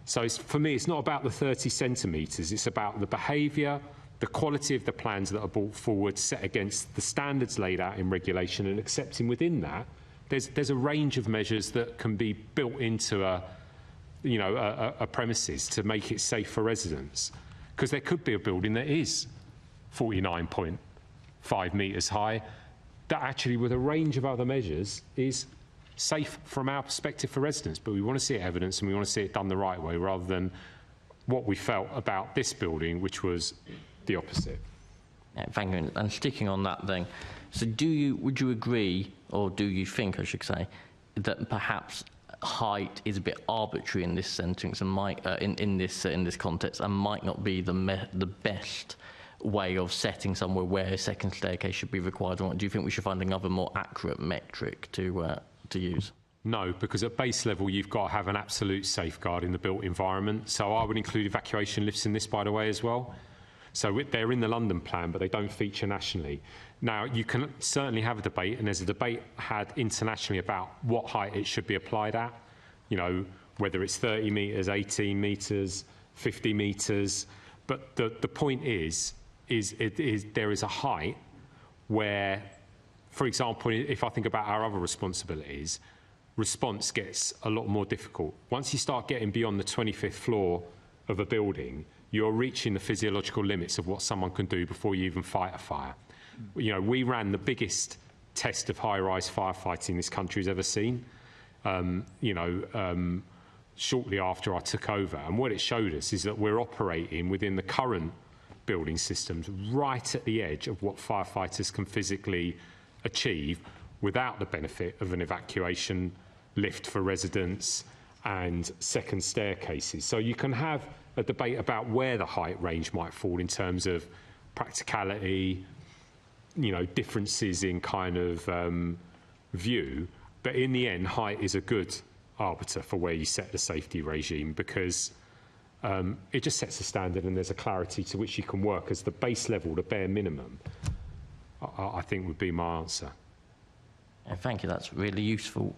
So for me, it's not about the 30 centimetres, it's about the behaviour, the quality of the plans that are brought forward set against the standards laid out in regulation, and accepting within that there's a range of measures that can be built into a premises to make it safe for residents. Because there could be a building that is 49.5 metres high that actually, with a range of other measures, is safe from our perspective for residents. But we want to see it evidence, and we want to see it done the right way, rather than what we felt about this building, which was the opposite. Yeah, thank you. And sticking on that then, so would you agree, or do you think, I should say, that perhaps height is a bit arbitrary in this sentence and might in this context, and might not be the best way of setting somewhere where a second staircase should be required? Or do you think we should find another more accurate metric to use? No, because at base level you've got to have an absolute safeguard in the built environment. So I would include evacuation lifts in this, by the way, as well. So they're in the London plan, but they don't feature nationally. Now, you can certainly have a debate, and there's a debate had internationally about what height it should be applied at, whether it's 30 metres, 18 metres, 50 metres. But the point is there is a height where, for example, if I think about our other responsibilities, response gets a lot more difficult. Once you start getting beyond the 25th floor of a building, you're reaching the physiological limits of what someone can do before you even fight a fire. We ran the biggest test of high-rise firefighting this country has ever seen, shortly after I took over. And what it showed us is that we're operating within the current building systems right at the edge of what firefighters can physically achieve without the benefit of an evacuation lift for residents and second staircases. So you can have a debate about where the height range might fall in terms of practicality, differences in kind of view, but in the end, height is a good arbiter for where you set the safety regime, because it just sets a standard and there's a clarity to which you can work as the base level, the bare minimum, I think would be my answer. Yeah, thank you, that's really useful.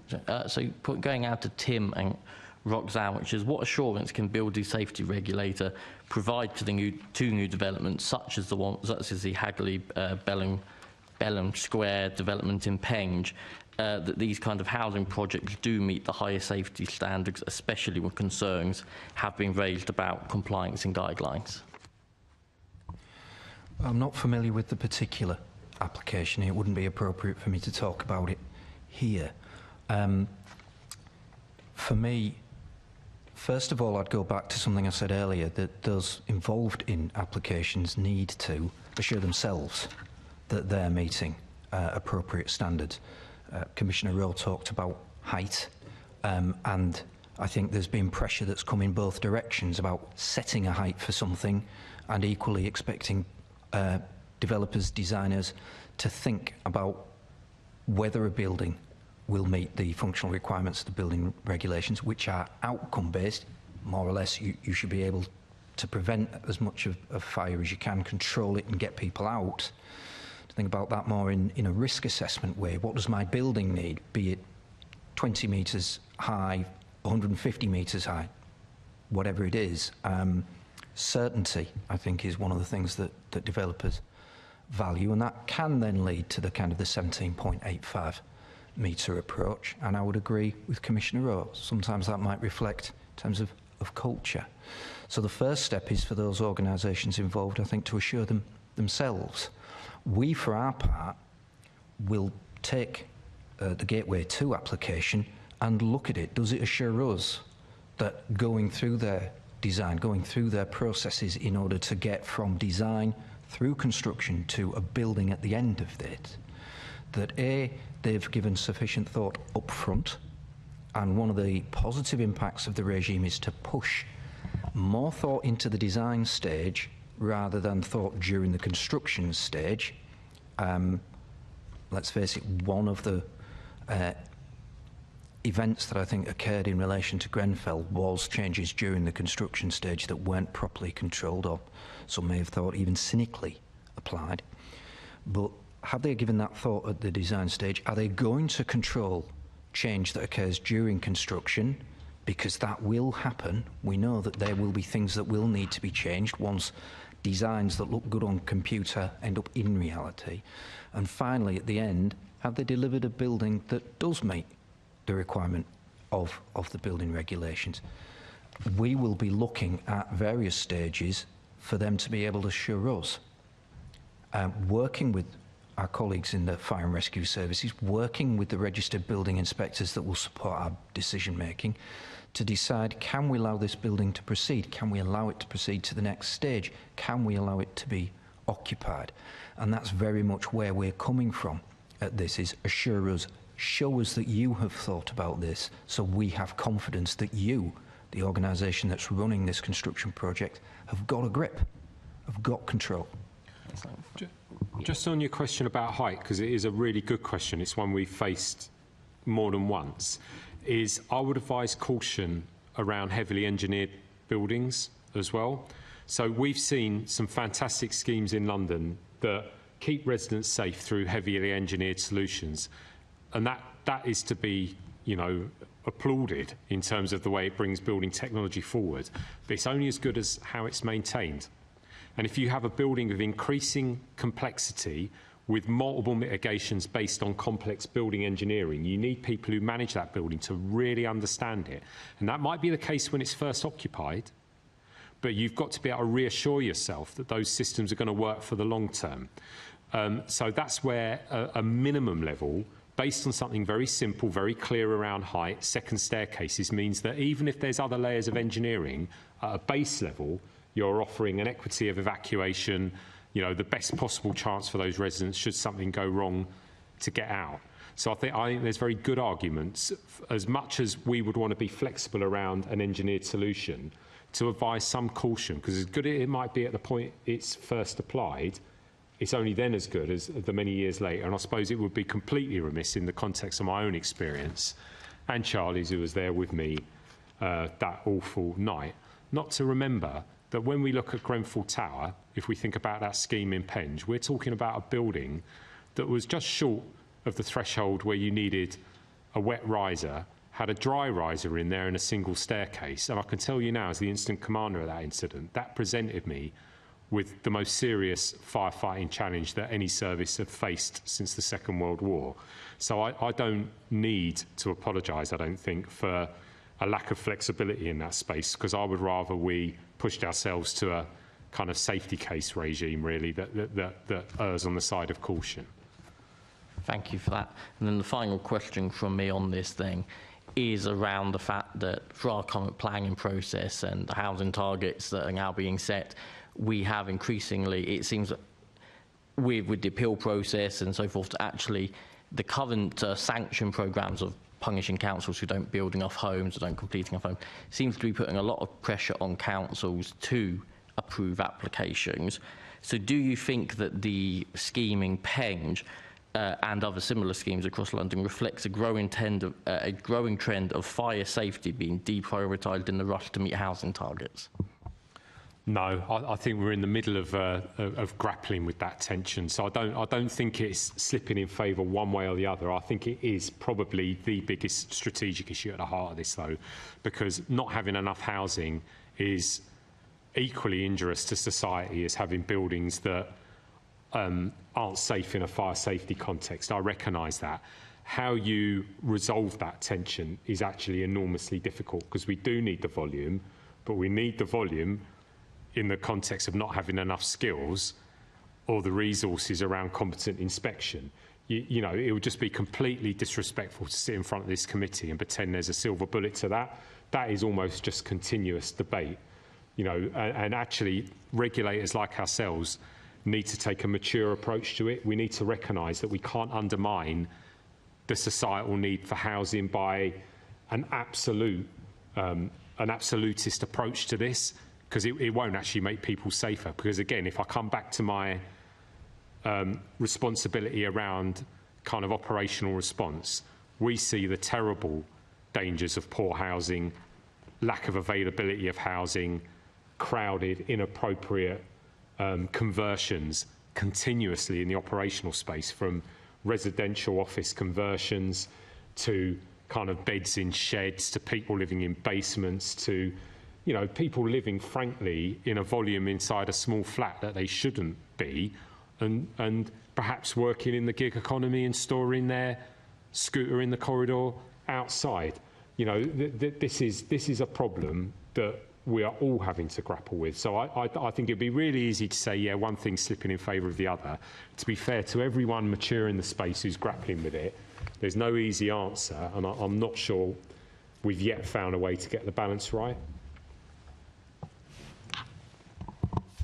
So going out to Tim and Roxanne, which is, what assurance can building safety regulator provide to the two new developments, such as the Hagley Bellham Square development in Penge, that these kind of housing projects do meet the highest safety standards, especially when concerns have been raised about compliance and guidelines? I'm not familiar with the particular application. It wouldn't be appropriate for me to talk about it here. For me, first of all, I'd go back to something I said earlier, that those involved in applications need to assure themselves that they're meeting appropriate standards. Commissioner Rowe talked about height, and I think there's been pressure that's come in both directions about setting a height for something and equally expecting developers, designers to think about whether a building will meet the functional requirements of the building regulations, which are outcome-based. More or less, you should be able to prevent as much of fire as you can, control it and get people out. To think about that more in a risk assessment way. What does my building need? Be it 20 metres high, 150 metres high, whatever it is. Certainty, I think, is one of the things that developers value, and that can then lead to the kind of the 17.85 metre approach. And I would agree with Commissioner Rowe. Sometimes that might reflect in terms of culture. So the first step is for those organisations involved, I think, to assure themselves. We, for our part, will take the Gateway 2 application and look at it. Does it assure us that going through their design, going through their processes in order to get from design through construction to a building at the end of it, that A, they've given sufficient thought up front, and one of the positive impacts of the regime is to push more thought into the design stage rather than thought during the construction stage. Let's face it, one of the events that I think occurred in relation to Grenfell was changes during the construction stage that weren't properly controlled, or some may have thought even cynically applied. But have they given that thought at the design stage? Are they going to control change that occurs during construction? Because that will happen. We know that there will be things that will need to be changed once designs that look good on computer end up in reality. And finally, at the end, have they delivered a building that does meet the requirement of the building regulations? We will be looking at various stages for them to be able to assure us. Working with our colleagues in the fire and rescue services, working with the registered building inspectors that will support our decision making to decide, can we allow this building to proceed? Can we allow it to proceed to the next stage? Can we allow it to be occupied? And that's very much where we're coming from at this, is assure us, show us that you have thought about this, so we have confidence that you, the organisation that's running this construction project, have got a grip, have got control. Just on your question about height, because it is a really good question, it's one we've faced more than once, is I would advise caution around heavily engineered buildings as well. So we've seen some fantastic schemes in London that keep residents safe through heavily engineered solutions, and that is to be, you know, applauded in terms of the way it brings building technology forward. But it's only as good as how it's maintained. And if you have a building of increasing complexity with multiple mitigations based on complex building engineering, you need people who manage that building to really understand it. And that might be the case when it's first occupied, but you've got to be able to reassure yourself that those systems are going to work for the long term. So that's where a minimum level, based on something very simple, very clear around height, second staircases, means that even if there's other layers of engineering, at a base level, you're offering an equity of evacuation, you know, the best possible chance for those residents should something go wrong to get out. So I think there's very good arguments, as much as we would want to be flexible around an engineered solution, to advise some caution, because as good as it might be at the point it's first applied, it's only then as good as the many years later. And I suppose it would be completely remiss in the context of my own experience, and Charlie's, who was there with me that awful night, not to remember that when we look at Grenfell Tower, if we think about that scheme in Penge, we're talking about a building that was just short of the threshold where you needed a wet riser, had a dry riser in there and a single staircase. And I can tell you now, as the incident commander of that incident, that presented me with the most serious firefighting challenge that any service had faced since the Second World War. So I don't need to apologise, I don't think, for a lack of flexibility in that space, because I would rather we pushed ourselves to a kind of safety case regime, really, that errs on the side of caution. Thank you for that. And then the final question from me on this thing is around the fact that for our current planning process and the housing targets that are now being set, we have increasingly, it seems, with the appeal process and so forth, to actually the current sanction programmes of punishing councils who don't build enough homes or don't complete enough homes seems to be putting a lot of pressure on councils to approve applications. So do you think that the scheme in Penge and other similar schemes across London reflects a growing trend of fire safety being deprioritised in the rush to meet housing targets? No, I think we're in the middle of grappling with that tension. So I don't think it's slipping in favour one way or the other. I think it is probably the biggest strategic issue at the heart of this, though, because not having enough housing is equally injurious to society as having buildings that aren't safe in a fire safety context. I recognise that. How you resolve that tension is actually enormously difficult, because we do need the volume, but we need the volume in the context of not having enough skills or the resources around competent inspection. You know, it would just be completely disrespectful to sit in front of this committee and pretend there's a silver bullet to that. That is almost just continuous debate. You know, and actually regulators like ourselves need to take a mature approach to it. We need to recognise that we can't undermine the societal need for housing by an absolutist approach to this, because it won't actually make people safer. Because again, if I come back to my responsibility around kind of operational response, we see the terrible dangers of poor housing, lack of availability of housing, crowded, inappropriate conversions continuously in the operational space, from residential office conversions to kind of beds in sheds, to people living in basements, to, you know, people living, frankly, in a volume inside a small flat that they shouldn't be, and perhaps working in the gig economy and storing their scooter in the corridor outside. You know, this is a problem that we are all having to grapple with. So I think it'd be really easy to say, yeah, one thing's slipping in favour of the other. To be fair to everyone mature in the space who's grappling with it, there's no easy answer, and I'm not sure we've yet found a way to get the balance right.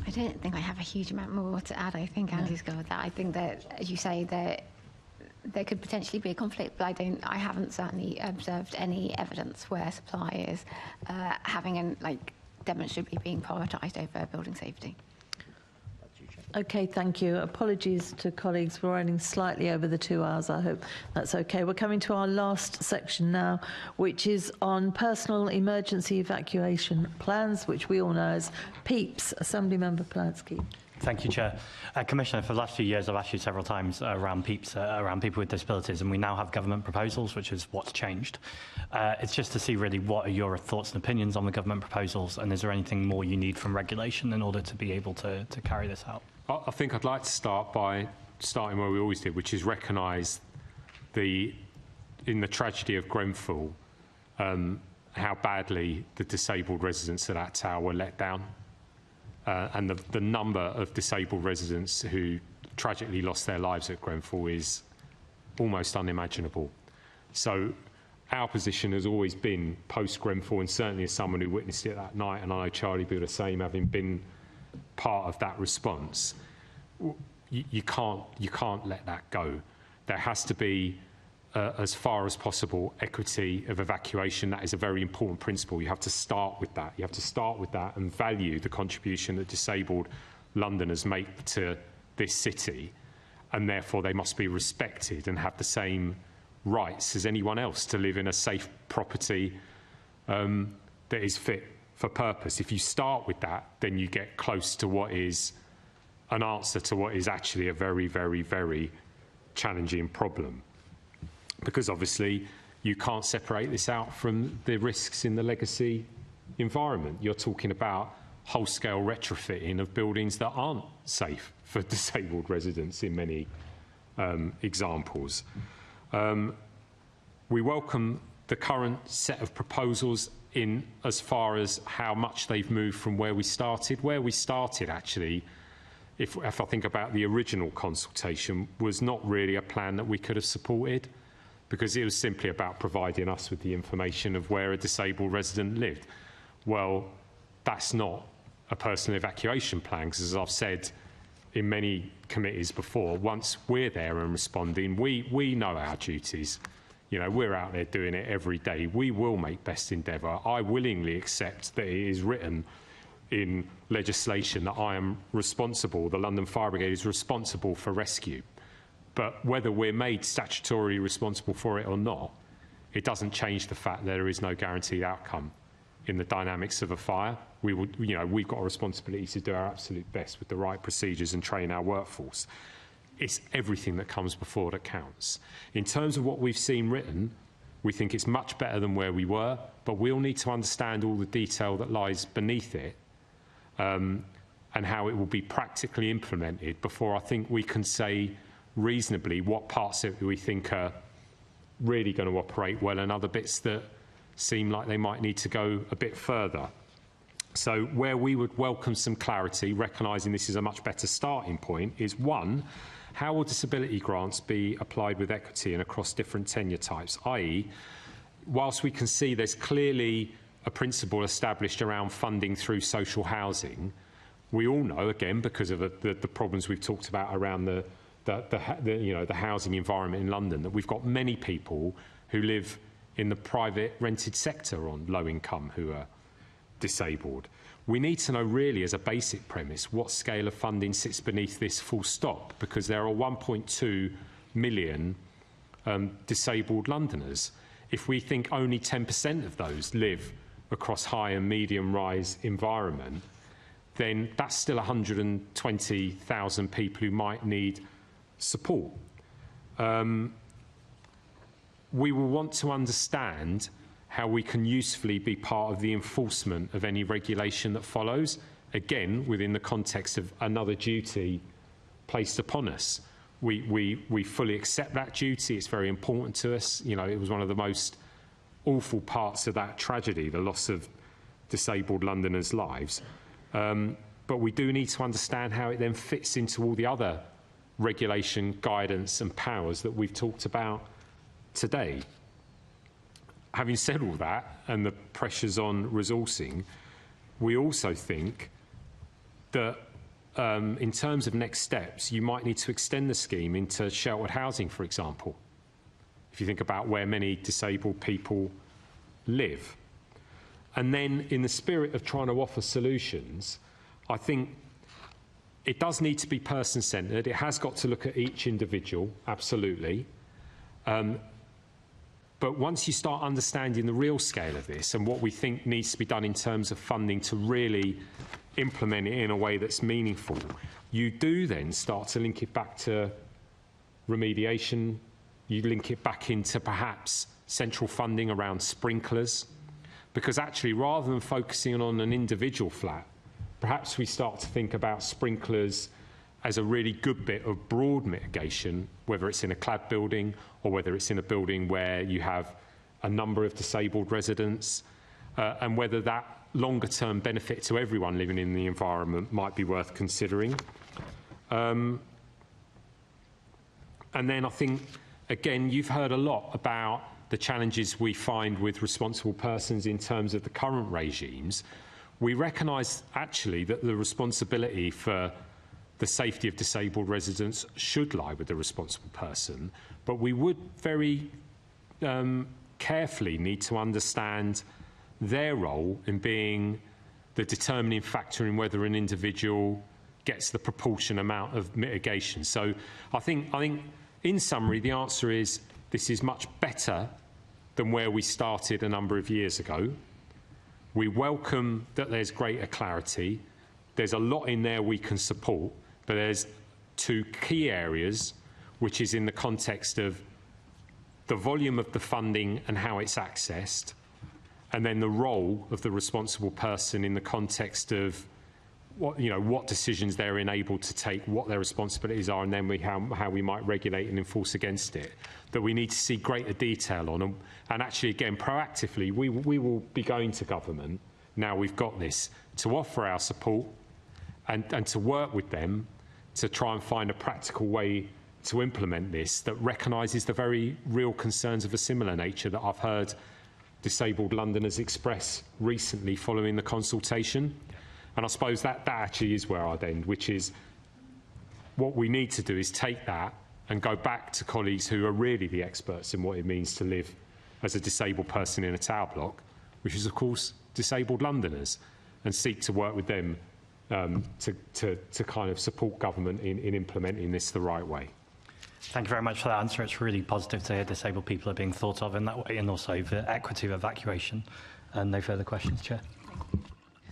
I don't think I have a huge amount more to add. I think Andy's covered that. I think that, as you say, that there could potentially be a conflict, but I haven't certainly observed any evidence where supply is demonstrably being prioritised over building safety. Okay, thank you. Apologies to colleagues, we're running slightly over the 2 hours. I hope that's okay. We're coming to our last section now, which is on personal emergency evacuation plans, which we all know as PEEPs. Assembly Member Polanski. Thank you, Chair. Commissioner, for the last few years, I've asked you several times around PEEPs, around people with disabilities, and we now have government proposals, which is what's changed. It's just to see really what are your thoughts and opinions on the government proposals, and is there anything more you need from regulation in order to be able to carry this out? I think I'd like to start by starting where we always did, which is recognise in the tragedy of Grenfell, how badly the disabled residents of that tower were let down. And the number of disabled residents who tragically lost their lives at Grenfell is almost unimaginable. So our position has always been post-Grenfell, and certainly as someone who witnessed it that night, and I know Charlie will be the same, having been part of that response, you can't let that go. There has to be, as far as possible, equity of evacuation. That is a very important principle. You have to start with that. You have to start with that and value the contribution that disabled Londoners make to this city, and therefore they must be respected and have the same rights as anyone else to live in a safe property that is fit for purpose. If you start with that, then you get close to what is an answer to what is actually a very, very, very challenging problem. Because obviously you can't separate this out from the risks in the legacy environment. You're talking about whole-scale retrofitting of buildings that aren't safe for disabled residents in many examples. We welcome the current set of proposals in as far as how much they've moved from where we started. Where we started, actually, if I think about the original consultation, was not really a plan that we could have supported, because it was simply about providing us with the information of where a disabled resident lived. Well, that's not a personal evacuation plan, because as I've said in many committees before, once we're there and responding, we know our duties. You know, we're out there doing it every day. We will make best endeavour. I willingly accept that it is written in legislation that I am responsible, the London Fire Brigade is responsible for rescue. But whether we're made statutorily responsible for it or not, it doesn't change the fact that there is no guaranteed outcome in the dynamics of a fire. We've got a responsibility to do our absolute best with the right procedures and train our workforce. It's everything that comes before that counts. In terms of what we've seen written, we think it's much better than where we were, but we'll need to understand all the detail that lies beneath it and how it will be practically implemented before I think we can say reasonably what parts of it we think are really going to operate well and other bits that seem like they might need to go a bit further. So where we would welcome some clarity, recognising this is a much better starting point, is one, how will disability grants be applied with equity and across different tenure types? i.e., whilst we can see there's clearly a principle established around funding through social housing, we all know, again, because of the problems we've talked about around the housing environment in London, that we've got many people who live in the private rented sector on low income who are disabled. We need to know really as a basic premise what scale of funding sits beneath this full stop, because there are 1.2 million disabled Londoners. If we think only 10% of those live across high and medium rise environment, then that's still 120,000 people who might need support. We will want to understand how we can usefully be part of the enforcement of any regulation that follows, again, within the context of another duty placed upon us. We fully accept that duty. It's very important to us. It was one of the most awful parts of that tragedy, the loss of disabled Londoners' lives. But we do need to understand how it then fits into all the other regulation, guidance and powers that we've talked about today. Having said all that, and the pressures on resourcing, we also think that in terms of next steps, you might need to extend the scheme into sheltered housing, for example, if you think about where many disabled people live. And then, in the spirit of trying to offer solutions, I think it does need to be person-centred. It has got to look at each individual, absolutely. But once you start understanding the real scale of this and what we think needs to be done in terms of funding to really implement it in a way that's meaningful, you do then start to link it back to remediation. You link it back into perhaps central funding around sprinklers. Because actually, rather than focusing on an individual flat, perhaps we start to think about sprinklers as a really good bit of broad mitigation, whether it's in a clad building or whether it's in a building where you have a number of disabled residents, and whether that longer-term benefit to everyone living in the environment might be worth considering. And then I think, again, you've heard a lot about the challenges we find with responsible persons in terms of the current regimes. We recognise, actually, that the responsibility for the safety of disabled residents should lie with the responsible person, but we would very carefully need to understand their role in being the determining factor in whether an individual gets the proportion amount of mitigation. So I think in summary, the answer is this is much better than where we started a number of years ago. We welcome that there's greater clarity. There's a lot in there we can support, but there's two key areas, which is in the context of the volume of the funding and how it's accessed, and then the role of the responsible person in the context of what decisions they're enabled to take, what their responsibilities are, and then how we might regulate and enforce against it, that we need to see greater detail on. And actually, again, proactively, we will be going to government, now we've got this, to offer our support and to work with them to try and find a practical way to implement this that recognises the very real concerns of a similar nature that I've heard disabled Londoners express recently following the consultation. And I suppose that actually is where I'd end, which is what we need to do is take that and go back to colleagues who are really the experts in what it means to live as a disabled person in a tower block, which is, of course, disabled Londoners, and seek to work with them to kind of support government in implementing this the right way. Thank you very much for that answer. It's really positive to hear disabled people are being thought of in that way, and also the equity of evacuation. No further questions, Chair.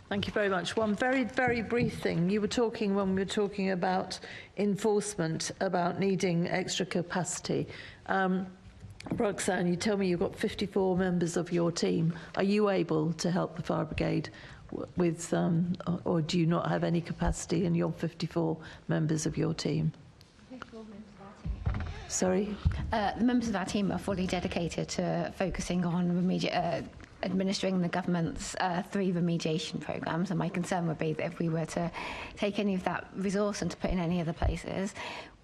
Thank you very much. One very, very brief thing. You were talking, when we were talking about enforcement, about needing extra capacity. Roxanne, you tell me you've got 54 members of your team. Are you able to help the fire brigade with, or do you not have any capacity in your 54 members of your team? Sorry? The members of our team are fully dedicated to focusing on administering the government's 3 remediation programmes, and my concern would be that if we were to take any of that resource and to put in any other places,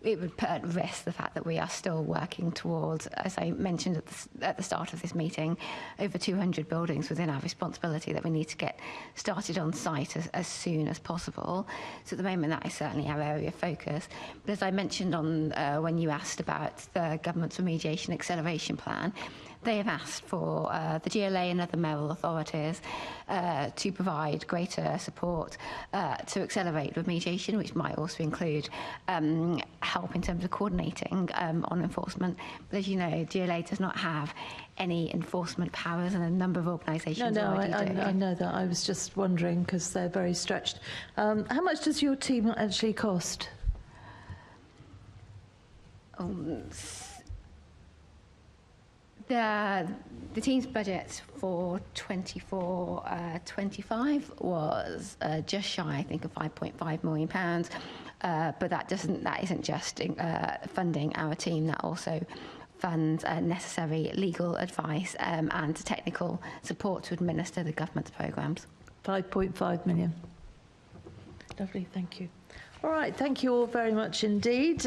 it would put at risk the fact that we are still working towards, as I mentioned at the start of this meeting, over 200 buildings within our responsibility that we need to get started on site as soon as possible. So at the moment, that is certainly our area of focus. But as I mentioned on when you asked about the government's remediation acceleration plan, they have asked for the GLA and other mayoral authorities to provide greater support to accelerate remediation, which might also include help in terms of coordinating on enforcement. But as you know, GLA does not have any enforcement powers, and a number of organisations already do. I know that. I was just wondering because they're very stretched. How much does your team actually cost? The team's budget for 24-25 was just shy, I think, of £5.5 million. But that isn't just funding our team. That also funds necessary legal advice and technical support to administer the government's programmes. 5.5 million. Lovely, thank you. All right, thank you all very much indeed.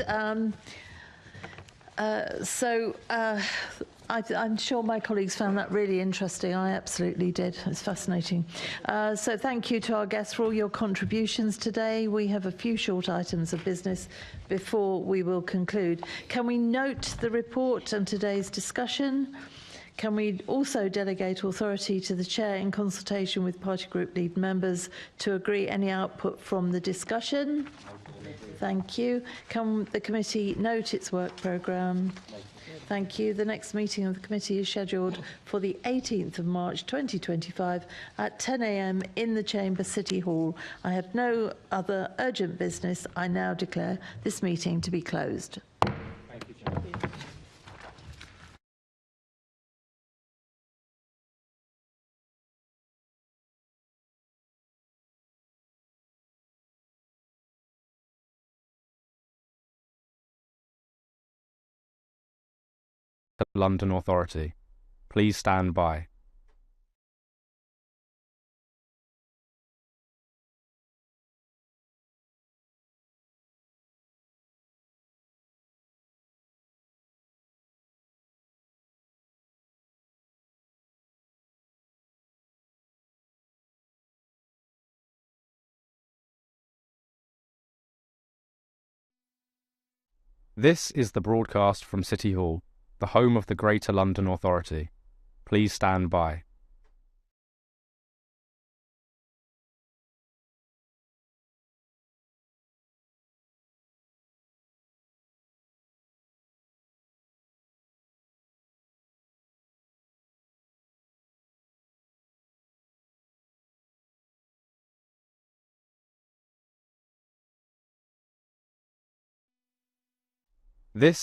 I'm sure my colleagues found that really interesting. I absolutely did. It's fascinating. So thank you to our guests for all your contributions today. We have a few short items of business before we will conclude. Can we note the report and today's discussion? Can we also delegate authority to the Chair in consultation with party group lead members to agree any output from the discussion? Thank you. Can the committee note its work programme? Thank you. The next meeting of the committee is scheduled for the 18th of March 2025 at 10 a.m. in the Chamber, City Hall. I have no other urgent business. I now declare this meeting to be closed. Thank you, Chair. London Authority. Please stand by. This is the broadcast from City Hall, the home of the Greater London Authority. Please stand by. This